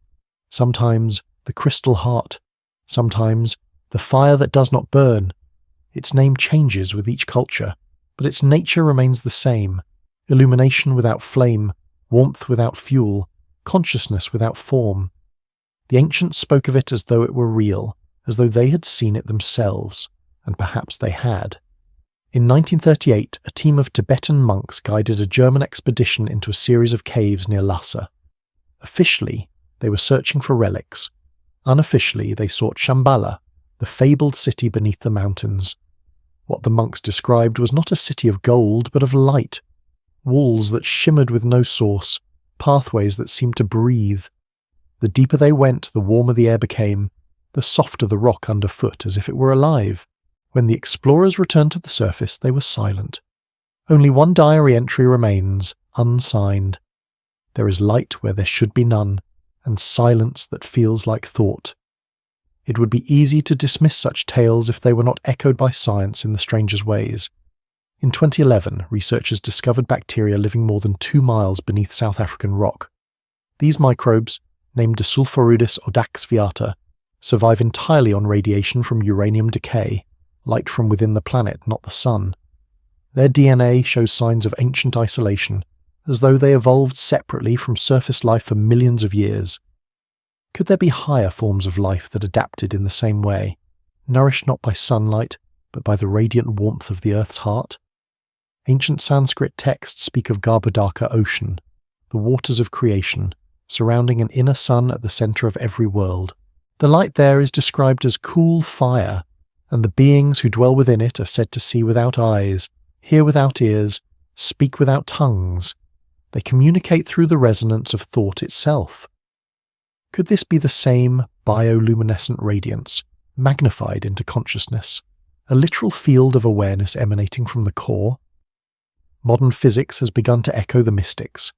sometimes the crystal heart, sometimes the fire that does not burn. Its name changes with each culture, but its nature remains the same: illumination without flame, warmth without fuel, consciousness without form. The ancients spoke of it as though it were real, as though they had seen it themselves, and perhaps they had. In 1938, a team of Tibetan monks guided a German expedition into a series of caves near Lhasa. Officially, they were searching for relics. Unofficially, they sought Shambhala, the fabled city beneath the mountains. What the monks described was not a city of gold, but of light. Walls that shimmered with no source, pathways that seemed to breathe. The deeper they went, the warmer the air became, the softer the rock underfoot, as if it were alive. When the explorers returned to the surface, they were silent. Only one diary entry remains, unsigned. There is light where there should be none, and silence that feels like thought. It would be easy to dismiss such tales if they were not echoed by science in the strangest ways. In 2011, researchers discovered bacteria living more than 2 miles beneath South African rock. These microbes, named Desulforudis odaxviata, survive entirely on radiation from uranium decay, light from within the planet, not the sun. Their DNA shows signs of ancient isolation, as though they evolved separately from surface life for millions of years. Could there be higher forms of life that adapted in the same way, nourished not by sunlight, but by the radiant warmth of the Earth's heart? Ancient Sanskrit texts speak of Garbhodaka ocean, the waters of creation, surrounding an inner sun at the center of every world. The light there is described as cool fire, and the beings who dwell within it are said to see without eyes, hear without ears, speak without tongues. They communicate through the resonance of thought itself. Could this be the same bioluminescent radiance, magnified into consciousness, a literal field of awareness emanating from the core? Modern physics has begun to echo the mystics.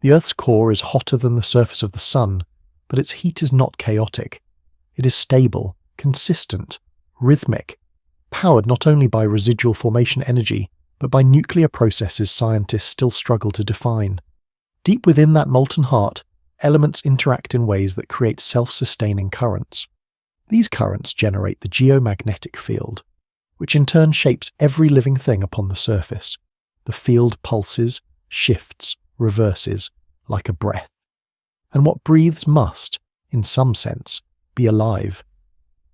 The Earth's core is hotter than the surface of the sun, but its heat is not chaotic. It is stable, consistent, rhythmic, powered not only by residual formation energy, but by nuclear processes scientists still struggle to define. Deep within that molten heart, elements interact in ways that create self-sustaining currents. These currents generate the geomagnetic field, which in turn shapes every living thing upon the surface. The field pulses, shifts, reverses, like a breath. And what breathes must, in some sense, be alive.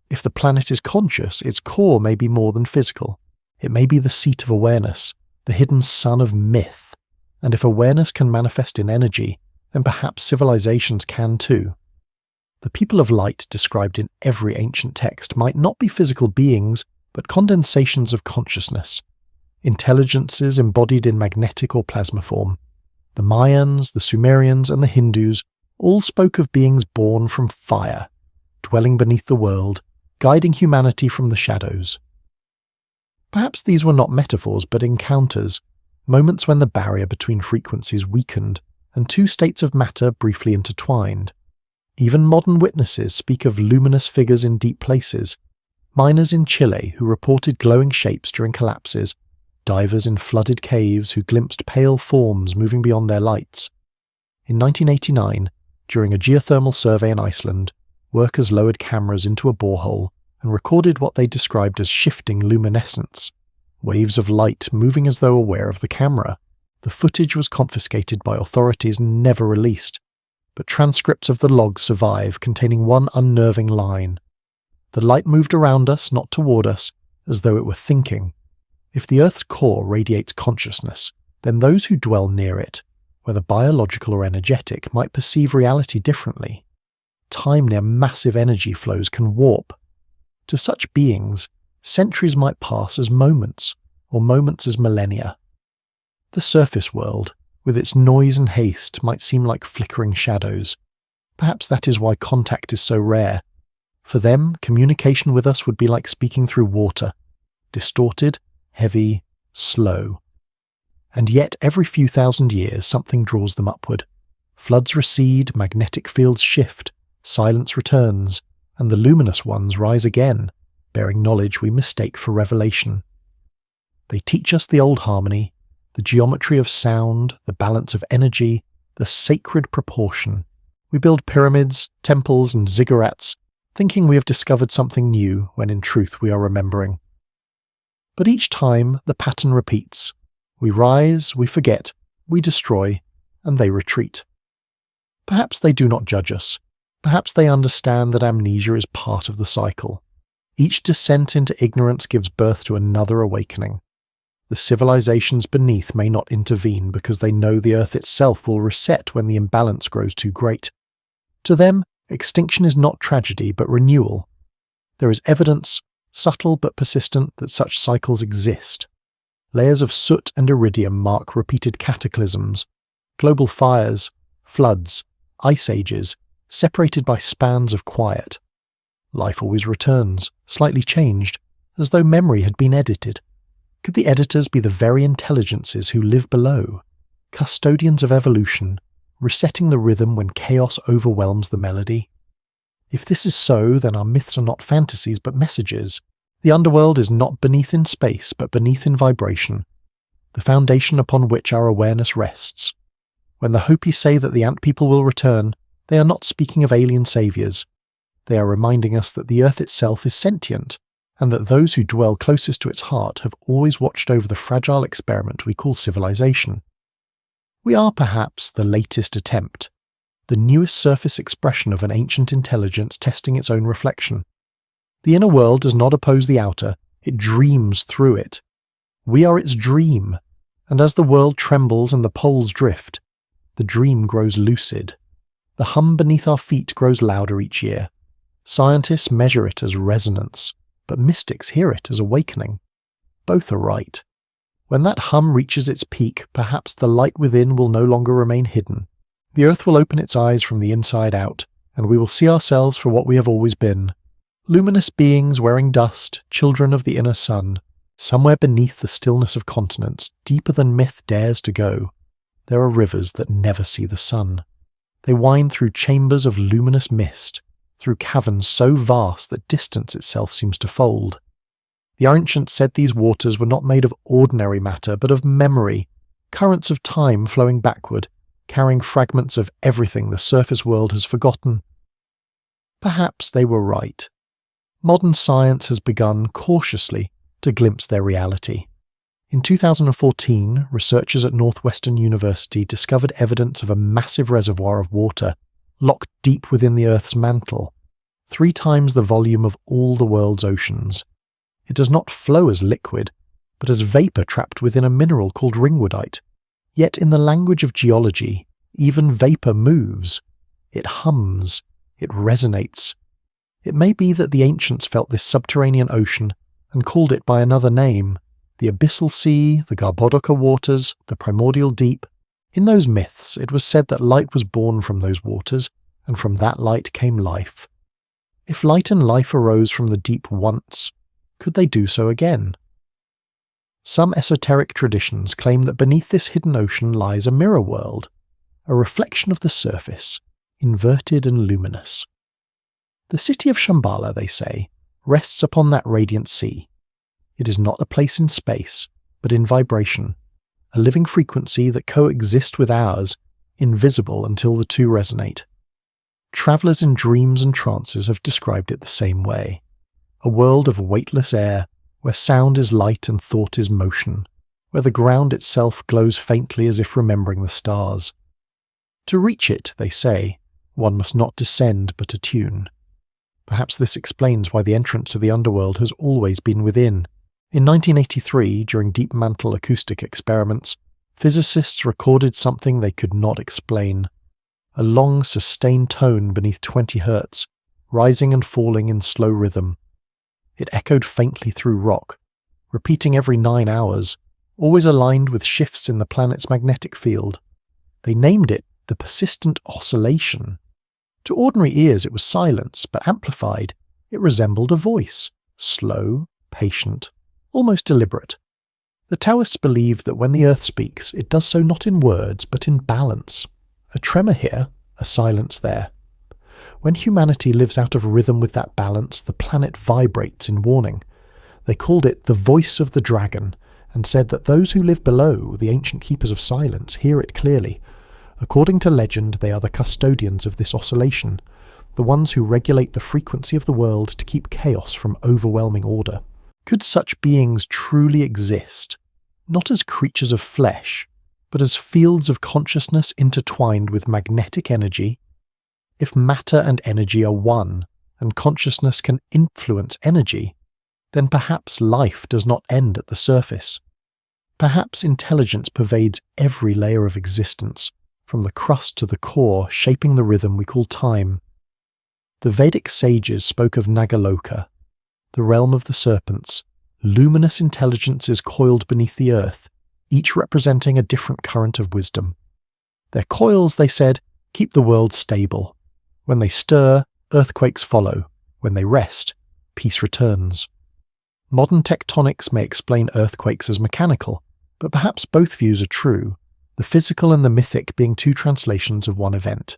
If the planet is conscious, its core may be more than physical. It may be the seat of awareness, the hidden sun of myth. And if awareness can manifest in energy, then perhaps civilizations can too. The people of light described in every ancient text might not be physical beings, but condensations of consciousness, intelligences embodied in magnetic or plasma form. The Mayans, the Sumerians, and the Hindus all spoke of beings born from fire, dwelling beneath the world, guiding humanity from the shadows. Perhaps these were not metaphors but encounters, moments when the barrier between frequencies weakened and two states of matter briefly intertwined. Even modern witnesses speak of luminous figures in deep places, miners in Chile who reported glowing shapes during collapses, divers in flooded caves who glimpsed pale forms moving beyond their lights. In 1989, during a geothermal survey in Iceland, workers lowered cameras into a borehole and recorded what they described as shifting luminescence, waves of light moving as though aware of the camera. The footage was confiscated by authorities and never released, but transcripts of the logs survive, containing one unnerving line. The light moved around us, not toward us, as though it were thinking. If the Earth's core radiates consciousness, then those who dwell near it, whether biological or energetic, might perceive reality differently. Time near massive energy flows can warp. To such beings, centuries might pass as moments, or moments as millennia. The surface world, with its noise and haste, might seem like flickering shadows. Perhaps that is why contact is so rare. For them, communication with us would be like speaking through water, distorted, heavy, slow. And yet every few thousand years something draws them upward. Floods recede, magnetic fields shift, silence returns, and the luminous ones rise again, bearing knowledge we mistake for revelation. They teach us the old harmony, the geometry of sound, the balance of energy, the sacred proportion. We build pyramids, temples, and ziggurats, thinking we have discovered something new when in truth we are remembering. But each time the pattern repeats. We rise, we forget, we destroy, and they retreat. Perhaps they do not judge us. Perhaps they understand that amnesia is part of the cycle. Each descent into ignorance gives birth to another awakening. The civilizations beneath may not intervene because they know the earth itself will reset when the imbalance grows too great. To them, extinction is not tragedy but renewal. There is evidence, subtle but persistent, that such cycles exist. Layers of soot and iridium mark repeated cataclysms, global fires, floods, ice ages, separated by spans of quiet. Life always returns, slightly changed, as though memory had been edited. Could the editors be the very intelligences who live below, custodians of evolution, resetting the rhythm when chaos overwhelms the melody? If this is so, then our myths are not fantasies but messages. The underworld is not beneath in space but beneath in vibration, the foundation upon which our awareness rests. When the Hopi say that the ant people will return, they are not speaking of alien saviors. They are reminding us that the earth itself is sentient, and that those who dwell closest to its heart have always watched over the fragile experiment we call civilization. We are perhaps the latest attempt, the newest surface expression of an ancient intelligence testing its own reflection. The inner world does not oppose the outer, it dreams through it. We are its dream, and as the world trembles and the poles drift, the dream grows lucid. The hum beneath our feet grows louder each year. Scientists measure it as resonance, but mystics hear it as awakening. Both are right. When that hum reaches its peak, perhaps the light within will no longer remain hidden. The earth will open its eyes from the inside out, and we will see ourselves for what we have always been. Luminous beings wearing dust, children of the inner sun. Somewhere beneath the stillness of continents, deeper than myth dares to go, there are rivers that never see the sun. They wind through chambers of luminous mist, through caverns so vast that distance itself seems to fold. The ancients said these waters were not made of ordinary matter, but of memory, currents of time flowing backward, carrying fragments of everything the surface world has forgotten. Perhaps they were right. Modern science has begun, cautiously, to glimpse their reality. In 2014, researchers at Northwestern University discovered evidence of a massive reservoir of water locked deep within the Earth's mantle, 3 times the volume of all the world's oceans. It does not flow as liquid, but as vapour trapped within a mineral called ringwoodite. Yet in the language of geology, even vapour moves. It hums. It resonates. It may be that the ancients felt this subterranean ocean and called it by another name, the abyssal sea, the Garbhodaka waters, the primordial deep. In those myths, it was said that light was born from those waters, and from that light came life. If light and life arose from the deep once, could they do so again? Some esoteric traditions claim that beneath this hidden ocean lies a mirror world, a reflection of the surface, inverted and luminous. The city of Shambhala, they say, rests upon that radiant sea. It is not a place in space, but in vibration, a living frequency that coexists with ours, invisible until the two resonate. Travellers in dreams and trances have described it the same way. A world of weightless air, where sound is light and thought is motion, where the ground itself glows faintly as if remembering the stars. To reach it, they say, one must not descend but attune. Perhaps this explains why the entrance to the underworld has always been within. In 1983, during deep mantle acoustic experiments, physicists recorded something they could not explain. A long, sustained tone beneath 20 hertz, rising and falling in slow rhythm. It echoed faintly through rock, repeating every 9 hours, always aligned with shifts in the planet's magnetic field. They named it the persistent oscillation. To ordinary ears it was silence, but amplified, it resembled a voice, slow, patient, almost deliberate. The Taoists believed that when the earth speaks, it does so not in words, but in balance. A tremor here, a silence there. When humanity lives out of rhythm with that balance, the planet vibrates in warning. They called it the voice of the dragon, and said that those who live below, the ancient keepers of silence, hear it clearly. According to legend, they are the custodians of this oscillation, the ones who regulate the frequency of the world to keep chaos from overwhelming order. Could such beings truly exist, not as creatures of flesh, but as fields of consciousness intertwined with magnetic energy? If matter and energy are one, and consciousness can influence energy, then perhaps life does not end at the surface. Perhaps intelligence pervades every layer of existence, from the crust to the core, shaping the rhythm we call time. The Vedic sages spoke of Nagaloka, the realm of the serpents, luminous intelligences coiled beneath the earth, each representing a different current of wisdom. Their coils, they said, keep the world stable. When they stir, earthquakes follow. When they rest, peace returns. Modern tectonics may explain earthquakes as mechanical, but perhaps both views are true, the physical and the mythic being two translations of one event.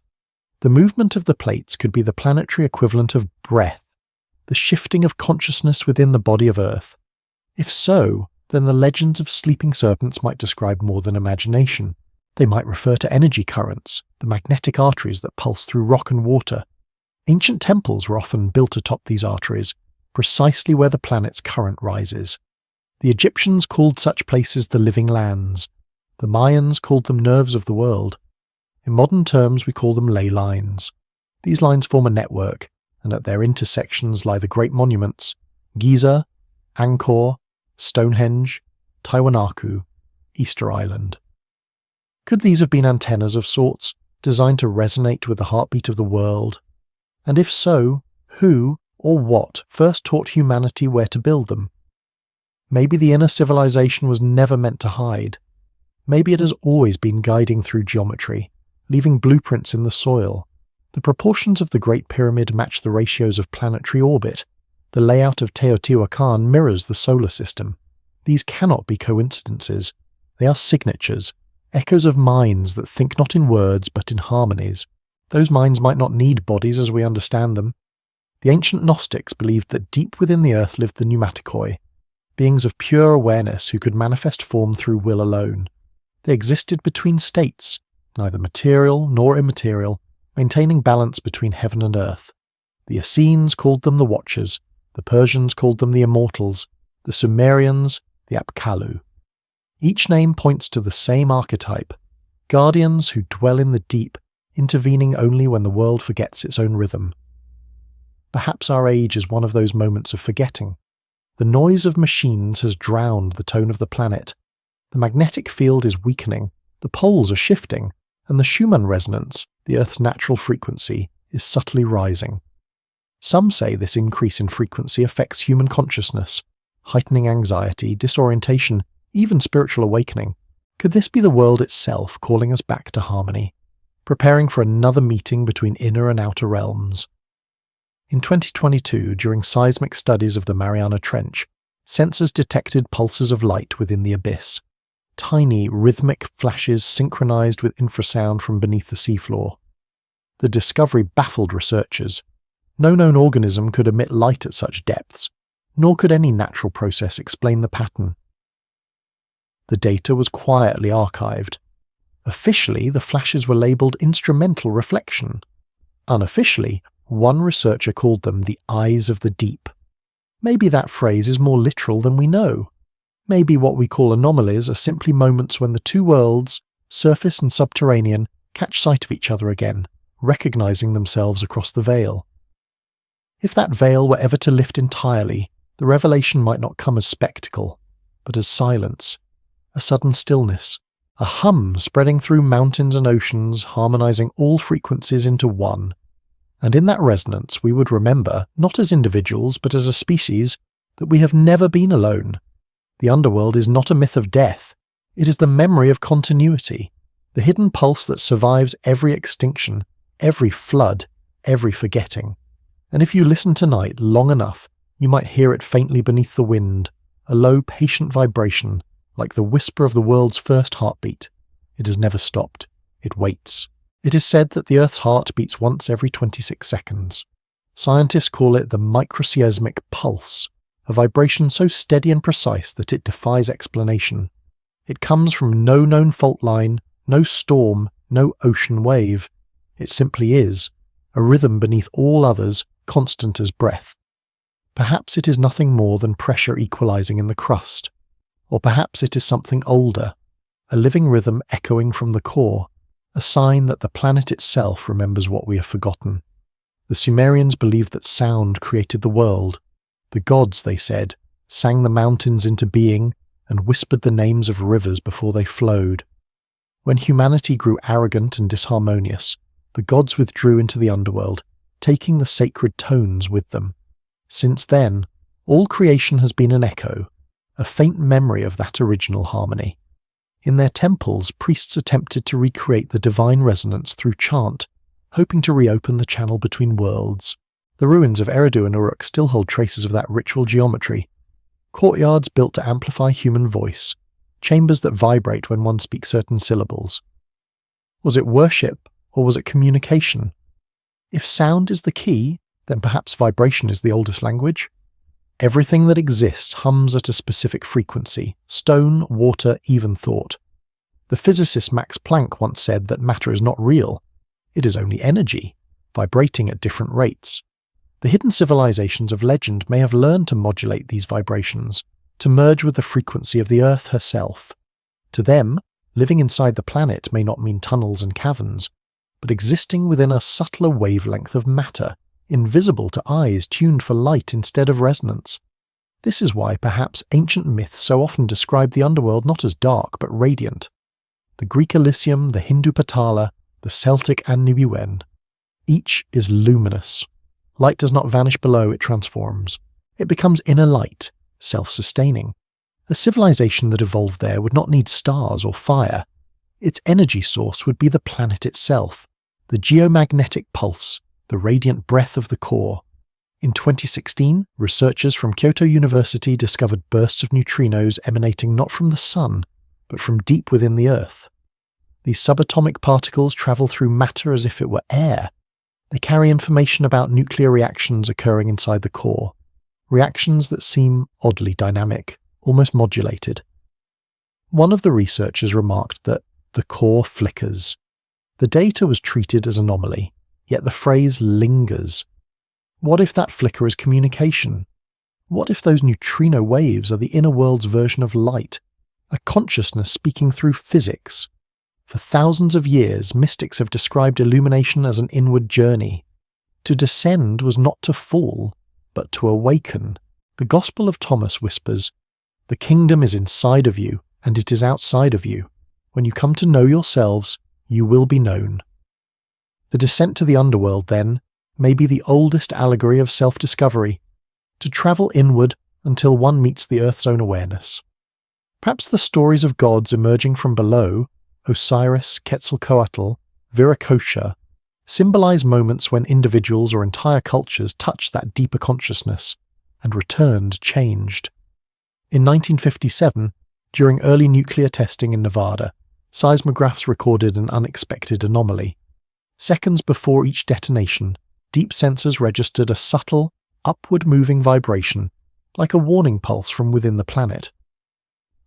The movement of the plates could be the planetary equivalent of breath, the shifting of consciousness within the body of Earth. If so, then the legends of sleeping serpents might describe more than imagination. They might refer to energy currents, the magnetic arteries that pulse through rock and water. Ancient temples were often built atop these arteries, precisely where the planet's current rises. The Egyptians called such places the living lands. The Mayans called them nerves of the world. In modern terms, we call them ley lines. These lines form a network, and at their intersections lie the great monuments: Giza, Angkor, Stonehenge, Tiwanaku, Easter Island. Could these have been antennas of sorts, designed to resonate with the heartbeat of the world? And if so, who or what first taught humanity where to build them? Maybe the inner civilization was never meant to hide. Maybe it has always been guiding through geometry, leaving blueprints in the soil. The proportions of the Great Pyramid match the ratios of planetary orbit. The layout of Teotihuacan mirrors the solar system. These cannot be coincidences. They are signatures, echoes of minds that think not in words but in harmonies. Those minds might not need bodies as we understand them. The ancient Gnostics believed that deep within the earth lived the pneumatikoi, beings of pure awareness who could manifest form through will alone. They existed between states, neither material nor immaterial, maintaining balance between heaven and earth. The Essenes called them the Watchers, the Persians called them the Immortals, the Sumerians the Apkallu. Each name points to the same archetype, guardians who dwell in the deep, intervening only when the world forgets its own rhythm. Perhaps our age is one of those moments of forgetting. The noise of machines has drowned the tone of the planet. The magnetic field is weakening, the poles are shifting, and the Schumann resonance, the Earth's natural frequency, is subtly rising. Some say this increase in frequency affects human consciousness, heightening anxiety, disorientation, even spiritual awakening. Could this be the world itself calling us back to harmony, preparing for another meeting between inner and outer realms? In 2022, during seismic studies of the Mariana Trench, sensors detected pulses of light within the abyss. Tiny, rhythmic flashes synchronized with infrasound from beneath the seafloor. The discovery baffled researchers. No known organism could emit light at such depths, nor could any natural process explain the pattern. The data was quietly archived. Officially, the flashes were labeled instrumental reflection. Unofficially, one researcher called them the eyes of the deep. Maybe that phrase is more literal than we know. Maybe what we call anomalies are simply moments when the two worlds, surface and subterranean, catch sight of each other again, recognizing themselves across the veil. If that veil were ever to lift entirely, the revelation might not come as spectacle, but as silence, a sudden stillness, a hum spreading through mountains and oceans, harmonizing all frequencies into one. And in that resonance we would remember, not as individuals but as a species, that we have never been alone. The underworld is not a myth of death, it is the memory of continuity. the hidden pulse that survives every extinction, every flood, every forgetting. And if you listen tonight long enough, you might hear it faintly beneath the wind, a low, patient vibration, like the whisper of the world's first heartbeat. It has never stopped. It waits. It is said that the Earth's heart beats once every 26 seconds. Scientists call it the microseismic pulse, a vibration so steady and precise that it defies explanation. It comes from no known fault line, no storm, no ocean wave. It simply is, a rhythm beneath all others, constant as breath. Perhaps it is nothing more than pressure equalizing in the crust. Or perhaps it is something older, a living rhythm echoing from the core, a sign that the planet itself remembers what we have forgotten. The Sumerians believed that sound created the world. The gods, they said, sang the mountains into being and whispered the names of rivers before they flowed. When humanity grew arrogant and disharmonious, the gods withdrew into the underworld, taking the sacred tones with them. Since then, all creation has been an echo, a faint memory of that original harmony. In their temples, priests attempted to recreate the divine resonance through chant, hoping to reopen the channel between worlds. The ruins of Eridu and Uruk still hold traces of that ritual geometry. Courtyards built to amplify human voice, chambers that vibrate when one speaks certain syllables. Was it worship, or was it communication? If sound is the key, then perhaps vibration is the oldest language. Everything that exists hums at a specific frequency: stone, water, even thought. The physicist Max Planck once said that matter is not real. It is only energy, vibrating at different rates. The hidden civilizations of legend may have learned to modulate these vibrations, to merge with the frequency of the Earth herself. To them, living inside the planet may not mean tunnels and caverns, but existing within a subtler wavelength of matter, invisible to eyes tuned for light instead of resonance. This is why perhaps ancient myths so often describe the underworld not as dark but radiant. The Greek Elysium, the Hindu Patala, the Celtic Annibuen. Each is luminous. Light does not vanish below, it transforms. It becomes inner light, self-sustaining. A civilization that evolved there would not need stars or fire. Its energy source would be the planet itself, the geomagnetic pulse, the radiant breath of the core. In 2016, researchers from Kyoto University discovered bursts of neutrinos emanating not from the sun, but from deep within the Earth. These subatomic particles travel through matter as if it were air. They carry information about nuclear reactions occurring inside the core, reactions that seem oddly dynamic, almost modulated. One of the researchers remarked that the core flickers. The data was treated as anomaly, yet the phrase lingers. What if that flicker is communication? What if those neutrino waves are the inner world's version of light, a consciousness speaking through physics? For thousands of years, mystics have described illumination as an inward journey. To descend was not to fall, but to awaken. The Gospel of Thomas whispers, "The kingdom is inside of you, and it is outside of you. When you come to know yourselves, you will be known." The descent to the underworld, then, may be the oldest allegory of self-discovery, to travel inward until one meets the Earth's own awareness. Perhaps the stories of gods emerging from below, Osiris, Quetzalcoatl, Viracocha, symbolize moments when individuals or entire cultures touched that deeper consciousness and returned changed. In 1957, during early nuclear testing in Nevada, seismographs recorded an unexpected anomaly. Seconds before each detonation, deep sensors registered a subtle, upward-moving vibration, like a warning pulse from within the planet.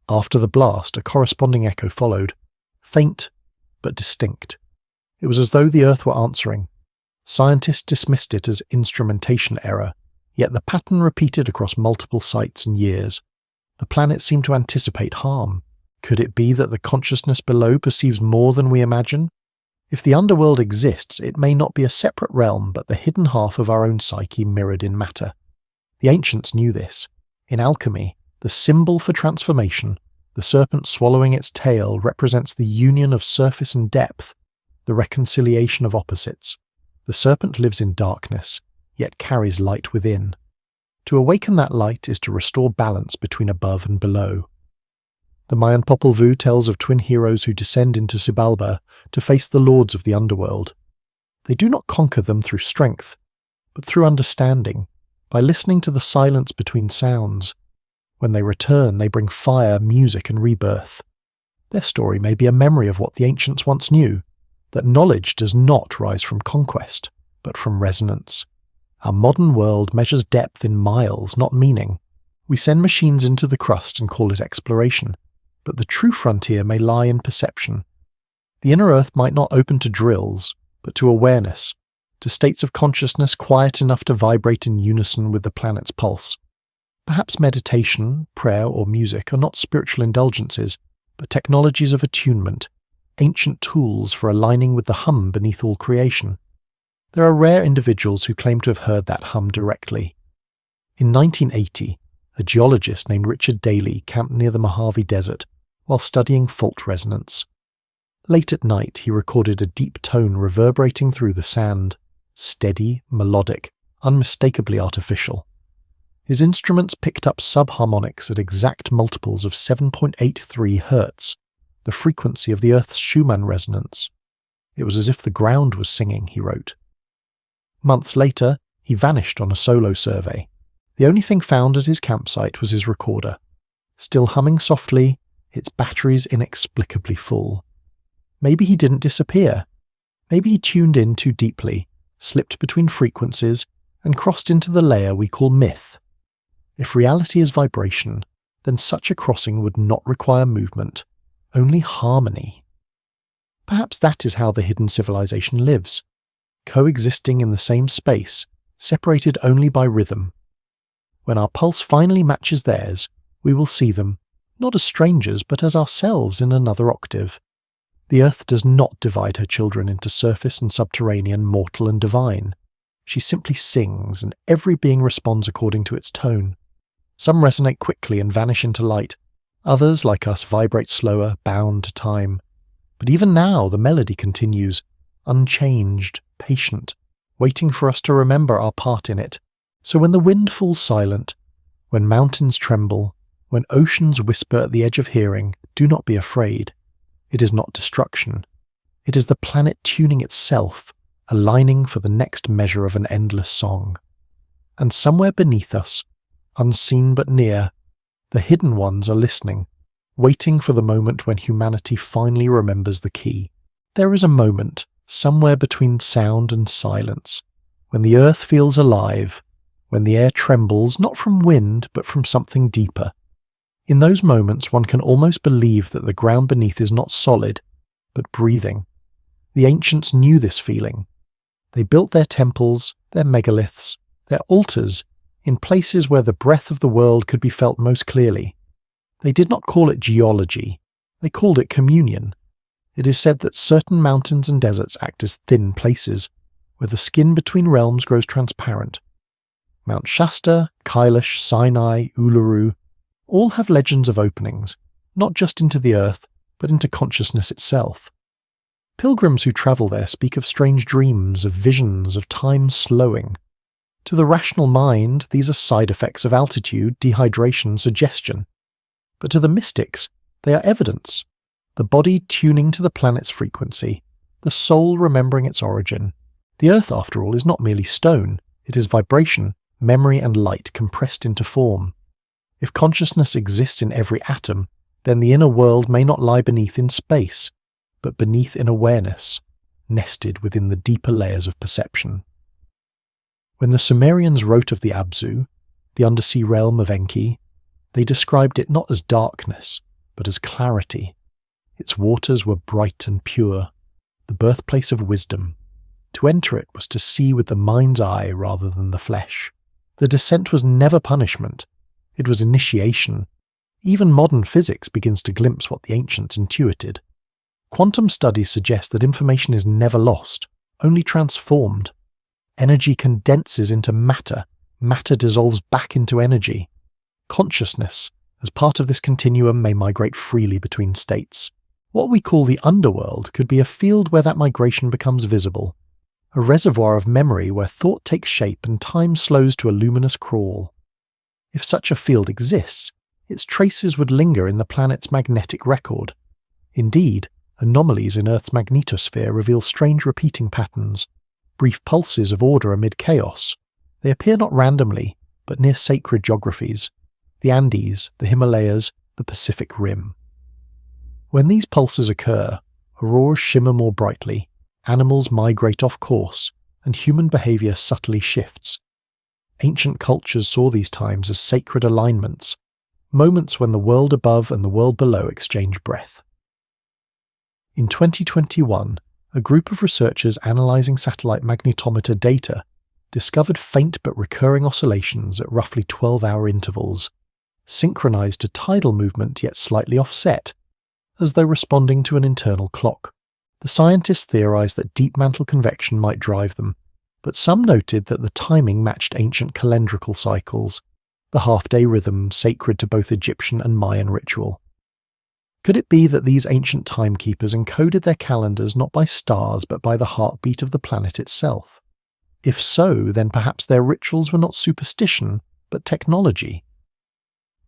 After the blast, a corresponding echo followed, faint but distinct. It was as though the Earth were answering. Scientists dismissed it as instrumentation error, yet the pattern repeated across multiple sites and years. The planet seemed to anticipate harm. Could it be that the consciousness below perceives more than we imagine? If the underworld exists, it may not be a separate realm, but the hidden half of our own psyche mirrored in matter. The ancients knew this. In alchemy, the symbol for transformation, the serpent swallowing its tail, represents the union of surface and depth, the reconciliation of opposites. The serpent lives in darkness, yet carries light within. To awaken that light is to restore balance between above and below. The Mayan Popol Vuh tells of twin heroes who descend into Shambhala to face the lords of the underworld. They do not conquer them through strength, but through understanding, by listening to the silence between sounds. When they return, they bring fire, music, and rebirth. Their story may be a memory of what the ancients once knew, that knowledge does not rise from conquest, but from resonance. Our modern world measures depth in miles, not meaning. We send machines into the crust and call it exploration, but the true frontier may lie in perception. The inner earth might not open to drills, but to awareness, to states of consciousness quiet enough to vibrate in unison with the planet's pulse. Perhaps meditation, prayer, or music are not spiritual indulgences, but technologies of attunement, ancient tools for aligning with the hum beneath all creation. There are rare individuals who claim to have heard that hum directly. In 1980, a geologist named Richard Daly camped near the Mojave Desert while studying fault resonance. Late at night, he recorded a deep tone reverberating through the sand, steady, melodic, unmistakably artificial. His instruments picked up subharmonics at exact multiples of 7.83 Hz, the frequency of the Earth's Schumann resonance. It was as if the ground was singing, he wrote. Months later, he vanished on a solo survey. The only thing found at his campsite was his recorder, still humming softly, its batteries inexplicably full. Maybe he didn't disappear. Maybe he tuned in too deeply, slipped between frequencies, and crossed into the layer we call myth. If reality is vibration, then such a crossing would not require movement, only harmony. Perhaps that is how the hidden civilization lives, coexisting in the same space, separated only by rhythm. When our pulse finally matches theirs, we will see them, not as strangers but as ourselves in another octave. The earth does not divide her children into surface and subterranean, mortal and divine. She simply sings, and every being responds according to its tone. Some resonate quickly and vanish into light. Others, like us, vibrate slower, bound to time. But even now, the melody continues, unchanged, patient, waiting for us to remember our part in it. So when the wind falls silent, when mountains tremble, when oceans whisper at the edge of hearing, do not be afraid. It is not destruction. It is the planet tuning itself, aligning for the next measure of an endless song. And somewhere beneath us, unseen but near, the hidden ones are listening, waiting for the moment when humanity finally remembers the key. There is a moment, somewhere between sound and silence, when the earth feels alive, when the air trembles not from wind but from something deeper. In those moments one can almost believe that the ground beneath is not solid, but breathing. The ancients knew this feeling. They built their temples, their megaliths, their altars, in places where the breath of the world could be felt most clearly. They did not call it geology, they called it communion. It is said that certain mountains and deserts act as thin places, where the skin between realms grows transparent. Mount Shasta, Kailash, Sinai, Uluru, all have legends of openings, not just into the earth, but into consciousness itself. Pilgrims who travel there speak of strange dreams, of visions, of time slowing. To the rational mind, these are side effects of altitude, dehydration, suggestion. But to the mystics, they are evidence. The body tuning to the planet's frequency, the soul remembering its origin. The earth, after all, is not merely stone. It is vibration, memory and light compressed into form. If consciousness exists in every atom, then the inner world may not lie beneath in space, but beneath in awareness, nested within the deeper layers of perception. When the Sumerians wrote of the Abzu, the undersea realm of Enki, they described it not as darkness, but as clarity. Its waters were bright and pure, the birthplace of wisdom. To enter it was to see with the mind's eye rather than the flesh. The descent was never punishment. It was initiation. Even modern physics begins to glimpse what the ancients intuited. Quantum studies suggest that information is never lost, only transformed. Energy condenses into matter. Matter dissolves back into energy. Consciousness, as part of this continuum, may migrate freely between states. What we call the underworld could be a field where that migration becomes visible, a reservoir of memory where thought takes shape and time slows to a luminous crawl. If such a field exists, its traces would linger in the planet's magnetic record. Indeed, anomalies in Earth's magnetosphere reveal strange repeating patterns, brief pulses of order amid chaos. They appear not randomly, but near sacred geographies: the Andes, the Himalayas, the Pacific Rim. When these pulses occur, auroras shimmer more brightly, animals migrate off course, and human behavior subtly shifts. Ancient cultures saw these times as sacred alignments, moments when the world above and the world below exchange breath. In 2021, a group of researchers analysing satellite magnetometer data discovered faint but recurring oscillations at roughly 12-hour intervals, synchronised to tidal movement yet slightly offset, as though responding to an internal clock. The scientists theorised that deep mantle convection might drive them, but some noted that the timing matched ancient calendrical cycles, the half-day rhythm sacred to both Egyptian and Mayan ritual. Could it be that these ancient timekeepers encoded their calendars not by stars but by the heartbeat of the planet itself? If so, then perhaps their rituals were not superstition, but technology.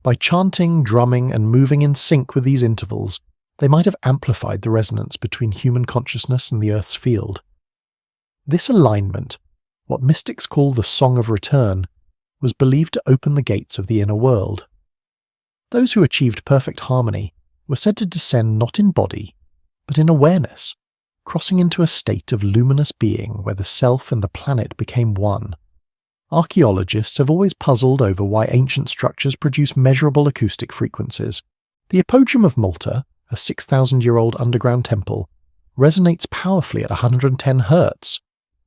By chanting, drumming, and moving in sync with these intervals, they might have amplified the resonance between human consciousness and the Earth's field. This alignment, what mystics call the Song of Return, was believed to open the gates of the inner world. Those who achieved perfect harmony were said to descend not in body, but in awareness, crossing into a state of luminous being where the self and the planet became one. Archaeologists have always puzzled over why ancient structures produce measurable acoustic frequencies. The Hippodrome of Malta, a 6,000-year-old underground temple, resonates powerfully at 110 Hz,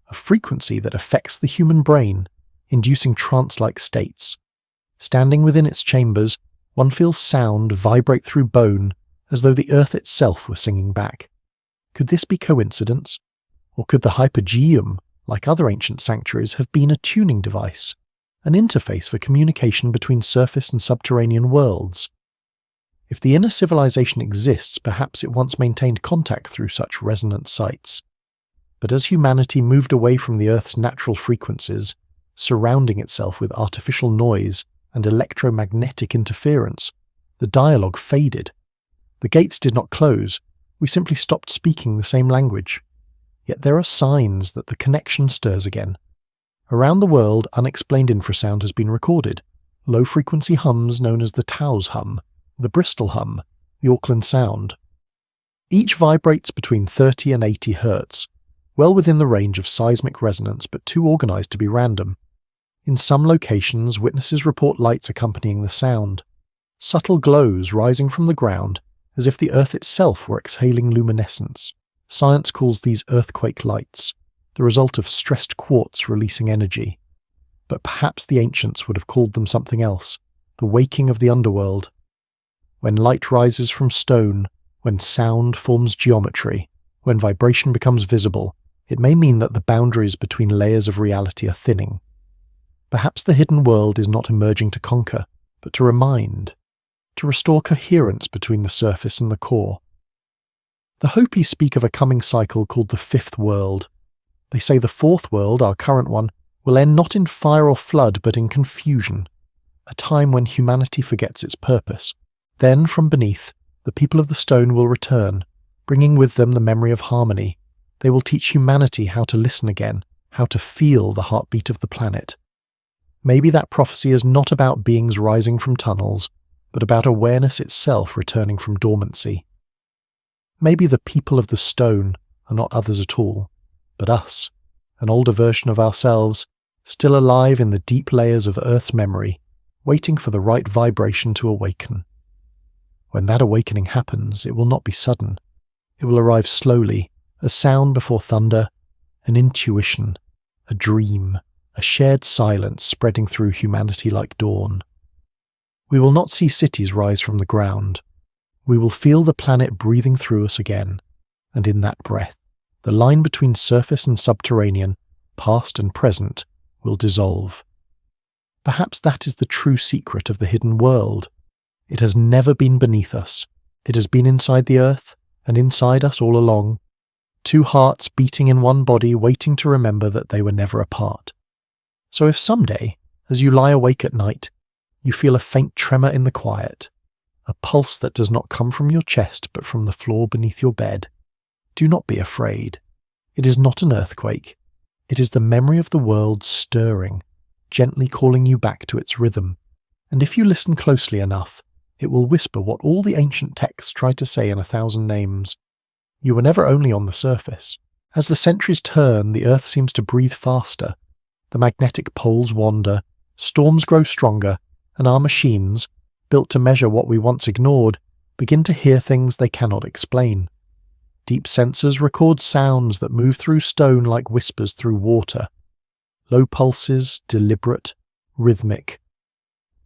a frequency that affects the human brain, inducing trance-like states. Standing within its chambers, one feels sound vibrate through bone as though the earth itself were singing back. Could this be coincidence? Or could the hypogeum, like other ancient sanctuaries, have been a tuning device, an interface for communication between surface and subterranean worlds? If the inner civilization exists, perhaps it once maintained contact through such resonant sites. But as humanity moved away from the Earth's natural frequencies, surrounding itself with artificial noise and electromagnetic interference, the dialogue faded. The gates did not close, we simply stopped speaking the same language. Yet there are signs that the connection stirs again. Around the world, unexplained infrasound has been recorded. Low-frequency hums known as the Taos hum, the Bristol hum, the Auckland sound. Each vibrates between 30 and 80 Hz, well within the range of seismic resonance but too organised to be random. In some locations, witnesses report lights accompanying the sound, subtle glows rising from the ground as if the Earth itself were exhaling luminescence. Science calls these earthquake lights, the result of stressed quartz releasing energy. But perhaps the ancients would have called them something else, the waking of the underworld. When light rises from stone, when sound forms geometry, when vibration becomes visible, it may mean that the boundaries between layers of reality are thinning. Perhaps the hidden world is not emerging to conquer, but to remind, to restore coherence between the surface and the core. The Hopi speak of a coming cycle called the Fifth World. They say the Fourth World, our current one, will end not in fire or flood but in confusion, a time when humanity forgets its purpose. Then, from beneath, the people of the stone will return, bringing with them the memory of harmony. They will teach humanity how to listen again, how to feel the heartbeat of the planet. Maybe that prophecy is not about beings rising from tunnels, but about awareness itself returning from dormancy. Maybe the people of the stone are not others at all, but us, an older version of ourselves, still alive in the deep layers of Earth's memory, waiting for the right vibration to awaken. When that awakening happens, it will not be sudden. It will arrive slowly, a sound before thunder, an intuition, a dream, a shared silence spreading through humanity like dawn. We will not see cities rise from the ground. We will feel the planet breathing through us again, and in that breath, the line between surface and subterranean, past and present, will dissolve. Perhaps that is the true secret of the hidden world. It has never been beneath us. It has been inside the earth, and inside us all along. Two hearts beating in one body, waiting to remember that they were never apart. So if someday, as you lie awake at night, You feel a faint tremor in the quiet, a pulse that does not come from your chest but from the floor beneath your bed. Do not be afraid. It is not an earthquake. It is the memory of the world stirring, gently calling you back to its rhythm. And if you listen closely enough, it will whisper what all the ancient texts try to say in 1,000 names. You are never only on the surface. As the centuries turn, the earth seems to breathe faster. The magnetic poles wander, storms grow stronger, and our machines, built to measure what we once ignored, begin to hear things they cannot explain. Deep sensors record sounds that move through stone like whispers through water. Low pulses, deliberate, rhythmic.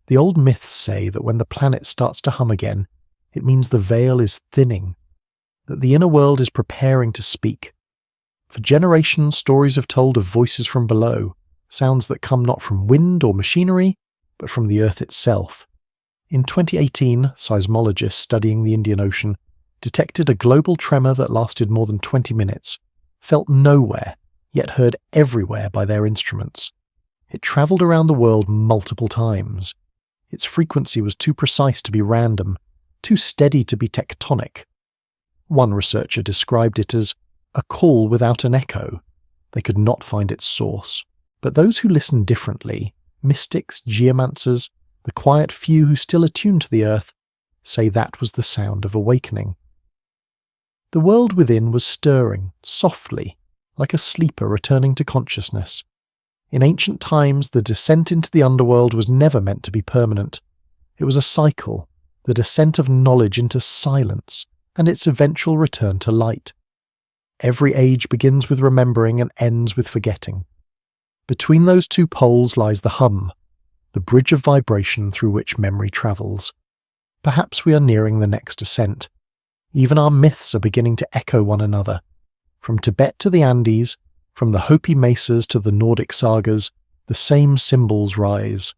The old myths say that when the planet starts to hum again, it means the veil is thinning, that the inner world is preparing to speak. For generations, stories have told of voices from below, sounds that come not from wind or machinery, but from the earth itself. In 2018, seismologists studying the Indian Ocean detected a global tremor that lasted more than 20 minutes, felt nowhere, yet heard everywhere by their instruments. It travelled around the world multiple times. Its frequency was too precise to be random, too steady to be tectonic. One researcher described it as a call without an echo. They could not find its source. But those who listen differently, mystics, geomancers, the quiet few who still attune to the earth, say that was the sound of awakening. The world within was stirring, softly, like a sleeper returning to consciousness. In ancient times, the descent into the underworld was never meant to be permanent. It was a cycle, the descent of knowledge into silence, and its eventual return to light. Every age begins with remembering and ends with forgetting. Between those two poles lies the hum, the bridge of vibration through which memory travels. Perhaps we are nearing the next ascent. Even our myths are beginning to echo one another. From Tibet to the Andes, from the Hopi mesas to the Nordic sagas, the same symbols rise.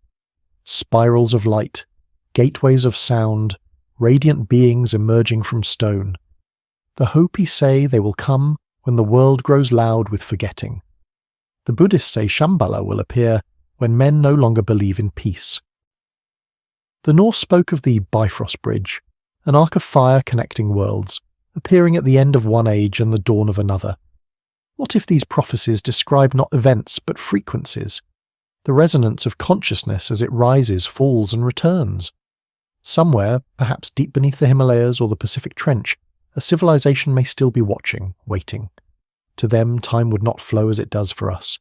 Spirals of light, gateways of sound, radiant beings emerging from stone. The Hopi say they will come when the world grows loud with forgetting. The Buddhists say Shambhala will appear when men no longer believe in peace. The Norse spoke of the Bifrost Bridge, an arc of fire connecting worlds, appearing at the end of one age and the dawn of another. What if these prophecies describe not events but frequencies, the resonance of consciousness as it rises, falls and returns? Somewhere, perhaps deep beneath the Himalayas or the Pacific Trench, a civilization may still be watching, waiting. To them, time would not flow as it does for us.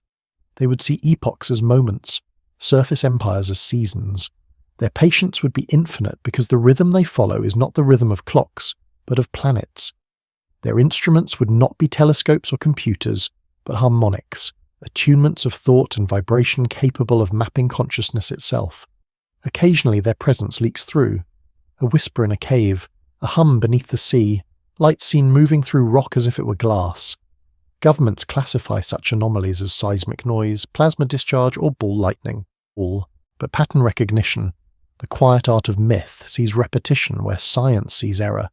They would see epochs as moments, surface empires as seasons. Their patience would be infinite because the rhythm they follow is not the rhythm of clocks, but of planets. Their instruments would not be telescopes or computers, but harmonics, attunements of thought and vibration capable of mapping consciousness itself. Occasionally their presence leaks through. A whisper in a cave, a hum beneath the sea, light seen moving through rock as if it were glass. Governments classify such anomalies as seismic noise, plasma discharge, or ball lightning. All, but pattern recognition, the quiet art of myth, sees repetition where science sees error.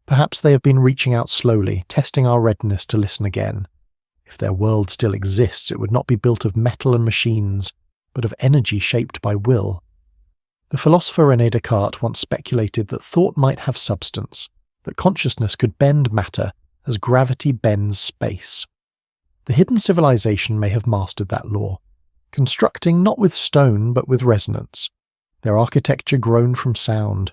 Perhaps they have been reaching out slowly, testing our readiness to listen again. If their world still exists, it would not be built of metal and machines, but of energy shaped by will. The philosopher René Descartes once speculated that thought might have substance, that consciousness could bend matter as gravity bends space. The hidden civilization may have mastered that law, constructing not with stone but with resonance, their architecture grown from sound.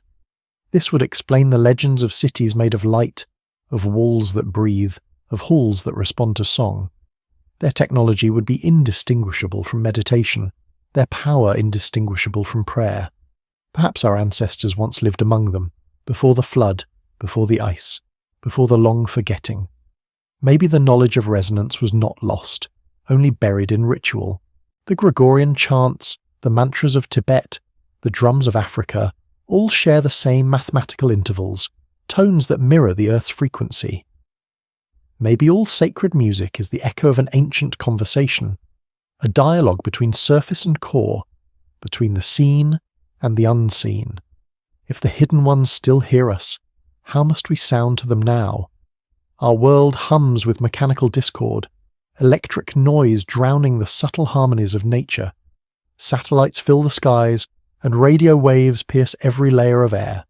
This would explain the legends of cities made of light, of walls that breathe, of halls that respond to song. Their technology would be indistinguishable from meditation, their power indistinguishable from prayer. Perhaps our ancestors once lived among them, before the flood, before the ice, before the long forgetting. Maybe the knowledge of resonance was not lost, only buried in ritual. The Gregorian chants, the mantras of Tibet, the drums of Africa, all share the same mathematical intervals, tones that mirror the Earth's frequency. Maybe all sacred music is the echo of an ancient conversation, a dialogue between surface and core, between the seen and the unseen. If the hidden ones still hear us, how must we sound to them now? Our world hums with mechanical discord, electric noise drowning the subtle harmonies of nature. Satellites fill the skies, and radio waves pierce every layer of air.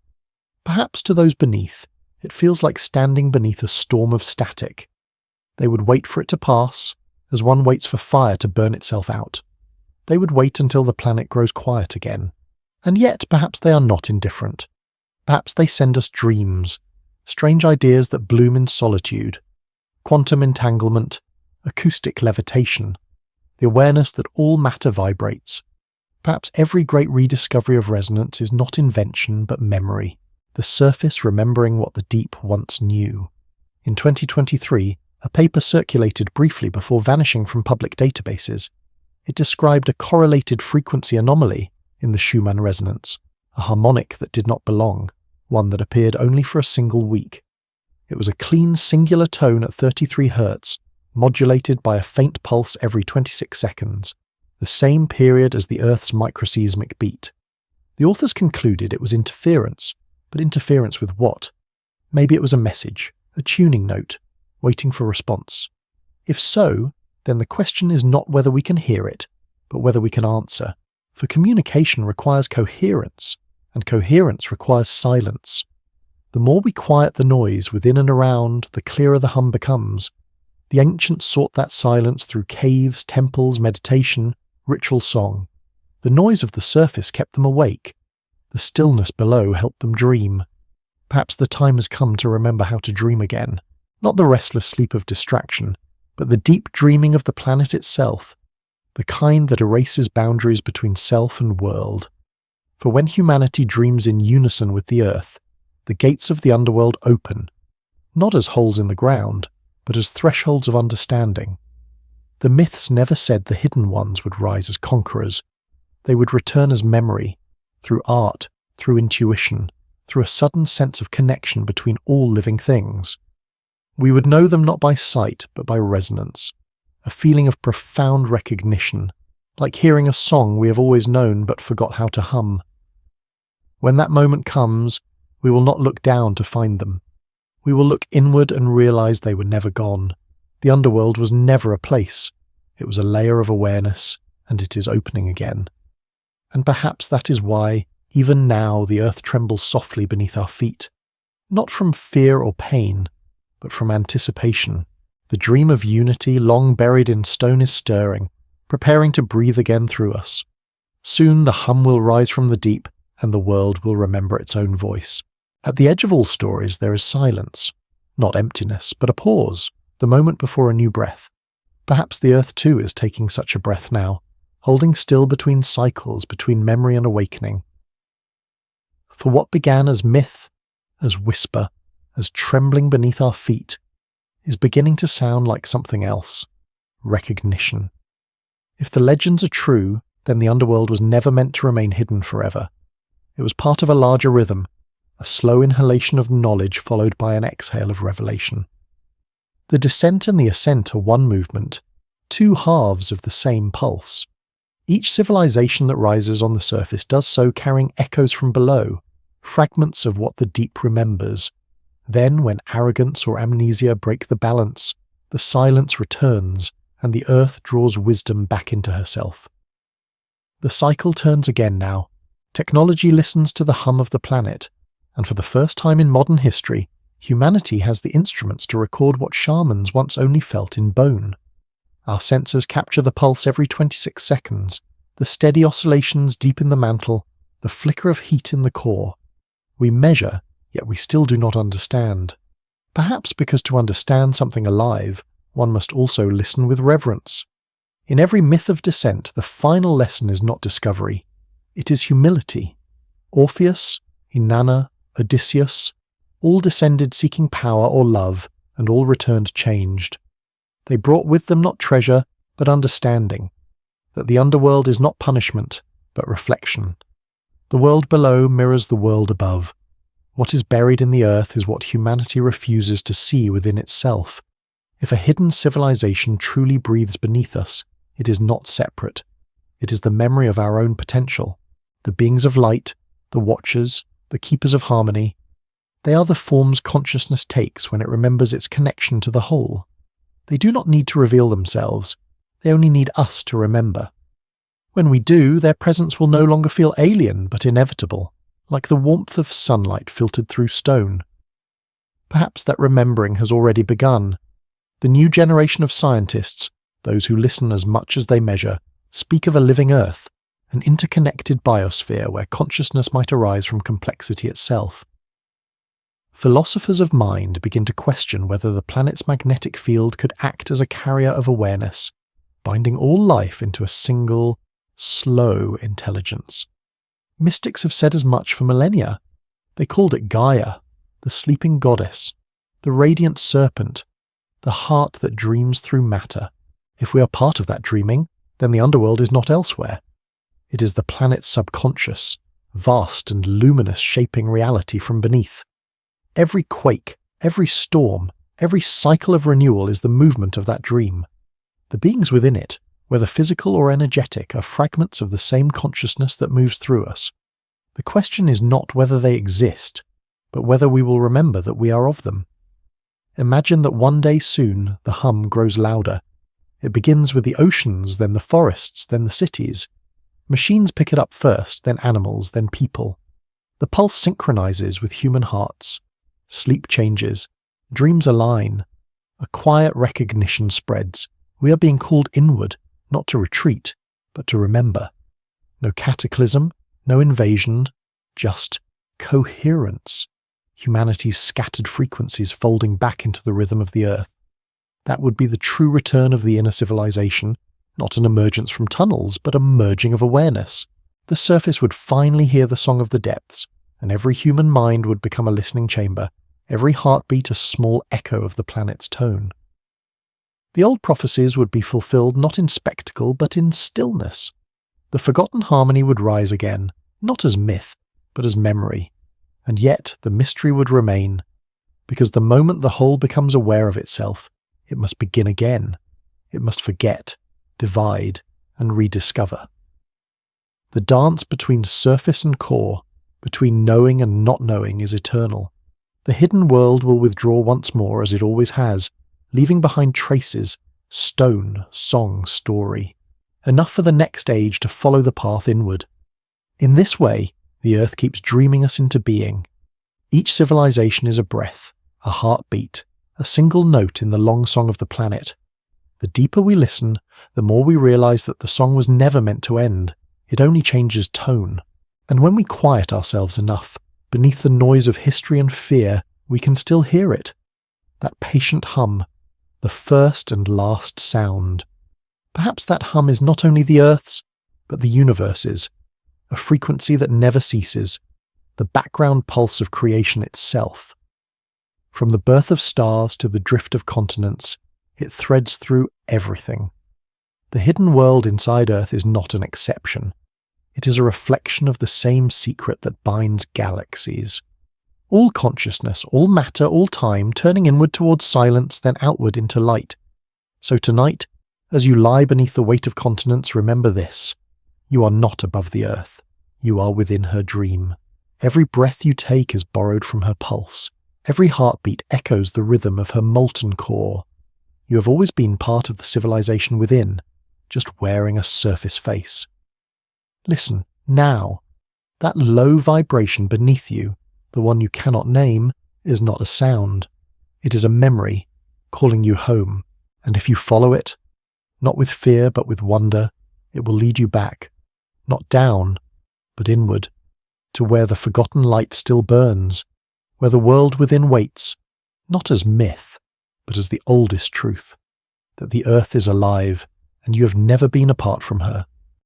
Perhaps to those beneath, it feels like standing beneath a storm of static. They would wait for it to pass, as one waits for fire to burn itself out. They would wait until the planet grows quiet again. And yet, perhaps they are not indifferent. Perhaps they send us dreams, strange ideas that bloom in solitude, quantum entanglement, acoustic levitation, the awareness that all matter vibrates. Perhaps every great rediscovery of resonance is not invention but memory, the surface remembering what the deep once knew. In 2023, a paper circulated briefly before vanishing from public databases. It described a correlated frequency anomaly in the Schumann resonance, a harmonic that did not belong, one that appeared only for a single week. It was a clean singular tone at 33 Hz, modulated by a faint pulse every 26 seconds, the same period as the Earth's microseismic beat. The authors concluded it was interference, but interference with what? Maybe it was a message, a tuning note, waiting for response. If so, then the question is not whether we can hear it, but whether we can answer. For communication requires coherence, and coherence requires silence. The more we quiet the noise within and around, the clearer the hum becomes. The ancients sought that silence through caves, temples, meditation, ritual song. The noise of the surface kept them awake. The stillness below helped them dream. Perhaps the time has come to remember how to dream again. Not the restless sleep of distraction, but the deep dreaming of the planet itself, the kind that erases boundaries between self and world. For when humanity dreams in unison with the earth, the gates of the underworld open, not as holes in the ground, but as thresholds of understanding. The myths never said the hidden ones would rise as conquerors. They would return as memory, through art, through intuition, through a sudden sense of connection between all living things. We would know them not by sight, but by resonance, a feeling of profound recognition, like hearing a song we have always known but forgot how to hum. When that moment comes, we will not look down to find them. We will look inward and realize they were never gone. The underworld was never a place. It was a layer of awareness, and it is opening again. And perhaps that is why, even now, the earth trembles softly beneath our feet. Not from fear or pain, but from anticipation. The dream of unity, long buried in stone, is stirring, preparing to breathe again through us. Soon the hum will rise from the deep, and the world will remember its own voice. At the edge of all stories there is silence, not emptiness, but a pause, the moment before a new breath. Perhaps the earth too is taking such a breath now, holding still between cycles, between memory and awakening. For what began as myth, as whisper, as trembling beneath our feet, is beginning to sound like something else: recognition. If the legends are true, then the underworld was never meant to remain hidden forever. It was part of a larger rhythm, a slow inhalation of knowledge followed by an exhale of revelation. The descent and the ascent are one movement, two halves of the same pulse. Each civilization that rises on the surface does so carrying echoes from below, fragments of what the deep remembers. Then, when arrogance or amnesia break the balance, the silence returns, and the earth draws wisdom back into herself. The cycle turns again now. Technology listens to the hum of the planet, and for the first time in modern history, humanity has the instruments to record what shamans once only felt in bone. Our sensors capture the pulse every 26 seconds, the steady oscillations deep in the mantle, the flicker of heat in the core. We measure, yet we still do not understand. Perhaps because to understand something alive, one must also listen with reverence. In every myth of descent, the final lesson is not discovery. It is humility. Orpheus, Inanna, Odysseus, all descended seeking power or love, and all returned changed. They brought with them not treasure, but understanding, that the underworld is not punishment, but reflection. The world below mirrors the world above. What is buried in the earth is what humanity refuses to see within itself. If a hidden civilization truly breathes beneath us, it is not separate. It is the memory of our own potential. The beings of light, the watchers, the keepers of harmony, they are the forms consciousness takes when it remembers its connection to the whole. They do not need to reveal themselves. They only need us to remember. When we do, their presence will no longer feel alien but inevitable, like the warmth of sunlight filtered through stone. Perhaps that remembering has already begun. The new generation of scientists, those who listen as much as they measure, speak of a living Earth, an interconnected biosphere where consciousness might arise from complexity itself. Philosophers of mind begin to question whether the planet's magnetic field could act as a carrier of awareness, binding all life into a single, slow intelligence. Mystics have said as much for millennia. They called it Gaia, the sleeping goddess, the radiant serpent, the heart that dreams through matter. If we are part of that dreaming, then the underworld is not elsewhere. It is the planet's subconscious, vast and luminous, shaping reality from beneath. Every quake, every storm, every cycle of renewal is the movement of that dream. The beings within it, whether physical or energetic, are fragments of the same consciousness that moves through us. The question is not whether they exist, but whether we will remember that we are of them. Imagine that one day soon the hum grows louder. It begins with the oceans, then the forests, then the cities. Machines pick it up first, then animals, then people. The pulse synchronizes with human hearts. Sleep changes. Dreams align. A quiet recognition spreads. We are being called inward, not to retreat, but to remember. No cataclysm, no invasion, just coherence. Humanity's scattered frequencies folding back into the rhythm of the earth. That would be the true return of the inner civilization, not an emergence from tunnels, but a merging of awareness. The surface would finally hear the song of the depths, and every human mind would become a listening chamber, every heartbeat a small echo of the planet's tone. The old prophecies would be fulfilled not in spectacle, but in stillness. The forgotten harmony would rise again, not as myth, but as memory. And yet the mystery would remain, because the moment the whole becomes aware of itself, it must begin again. It must forget, divide, and rediscover. The dance between surface and core, between knowing and not knowing, is eternal. The hidden world will withdraw once more, as it always has, leaving behind traces, stone, song, story. Enough for the next age to follow the path inward. In this way, the earth keeps dreaming us into being. Each civilization is a breath, a heartbeat, a single note in the long song of the planet. The deeper we listen, the more we realize that the song was never meant to end. It only changes tone. And when we quiet ourselves enough, beneath the noise of history and fear, we can still hear it. That patient hum, the first and last sound. Perhaps that hum is not only the Earth's, but the universe's, a frequency that never ceases, the background pulse of creation itself. From the birth of stars to the drift of continents, it threads through everything. The hidden world inside Earth is not an exception. It is a reflection of the same secret that binds galaxies. All consciousness, all matter, all time, turning inward towards silence, then outward into light. So tonight, as you lie beneath the weight of continents, remember this. You are not above the earth. You are within her dream. Every breath you take is borrowed from her pulse. Every heartbeat echoes the rhythm of her molten core. You have always been part of the civilization within, just wearing a surface face. Listen, now. That low vibration beneath you, the one you cannot name, is not a sound. It is a memory, calling you home. And if you follow it, not with fear but with wonder, it will lead you back, not down, but inward, to where the forgotten light still burns, where the world within waits, not as myth, but as the oldest truth, that the earth is alive, and you have never been apart from her.